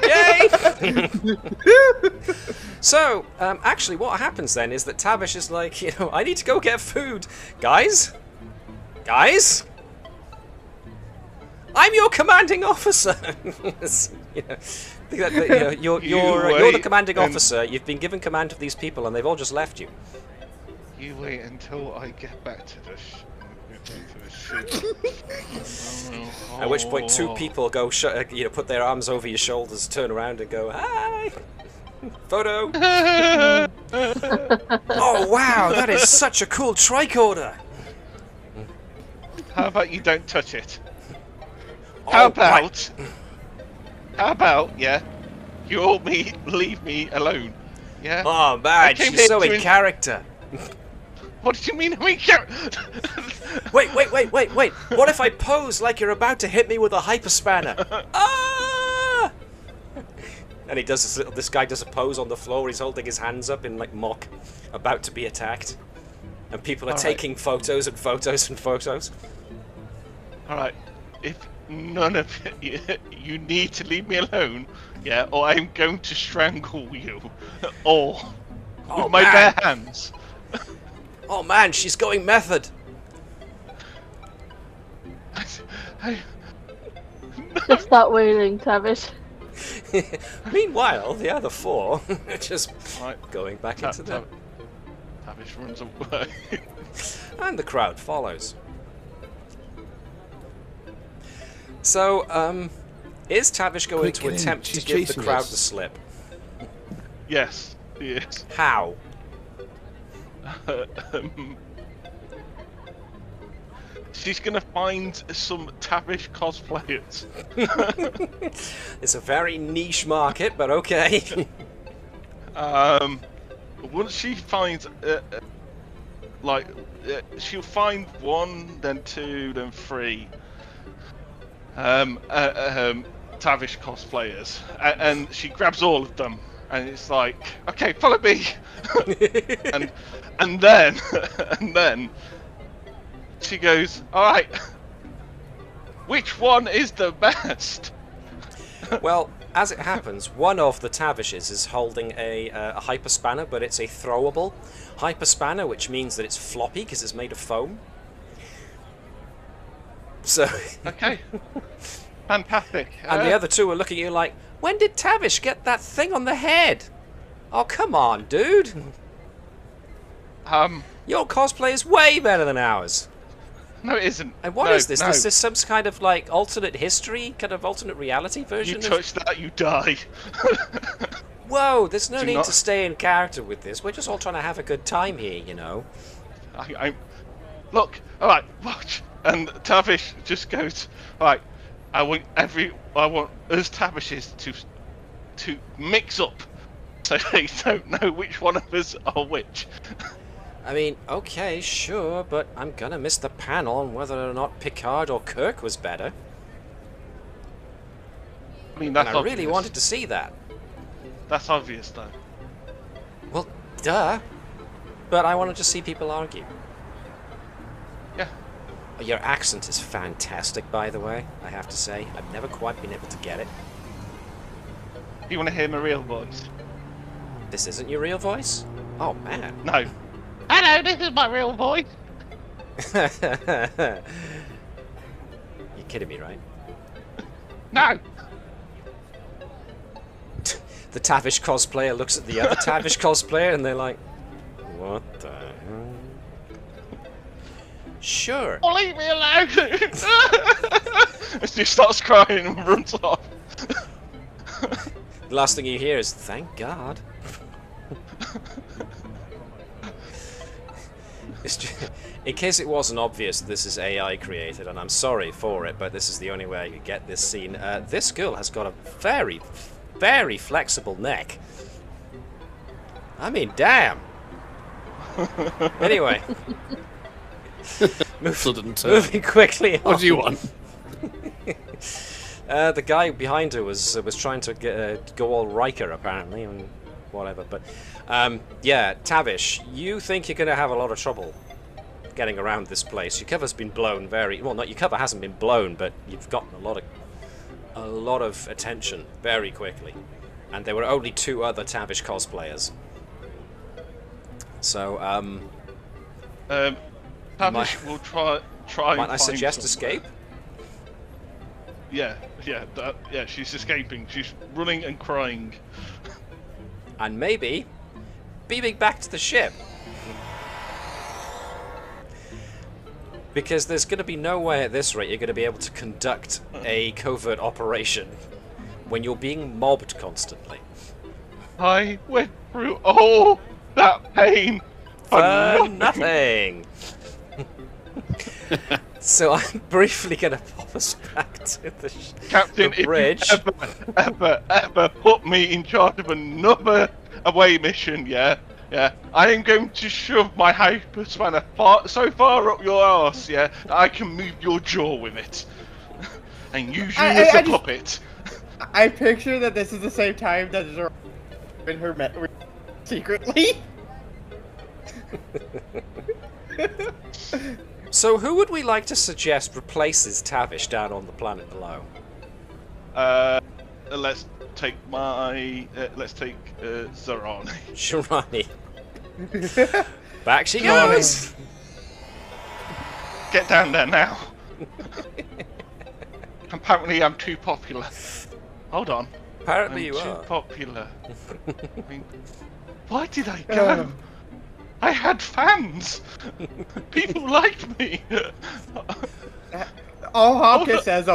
A: Yay! So, actually, what happens then is that Tavish is like, you know, I need to go get food. Guys? I'm your commanding officer! You're the commanding officer. You've been given command of these people and they've all just left you.
D: You wait until I get back to the ship.
A: At which point, two people go, put their arms over your shoulders, turn around, and go, "Hi, photo." Oh wow, that is such a cool tricorder.
D: How about you don't touch it?
A: Oh,
D: How about, yeah, you all leave me alone, yeah?
A: Oh
D: I
A: man,
D: came
A: she's
D: here
A: so
D: to
A: in character.
D: What did you mean?
A: Wait. What if I pose like you're about to hit me with a hyperspanner? Ah! And he does this guy does a pose on the floor. He's holding his hands up in like mock, about to be attacked, and people are taking photos and photos and photos.
D: All right, if none of you need to leave me alone, yeah, or I'm going to strangle you, or with my bare hands.
A: Oh man, she's going method.
E: Just start wailing, Tavish.
A: Meanwhile, the other four are just going back into them.
D: Tavish runs away.
A: And the crowd follows. So, is Tavish going to attempt to give the crowd the slip?
D: Yes, he is.
A: How?
D: She's gonna find some Tavish cosplayers.
A: It's a very niche market, but okay.
D: Once she finds, she'll find one, then two, then three. Tavish cosplayers, and she grabs all of them, and it's like, okay, follow me, and then she goes, all right, which one is the best?
A: Well, as it happens, one of the Tavishes is holding a hyperspanner, but it's a throwable hyperspanner, which means that it's floppy because it's made of foam. So
D: okay, fantastic.
A: And the other two are looking at you like, when did Tavish get that thing on the head? Oh, come on, dude. Your cosplay is way better than ours.
D: No, it isn't.
A: And what is this? Is this some kind of like alternate history, kind of alternate reality version?
D: You touch that, you die.
A: Whoa, there's no need to stay in character with this. We're just all trying to have a good time here, you know.
D: Look, all right, watch. And Tavish just goes, all right, I want us Tavishes to mix up, so they don't know which one of us are which.
A: I mean, okay, sure, but I'm gonna miss the panel on whether or not Picard or Kirk was better.
D: I mean, that's
A: and I really wanted to see that.
D: That's obvious, though.
A: Well, duh. But I wanted to see people argue.
D: Yeah.
A: Your accent is fantastic, by the way, I have to say. I've never quite been able to get it.
D: Do you want to hear my real voice?
A: This isn't your real voice? Oh, man.
D: No. Hello, this is my real voice.
A: You're kidding me, right?
D: No.
A: The Tavish cosplayer looks at the other Tavish cosplayer and they're like, what the hell? Sure.
D: Oh, leave me alone. And she starts crying and runs off.
A: The last thing you hear is, thank God. In case it wasn't obvious, this is AI created, and I'm sorry for it, but this is the only way I could get this scene. This girl has got a very, very flexible neck. I mean, damn. Anyway. Moving quickly on.
C: What do you want?
A: The guy behind her was trying to go all Riker, apparently, and whatever. But yeah, Tavish, you think you're going to have a lot of trouble getting around this place. Your cover's been blown very well. Not your cover hasn't been blown, but you've gotten a lot of attention very quickly, and there were only 2 other Tavish cosplayers. So
D: Tavish will try.
A: Might I suggest escape?
D: Yeah, she's escaping. She's running and crying.
A: And maybe beaming back to the ship. Because there's going to be no way at this rate you're going to be able to conduct a covert operation when you're being mobbed constantly.
D: I went through all that pain for
A: nothing. So I'm briefly going to pop us back to the
D: Captain,
A: the bridge.
D: if you ever put me in charge of another away mission, yeah, I am going to shove my hyperspanner so far up your arse, yeah, that I can move your jaw with it. And use you as a puppet.
F: I picture that this is the same time that Zh'Ranni in her secretly.
A: So who would we like to suggest replaces Tavish down on the planet below?
D: Let's take zh'Ranni.
A: zh'Ranni. Back she goes.
D: Get down there now. Apparently I'm too popular. Hold on.
A: Apparently
D: I'm
A: you
D: too
A: are.
D: popular. I mean, why did I go? I had fans. People liked me.
F: All Hopkins says,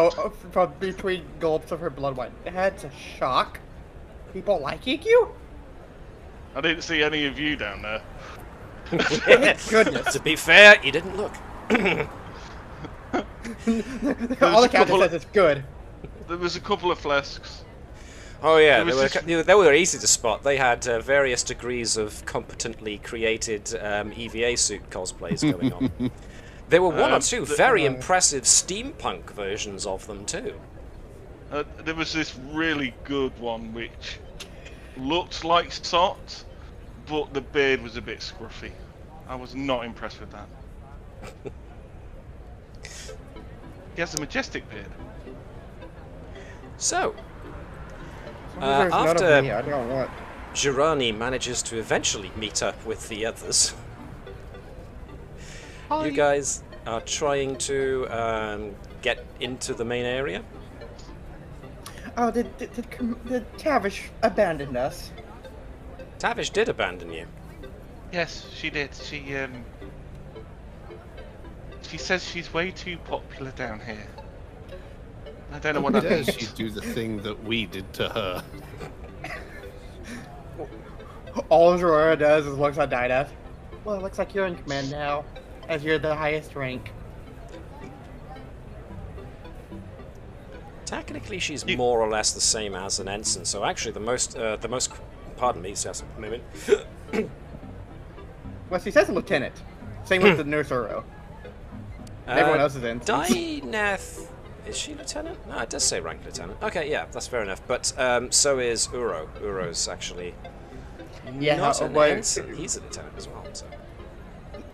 F: from between gulps of her blood wine, that's a shock. People liking you?
D: I didn't see any of you down there.
F: Goodness.
A: To be fair, you didn't look.
F: All the captain says it's good.
D: There was a couple of Phlesks.
A: Oh yeah, they were easy to spot. They had various degrees of competently created EVA suit cosplays going on. There were one or two very impressive steampunk versions of them too.
D: There was this really good one which looked like Sott, but the beard was a bit scruffy. I was not impressed with that. He has a majestic beard.
A: So,
F: There's none of
A: after
F: me, I don't want.
A: zh'Ranni manages to eventually meet up with the others, you guys are trying to get into the main area.
F: Oh, did Tavish abandon us?
A: Tavish did abandon you.
D: Yes, she did. She says she's way too popular down here. I don't know what that
C: Does
D: means.
C: she do the thing that we did to her?
F: All Sharra does is looks at Dai'Neth. Well, it looks like you're in command now, as you're the highest rank.
A: Technically, she's more or less the same as an ensign. So actually, the most, pardon me, just a moment.
F: Well, she says lieutenant. Same with the nurse Uro. Everyone else is in.
A: Dai'Neth, is she lieutenant? No, it does say rank lieutenant. Okay, yeah, that's fair enough. But so is Uro. Uro's actually not an ensign. He's a lieutenant as well. So.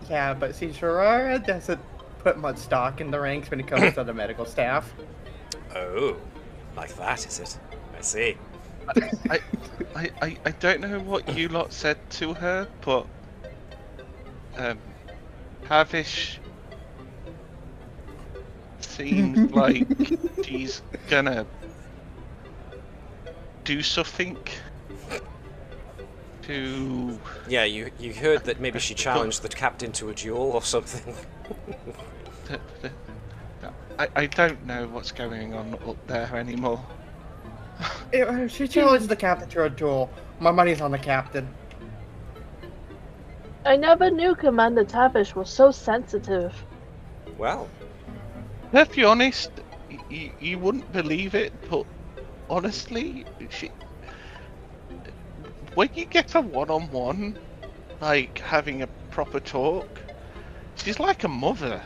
F: Yeah, but see, Sharra doesn't put much stock in the ranks when it comes to the medical staff.
A: Oh, like that, is it? I see.
D: I don't know what you lot said to her, but Tavish seems like she's gonna do something to...
A: Yeah, you heard that maybe she challenged the captain to a duel or something.
D: I don't know what's going on up there anymore.
F: She challenged the captain to a duel. My money's on the captain.
E: I never knew Commander Tavish was so sensitive.
A: Well,
D: Let's be honest, you wouldn't believe it, but honestly, when you get a one-on-one, like having a proper talk, she's like a mother.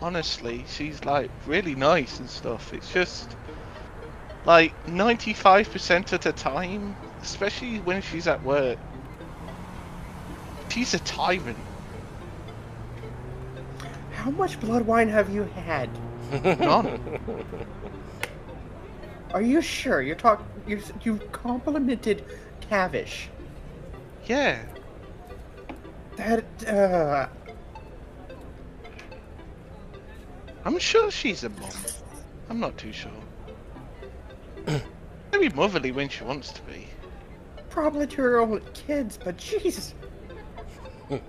D: Honestly, she's like really nice and stuff. It's just like 95% of the time, especially when she's at work, she's a tyrant.
F: How much blood wine have you had?
D: None.
F: Are you sure? You complimented Tavish.
D: Yeah.
F: That
D: I'm sure she's a mom. I'm not too sure. Maybe motherly when she wants to be.
F: probably to her own kids, but jeez.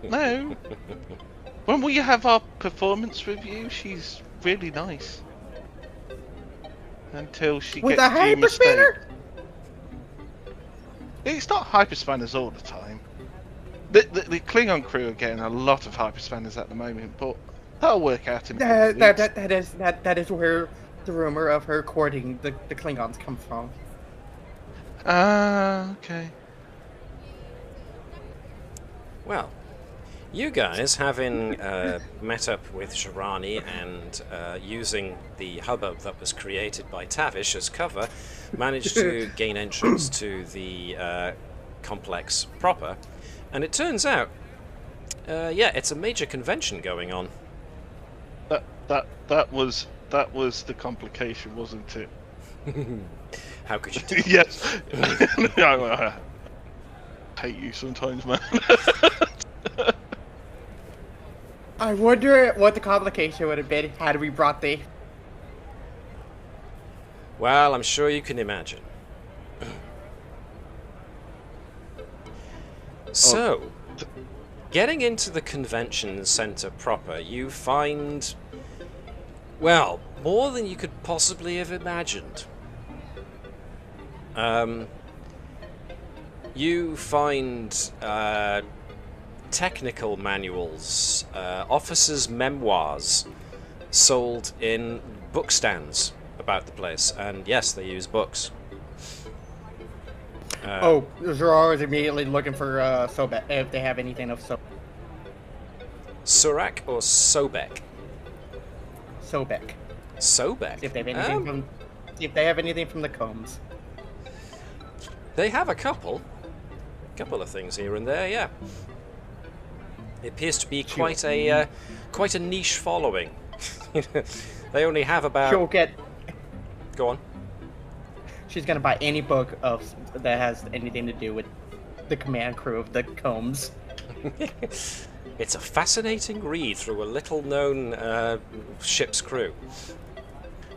D: No. When we have our performance review, she's really nice. Until she
F: With
D: gets
F: a
D: a mistake.
F: hyperspanner?
D: It's not hyperspanners all the time. The Klingon crew are getting a lot of hyperspanners at the moment, but that'll work out in a couple of weeks.
F: That is where the rumor of her courting the Klingons comes from.
D: Ah, okay.
A: Well, you guys, having met up with zh'Ranni and using the hubbub that was created by Tavish as cover, managed to gain entrance to the complex proper. And it turns out, yeah, it's a major convention going on.
D: That was the complication, wasn't it?
A: How could you do?
D: Yes. I hate you sometimes, man.
F: I wonder what the complication would have been had we brought the...
A: Well, I'm sure you can imagine. So, getting into the convention center proper, you find, well, more than you could possibly have imagined. You find technical manuals, officers' memoirs sold in book stands about the place, and yes, they use books.
F: Zh'Ranni is immediately looking for Sobek, if they have anything of Sobek.
A: Surak or Sobek?
F: Sobek.
A: Sobek?
F: See if they have anything from... See if they have anything from the Combs.
A: They have a couple of things here and there, yeah. It appears to be quite a niche following. They only have about...
F: She'll get...
A: Go on.
F: She's gonna buy any book that has anything to do with the command crew of the Combs.
A: It's a fascinating read through a little-known ship's crew.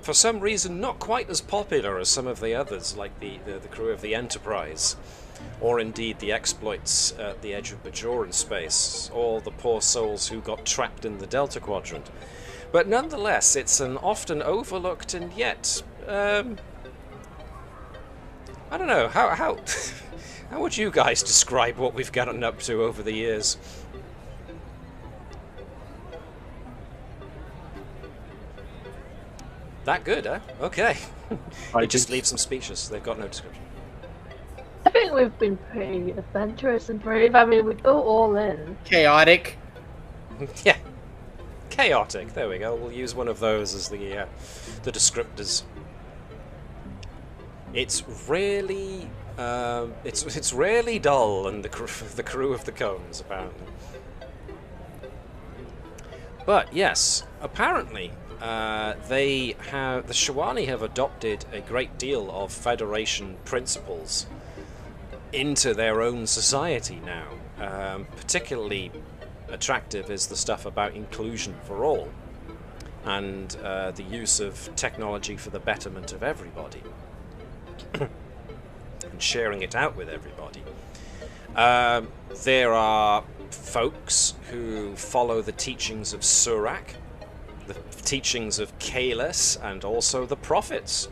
A: For some reason, not quite as popular as some of the others, like the crew of the Enterprise, or indeed the exploits at the edge of Bajoran space, or the poor souls who got trapped in the Delta Quadrant. But nonetheless, it's an often overlooked and yet... I don't know, how would you guys describe what we've gotten up to over the years? That good, huh? Okay. It just leaves them speechless. They've got no description.
E: I think we've been pretty adventurous and brave. I mean, we go all in.
F: Chaotic.
A: Yeah. Chaotic. There we go. We'll use one of those as the descriptors. It's really it's really dull, and the crew of the Combs, apparently. But yes, apparently the zh'Ranni have adopted a great deal of Federation principles into their own society now. Particularly attractive is the stuff about inclusion for all, and the use of technology for the betterment of everybody. And sharing it out with everybody. There are folks who follow the teachings of Surak, the teachings of Kalis, and also the prophets,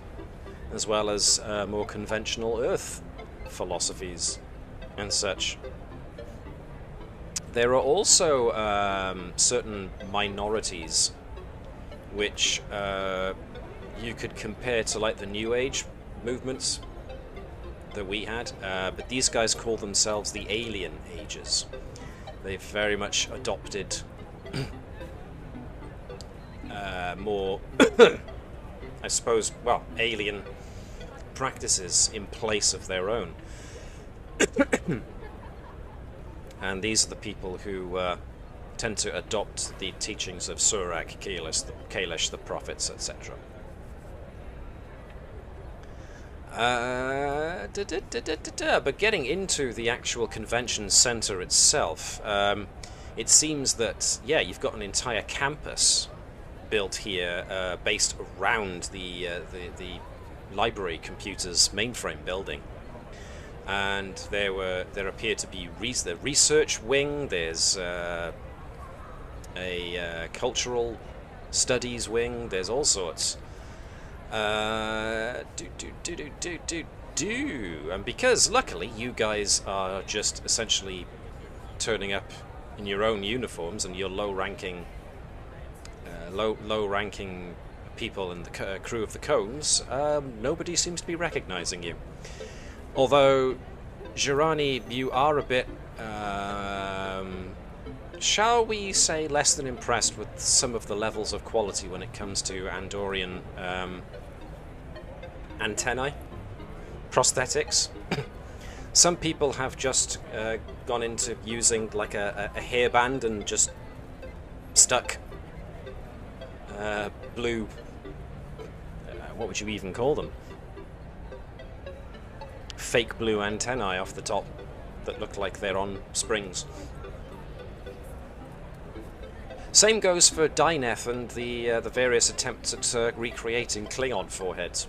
A: as well as more conventional Earth philosophies and such. There are also certain minorities which you could compare to like the New Age movements that we had, but these guys call themselves the Alien Ages. They've very much adopted more, I suppose, well, alien practices in place of their own. And these are the people who tend to adopt the teachings of Surak, Kalish, the prophets, etc. But getting into the actual convention center itself, it seems that, yeah, you've got an entire campus built here based around the library computer's mainframe building. And there appear to be the research wing, there's a cultural studies wing, there's all sorts. And because luckily you guys are just essentially turning up in your own uniforms and your low-ranking people in the crew of the Combs, nobody seems to be recognizing you. Although, zh'Ranni, you are a bit, shall we say, less than impressed with some of the levels of quality when it comes to Andorian antennae, prosthetics. Some people have just gone into using like a hairband and just stuck blue, what would you even call them? Fake blue antennae off the top that look like they're on springs. Same goes for Dai'Neth and the various attempts at recreating Klingon foreheads.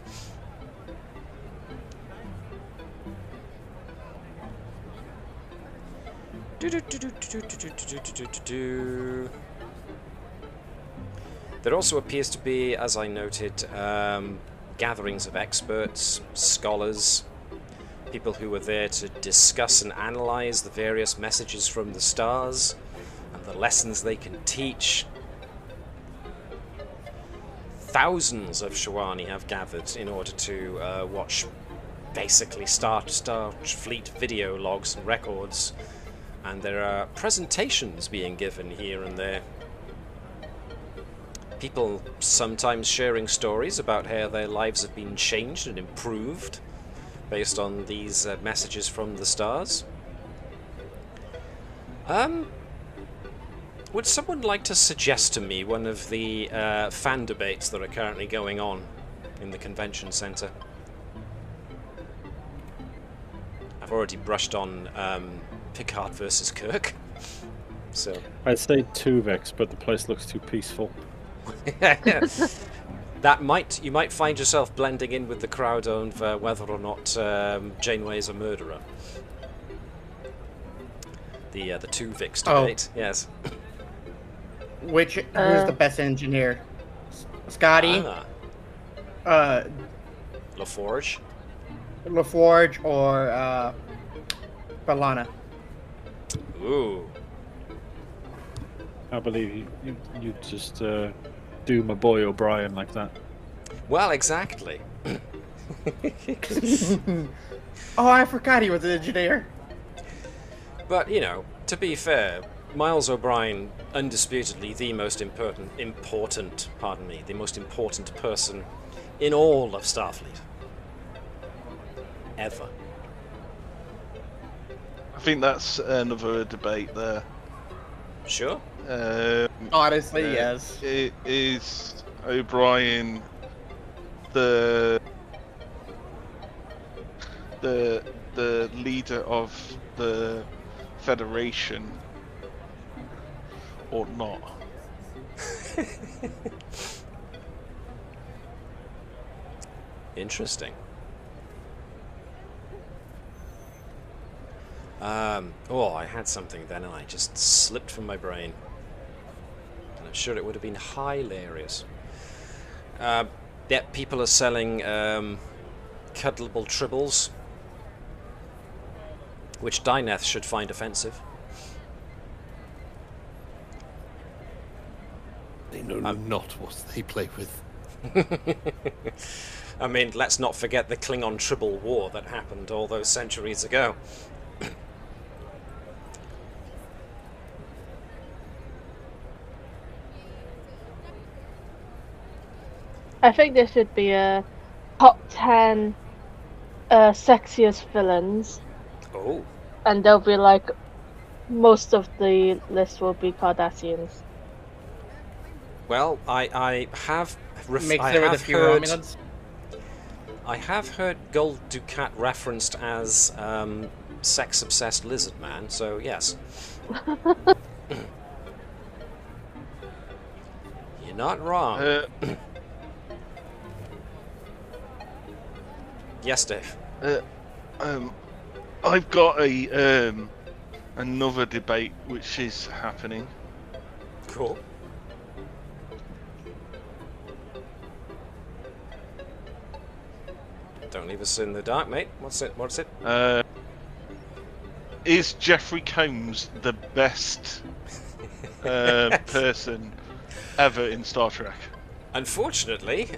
A: There also appears to be, as I noted, gatherings of experts, scholars, people who were there to discuss and analyze the various messages from the stars and the lessons they can teach. Thousands of zh'Ranni have gathered in order to watch basically Starfleet video logs and records, and there are presentations being given here and there. People sometimes sharing stories about how their lives have been changed and improved based on these messages from the stars. Would someone like to suggest to me one of the fan debates that are currently going on in the convention center? I've already brushed on Picard versus Kirk. So
B: I'd say Tuvix, but the place looks too peaceful.
A: You might find yourself blending in with the crowd over whether or not Janeway is a murderer. The Tuvix debate, yes.
F: Who's the best engineer? Scotty?
A: LaForge?
F: LaForge or B'Elanna?
A: Ooh.
B: I believe you just do my boy O'Brien like that.
A: Well, exactly.
F: Oh, I forgot he was an engineer.
A: But, you know, to be fair, Miles O'Brien, undisputedly the most important person in all of Starfleet. Ever.
D: I think that's another debate there.
A: Sure.
F: Honestly, yes.
D: Is O'Brien the leader of the Federation or not?
A: Interesting. I had something then and I just slipped from my brain. And I'm sure it would have been hilarious. People are selling cuddleable tribbles, which Dai'Neth should find offensive.
C: They know not what they play with.
A: I mean, let's not forget the Klingon Tribble War that happened all those centuries ago.
E: I think there should be a top 10 sexiest villains.
A: Oh.
E: And they'll be like, most of the list will be Cardassians.
A: Well, I have heard Gold Ducat referenced as sex-obsessed lizard man, so yes. You're not wrong. Yes, Dave.
D: I've got another debate which is happening.
A: Cool. Don't leave us in the dark, mate. What's it?
D: is Jeffrey Combs the best person ever in Star Trek?
A: Unfortunately,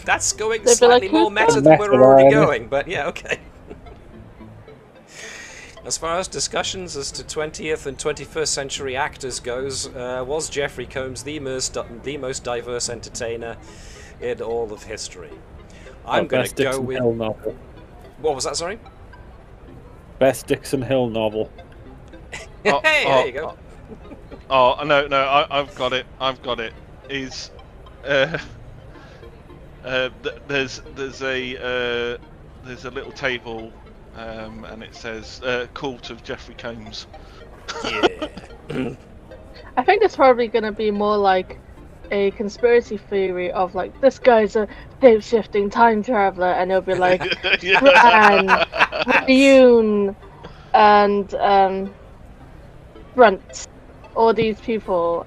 A: that's going
E: They'd be
A: slightly
E: like,
A: more
E: "Who's
A: meta
B: that?"
A: than we're already
B: Meta,
A: going, but yeah, okay. As far as discussions as to 20th and 21st century actors goes, was Jeffrey Combs the most diverse entertainer in all of history? I'm going to go
B: Dixon
A: with...
B: Hill novel.
A: What was that, sorry?
B: Best Dixon Hill novel.
A: Hey, there you go.
D: Oh no, I've got it. Is there's a little table, and it says Court of Jeffrey Combs.
A: Yeah.
E: I think it's probably going to be more like a conspiracy theory of like, this guy's a shape-shifting time traveler, and it'll be like Bran, Yoon, and Brunt, all these people,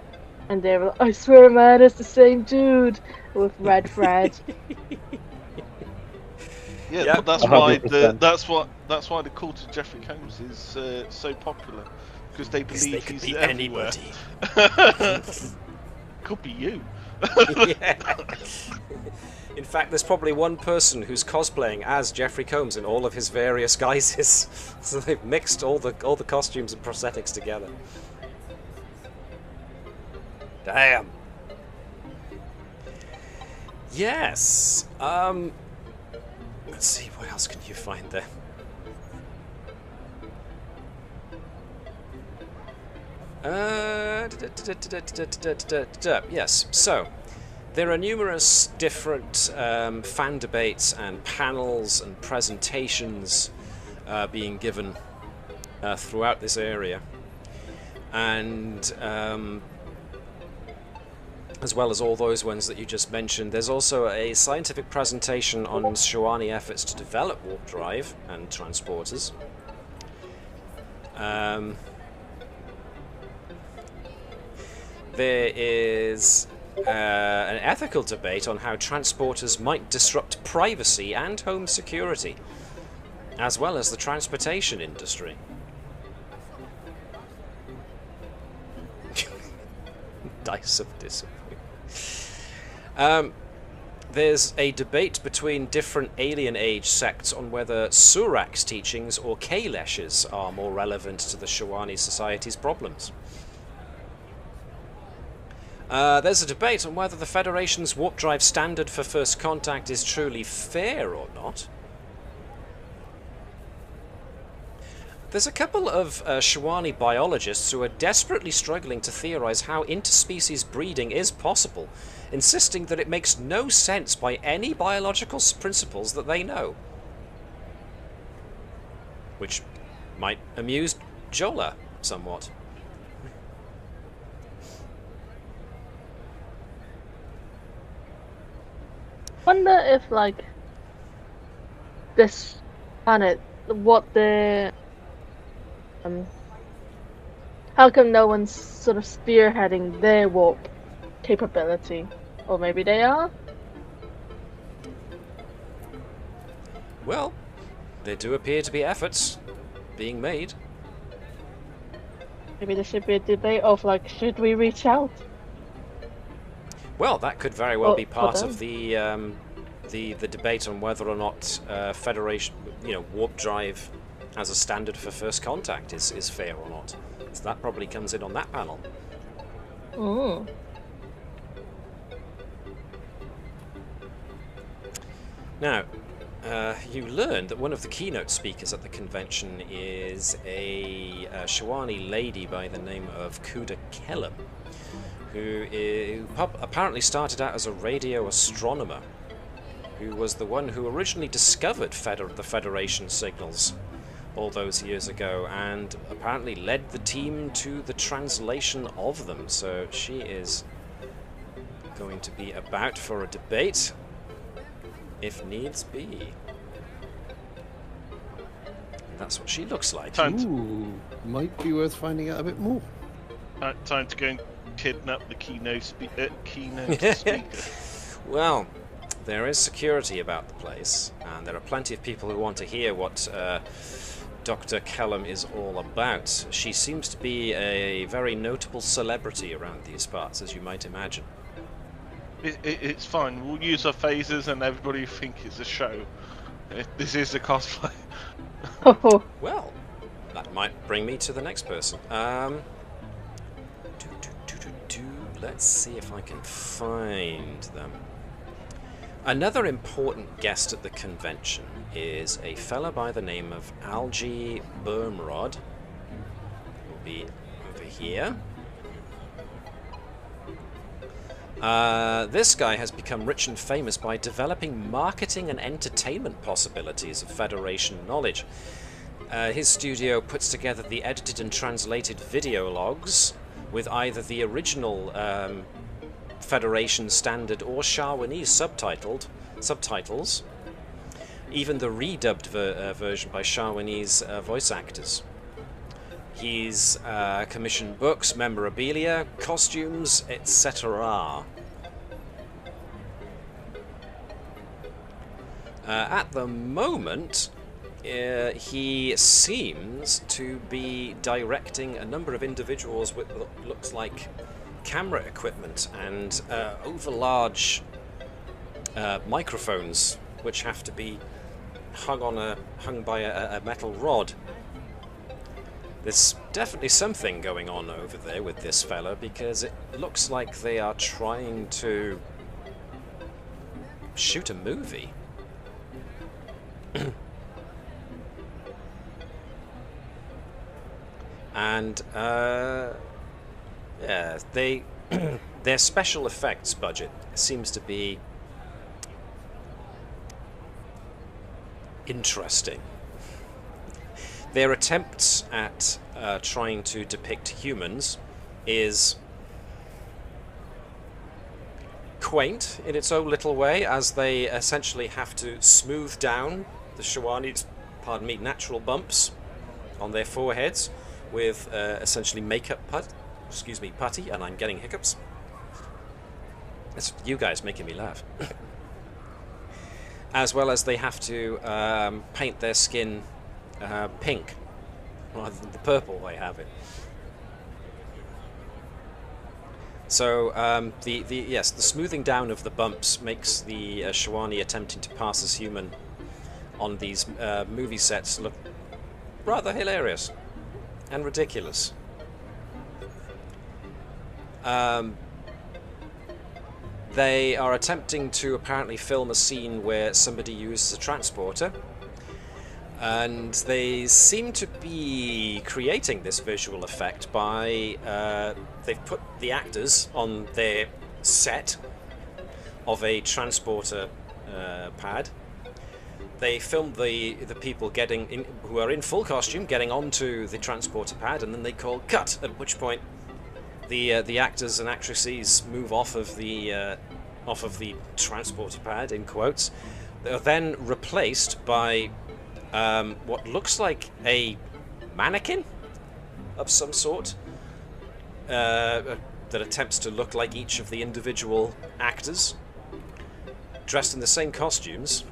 E: and they were like, I swear, man, it's the same dude with red thread.
D: Yeah,
A: Yep.
D: but that's why
B: 100%.
D: that's why the Court of Jeffrey Combs is so popular, because they
A: Because
D: believe
A: they could
D: he's
A: be
D: everywhere.
A: anybody.
D: Could be you.
A: Yeah. In fact, there's probably one person who's cosplaying as Jeffrey Combs in all of his various guises. So they've mixed all the costumes and prosthetics together. Damn. Yes. Let's see, what else can you find there? Yes, so there are numerous different fan debates and panels and presentations being given throughout this area, and as well as all those ones that you just mentioned, there's also a scientific presentation on zh'Ranni efforts to develop warp drive and transporters. There is an ethical debate on how transporters might disrupt privacy and home security, as well as the transportation industry. Dice of disappointment. There's a debate between different alien age sects on whether Surak's teachings or Kalesh's are more relevant to the zh'Ranni society's problems. There's a debate on whether the Federation's warp drive standard for first contact is truly fair or not. There's a couple of zh'Ranni biologists who are desperately struggling to theorize how interspecies breeding is possible, insisting that it makes no sense by any biological principles that they know. Which might amuse Jolla somewhat.
E: Wonder if, like, this planet, what the how come no one's sort of spearheading their warp capability? Or maybe they are?
A: Well, there do appear to be efforts being made.
E: Maybe there should be a debate of, like, should we reach out?
A: Well, that could very well be
E: For
A: part
E: them.
A: of the debate on whether or not Federation, warp drive as a standard for first contact is fair or not. So that probably comes in on that panel.
E: Mm.
A: Now, you learned that one of the keynote speakers at the convention is a zh'Ranni lady by the name of Kuda Kellam, who apparently started out as a radio astronomer, who was the one who originally discovered the Federation signals all those years ago, and apparently led the team to the translation of them. So she is going to be about for a debate, if needs be. And that's what she looks like.
C: Ooh, might be worth finding out a bit more.
D: Time to go and kidnap the keynote speaker.
A: Well, there is security about the place, and there are plenty of people who want to hear what Dr. Callum is all about. She seems to be a very notable celebrity around these parts, as you might imagine.
D: It's fine. We'll use our phasers and everybody will think it's a show. This is a cosplay.
E: Oh,
A: Well, that might bring me to the next person. Let's see if I can find them. Another important guest at the convention is a fella by the name of Algie Bermrod. Will be over here. This guy has become rich and famous by developing marketing and entertainment possibilities of Federation knowledge. His studio puts together the edited and translated video logs with either the original Federation standard or Sharwanese subtitles, even the redubbed version by Sharwanese voice actors. He's commissioned books, memorabilia, costumes, etc. At the moment, he seems to be directing a number of individuals with what looks like camera equipment and overlarge microphones, which have to be hung by a metal rod. There's definitely something going on over there with this fella, because it looks like they are trying to shoot a movie. And yeah, their special effects budget seems to be interesting. Their attempts at trying to depict humans is quaint in its own little way, as they essentially have to smooth down the zh'Ranni's, natural bumps on their foreheads with essentially makeup putty, and I'm getting hiccups. It's you guys making me laugh. As well as they have to paint their skin pink rather than the purple they have it. So the smoothing down of the bumps makes the zh'Ranni attempting to pass as human on these movie sets look rather hilarious and ridiculous. They are attempting to apparently film a scene where somebody uses a transporter, and they seem to be creating this visual effect by they've put the actors on their set of a transporter pad. They filmed the people who are in full costume getting onto the transporter pad, and then they call cut, at which point the actors and actresses move off of the transporter pad, in quotes. They're then replaced by what looks like a mannequin of some sort that attempts to look like each of the individual actors, dressed in the same costumes,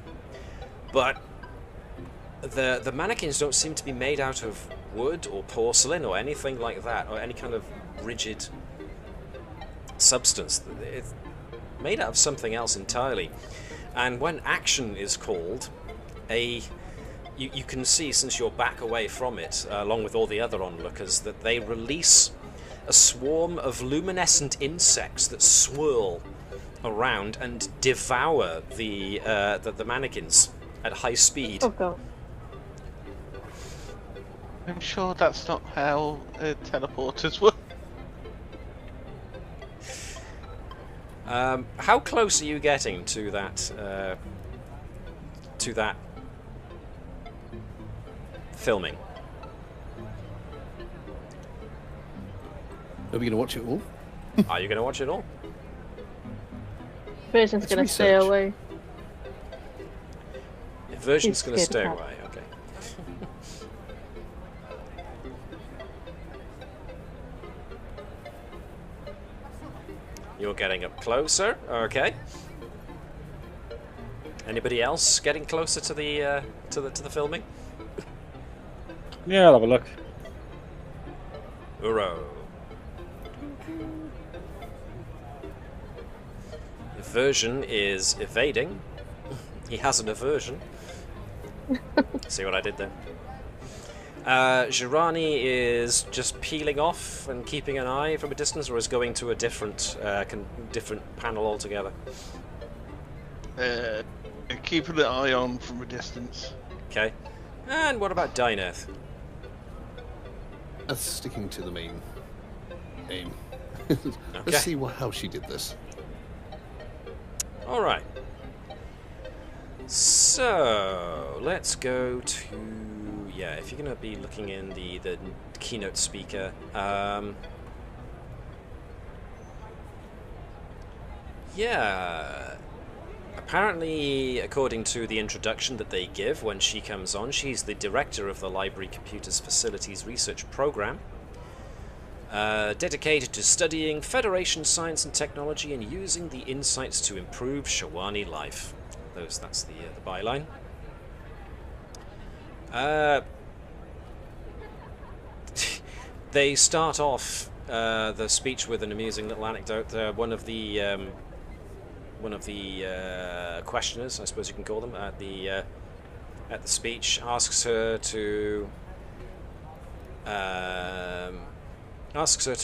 A: but the mannequins don't seem to be made out of wood or porcelain or anything like that, or any kind of rigid substance. It's made out of something else entirely. And when action is called, you can see, since you're back away from it, along with all the other onlookers, that they release a swarm of luminescent insects that swirl around and devour the mannequins at high speed.
E: oh god.
D: I'm sure that's not how teleporters work.
A: How close are you getting to that filming?
C: Are we going to watch it all?
A: Are you going to watch it all?
E: Version's
C: Let's
E: gonna stay
C: research.
E: away.
A: The version's
E: He's
A: going to
E: scared
A: stay
E: of
A: away, okay. You're getting up closer, okay. Anybody else getting closer to the filming?
B: Yeah, I'll have a look.
A: Uro. Eversion is evading. He has an aversion. See what I did there? zh'Ranni is just peeling off and keeping an eye from a distance, or is going to a different panel altogether?
D: Keeping an eye on from a distance.
A: Okay. And what about Dai'Neth?
C: Sticking to the main aim.
A: Okay.
C: Let's see how she did this.
A: Alright. So, let's go to... Yeah, if you're going to be looking in the keynote speaker... yeah... Apparently, according to the introduction that they give when she comes on, she's the director of the Library Computers Facilities Research Program, dedicated to studying Federation science and technology and using the insights to improve Shawani life. That's the byline. They start off the speech with an amusing little anecdote. One of the questioners, I suppose you can call them, at the speech asks her to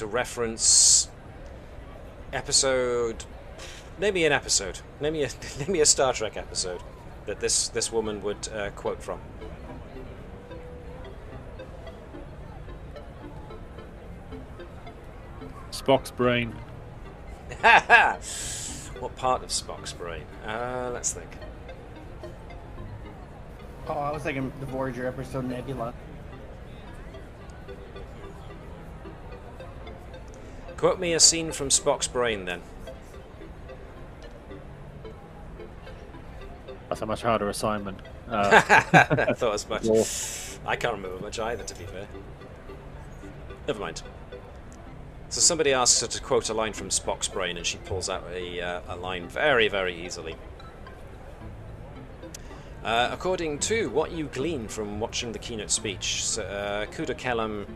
A: reference episode. Name me a Star Trek episode that this woman would quote from.
B: Spock's brain.
A: What part of Spock's brain? Let's think.
F: Oh, I was thinking the Voyager episode Nebula.
A: Quote me a scene from Spock's brain, then.
B: That's a much harder assignment.
A: I thought as much.
B: Well,
A: I can't remember much either, to be fair. Never mind. So somebody asks her to quote a line from Spock's brain, and she pulls out a line very, very easily. According to what you glean from watching the keynote speech, Kuda Kellam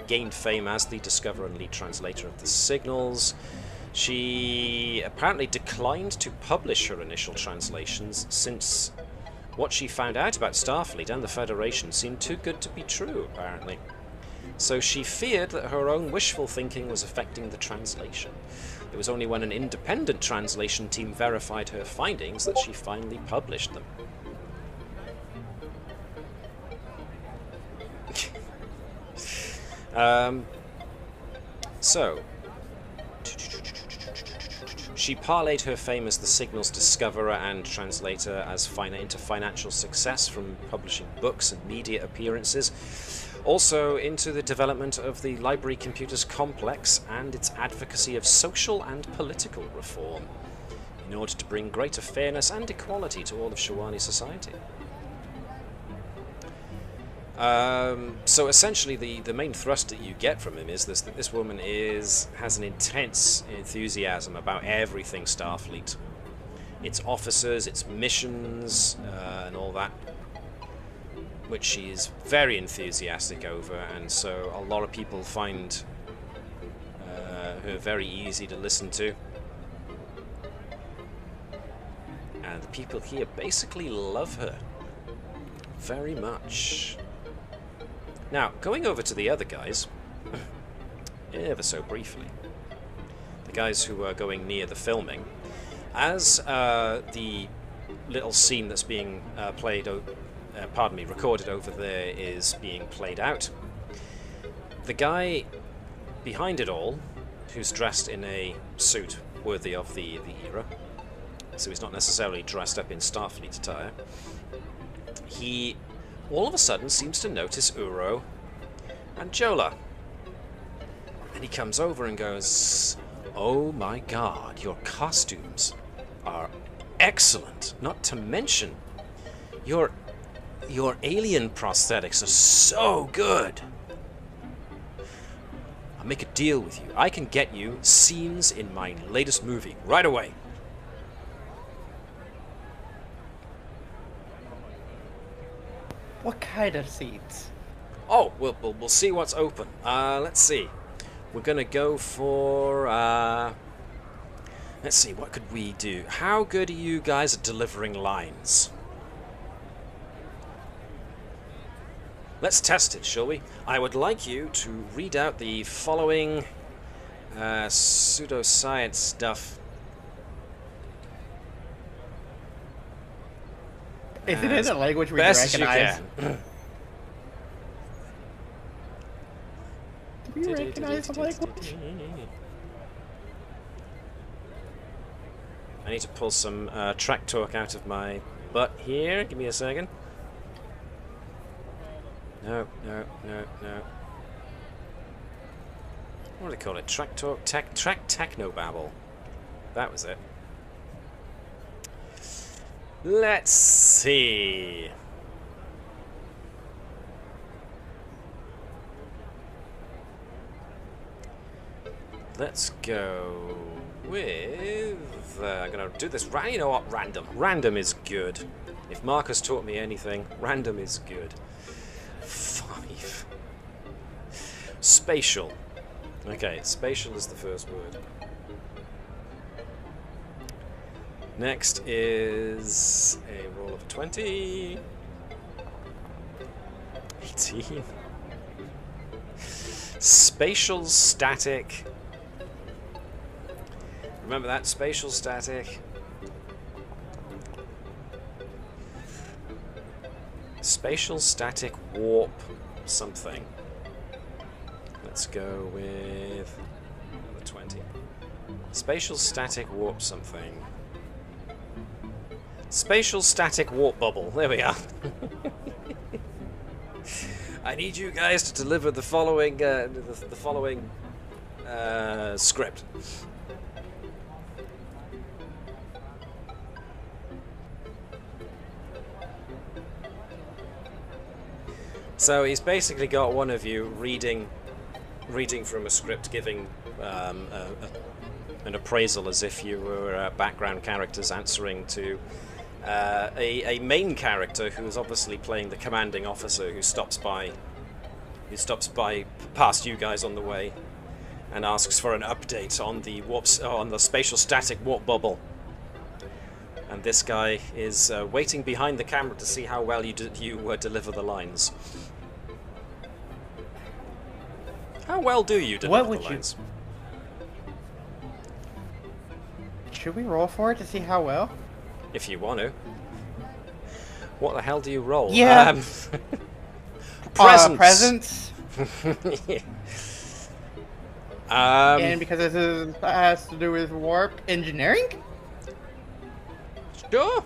A: gained fame as the discoverer and lead translator of the signals. She apparently declined to publish her initial translations since what she found out about Starfleet and the Federation seemed too good to be true, apparently. So she feared that her own wishful thinking was affecting the translation. It was only when an independent translation team verified her findings that she finally published them. So, she parlayed her fame as the signal's discoverer and translator into financial success from publishing books and media appearances, also into the development of the Library Computers Complex and its advocacy of social and political reform, in order to bring greater fairness and equality to all of Shawani society. So essentially the main thrust that you get from him is that this woman has an intense enthusiasm about everything Starfleet. Its officers, its missions, and all that, which she is very enthusiastic over, and so a lot of people find her very easy to listen to. And the people here basically love her very much. Now, going over to the other guys, ever so briefly, the guys who are going near the filming, as the little scene that's being recorded over there is being played out, the guy behind it all, who's dressed in a suit worthy of the era, so he's not necessarily dressed up in Starfleet attire, he all of a sudden seems to notice Uro and Jolla. And he comes over and goes, "Oh my god, your costumes are excellent. Not to mention, your alien prosthetics are so good. I'll make a deal with you. I can get you scenes in my latest movie right away."
F: What kind of seats?
A: Oh, we'll see what's open. Let's see. We're gonna go for. Let's see. What could we do? How good are you guys at delivering lines? Let's test it, shall we? I would like you to read out the following pseudoscience stuff.
F: Is it in a language we
A: best
F: recognize?
A: you can.
F: Do we recognize the language?
A: I need to pull some track talk out of my butt here. Give me a second. No. What do they call it? Track talk? Track technobabble. That was it. Let's see. Let's go with... I'm going to do this... You know what? Random. Random is good. If Marcus taught me anything, random is good. 5. Spatial. Okay, spatial is the first word. Next is a roll of 20. 18. Spatial static. Remember that? Spatial static. Spatial static warp something. Let's go with the 20. Spatial static warp something. Spatial static warp bubble. There we are. I need you guys to deliver the following script. So he's basically got one of you reading from a script, giving an appraisal as if you were background characters answering to a main character who is obviously playing the commanding officer who stops by past you guys on the way and asks for an update on the spatial static warp bubble. And this guy is waiting behind the camera to see how well you deliver the lines. How well do you deliver the lines?
F: Should we roll for it to see how well?
A: If you want to. What the hell do you roll?
F: Yeah. Presents. And because this has to do with warp engineering?
A: Sure.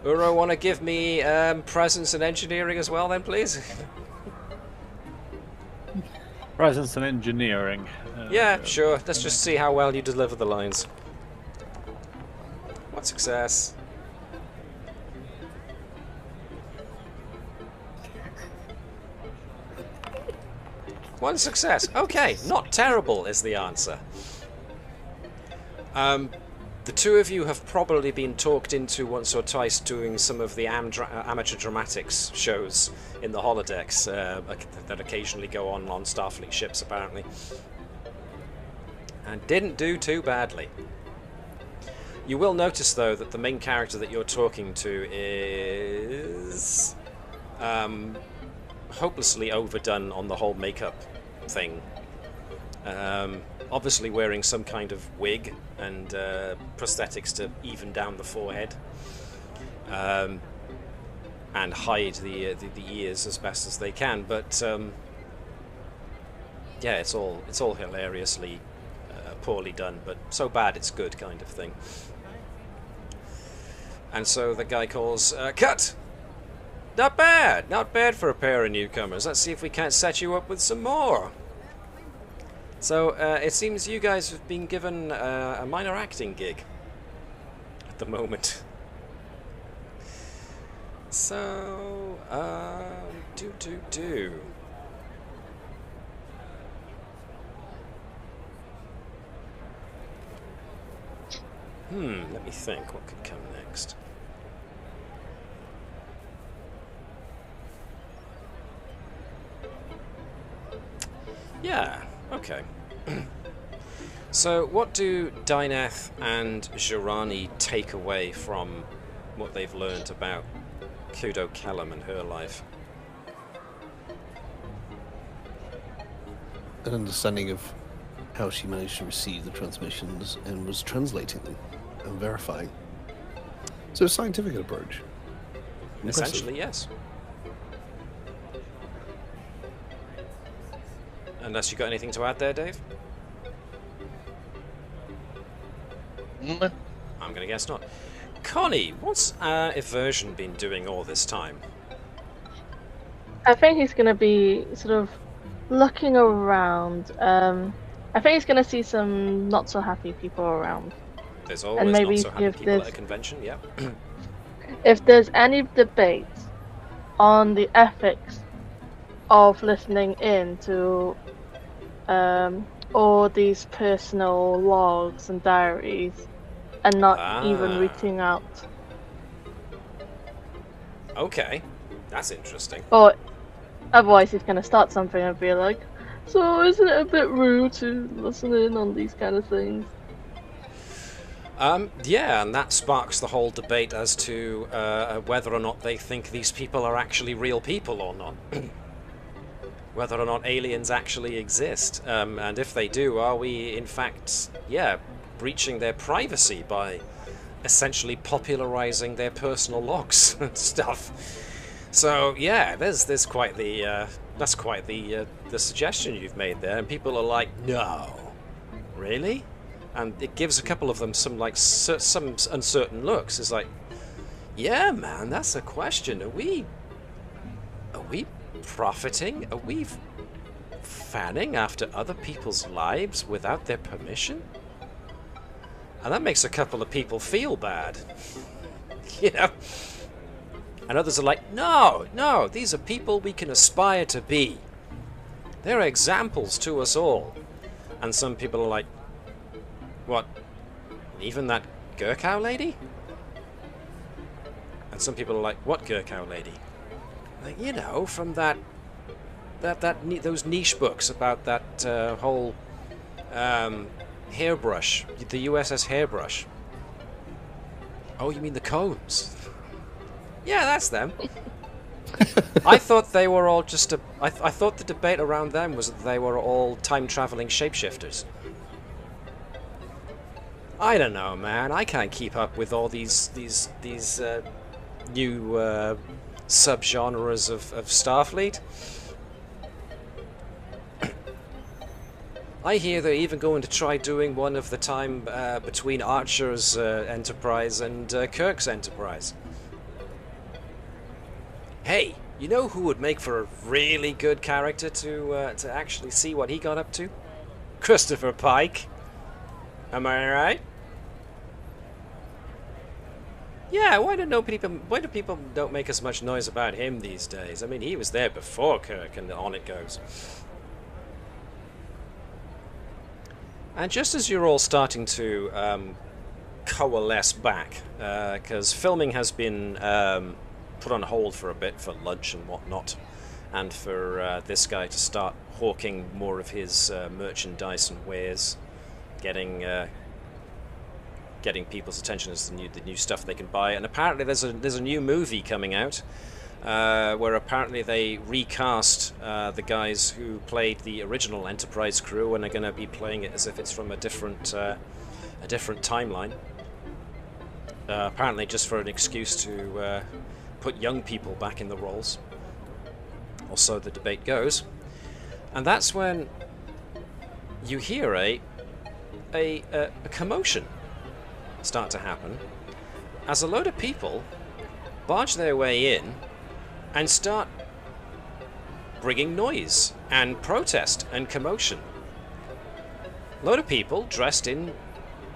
A: Uro, want to give me presence and engineering as well then, please?
B: Presence and engineering.
A: Yeah, sure. Let's just see how well you deliver the lines. What success? One success. Okay, not terrible is the answer. The two of you have probably been talked into once or twice doing some of the amateur dramatics shows in the holodecks that occasionally go on Starfleet ships, apparently. And didn't do too badly. You will notice, though, that the main character that you're talking to is hopelessly overdone on the whole makeup thing. Obviously wearing some kind of wig and prosthetics to even down the forehead and hide the ears as best as they can. But yeah, it's all hilariously poorly done, but so bad it's good kind of thing. And so the guy calls, cut! Not bad for a pair of newcomers. Let's see if we can't set you up with some more. So it seems you guys have been given a minor acting gig at the moment. So, let me think. What could come next? Yeah, okay. So, what do Dai'Neth and zh'Ranni take away from what they've learned about Kudo Kellum and her life?
C: An understanding of how she managed to receive the transmissions and was translating them and verifying. So a scientific approach. Impressive.
A: Essentially, yes. Unless you got anything to add there, Dave?
D: No.
A: I'm going to guess not. Connie, what's Eversion been doing all this time?
E: I think he's going to be sort of looking around. I think he's going to see some not so happy people around.
A: There's always
E: maybe
A: not so happy
E: if
A: people at a
E: there's-
A: convention, yeah.
E: If there's any debate on the ethics of listening in to all these personal logs and diaries and not even
A: Ah.
E: reaching out.
A: Okay, that's interesting.
E: Or otherwise he's going to start something and be like, so isn't it a bit rude to listen in on these kind of things?
A: Yeah, and that sparks the whole debate as to whether or not they think these people are actually real people or not. Whether or not aliens actually exist. And if they do, are we in fact, breaching their privacy by essentially popularizing their personal logs and stuff? So yeah, there's quite the that's quite the suggestion you've made there, and people are like, no, really? And it gives a couple of them some some uncertain looks. It's like, yeah, man, that's a question. Are we profiting? Are we fanning after other people's lives without their permission? And that makes a couple of people feel bad. You know? And others are like, no, these are people we can aspire to be. They're examples to us all. And some people are like, what? Even that Gerkow lady? And some people are like, what Gerkow lady? Like, you know, from those niche books about that whole hairbrush, the USS hairbrush. Oh, you mean the combs? Yeah, that's them. I thought they were all just I thought the debate around them was that they were all time-traveling shapeshifters. I don't know, man. I can't keep up with all these new subgenres of Starfleet. I hear they're even going to try doing one of the time between Archer's Enterprise and Kirk's Enterprise. Hey, you know who would make for a really good character to actually see what he got up to? Christopher Pike. Am I right? Yeah, why do people don't make as much noise about him these days? I mean, he was there before Kirk, and on it goes. And just as you're all starting to coalesce back, because filming has been put on hold for a bit for lunch and whatnot, and for this guy to start hawking more of his merchandise and wares, getting people's attention as the new stuff they can buy. And apparently there's a new movie coming out where apparently they recast the guys who played the original Enterprise crew and are going to be playing it as if it's from a different timeline. Apparently just for an excuse to put young people back in the roles, or so the debate goes. And that's when you hear a commotion start to happen as a load of people barge their way in and start bringing noise and protest and commotion. A load of people dressed in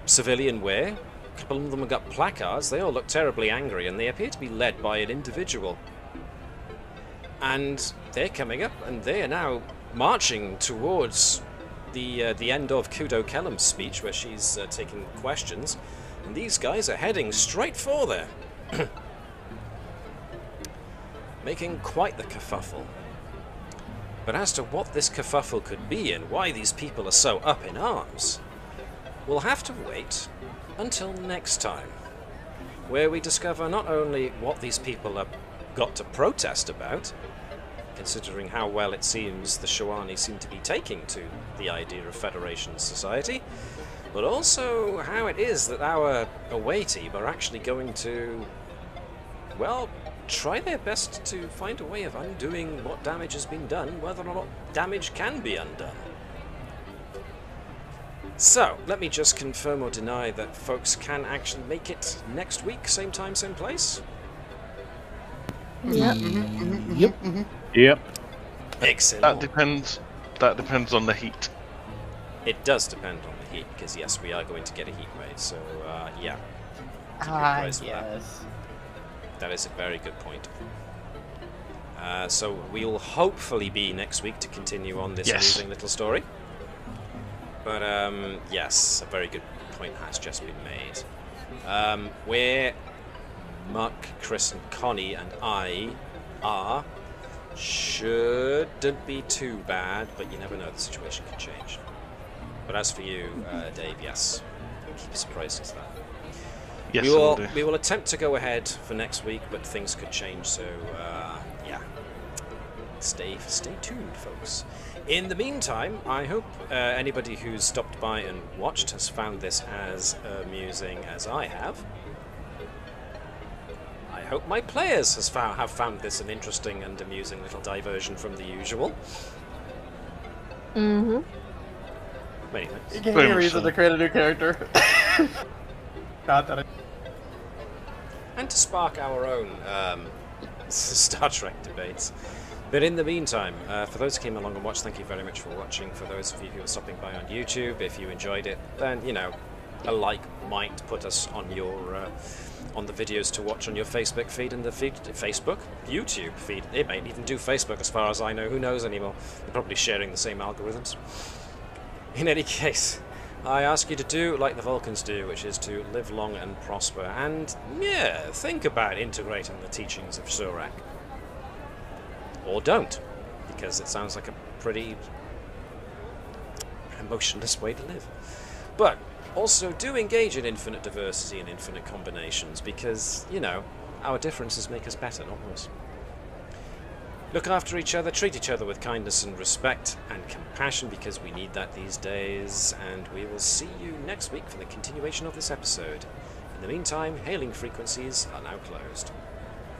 A: civilian wear. A couple of them have got placards. They all look terribly angry, and they appear to be led by an individual. And they're coming up, and they are now marching towards the end of Kudo Kellum's speech, where she's taking questions. And these guys are heading straight for there, making quite the kerfuffle. But as to what this kerfuffle could be and why these people are so up in arms, we'll have to wait until next time, where we discover not only what these people have got to protest about, considering how well it seems the zh'Ranni seem to be taking to the idea of Federation society, but also how it is that our away team are actually going to, well, try their best to find a way of undoing what damage has been done, whether or not damage can be undone. So, let me just confirm or deny that folks can actually make it next week, same time, same place.
E: Yep.
B: Yep.
A: Excellent.
D: That depends on the heat.
A: It does depend on the heat, because yes, we are going to get a heat wave, so yeah. Keep your eyes for that.
F: Yes.
A: That is a very good point. So we will hopefully be next week to continue on this amusing little story. But yes, a very good point has just been made. Where Muck, Chris and Connie and I are shouldn't be too bad, but you never know, the situation can change. But as for you, Dave, yes, keep you surprised as that.
D: Yes,
A: we will attempt to go ahead for next week, but things could change, so yeah. Stay tuned, folks. In the meantime, I hope anybody who's stopped by and watched has found this as amusing as I have. I hope my players have found this an interesting and amusing little diversion from the usual.
E: Mm-hmm.
F: You
A: Many thanks.
F: gave me a reason to create a new character. Not that
A: And to spark our own Star Trek debates. But in the meantime, for those who came along and watched, thank you very much for watching. For those of you who are stopping by on YouTube, if you enjoyed it, then, you know, a like might put us on your on the videos to watch on your Facebook feed and the YouTube feed. It may even do Facebook, as far as I know. Who knows anymore? They're probably sharing the same algorithms. In any case, I ask you to do like the Vulcans do, which is to live long and prosper, and yeah, think about integrating the teachings of Surak. Or don't, because it sounds like a pretty emotionless way to live. But also do engage in infinite diversity and infinite combinations, because, you know, our differences make us better, not worse. Look after each other, treat each other with kindness and respect and compassion, because we need that these days, and we will see you next week for the continuation of this episode. In the meantime, hailing frequencies are now closed.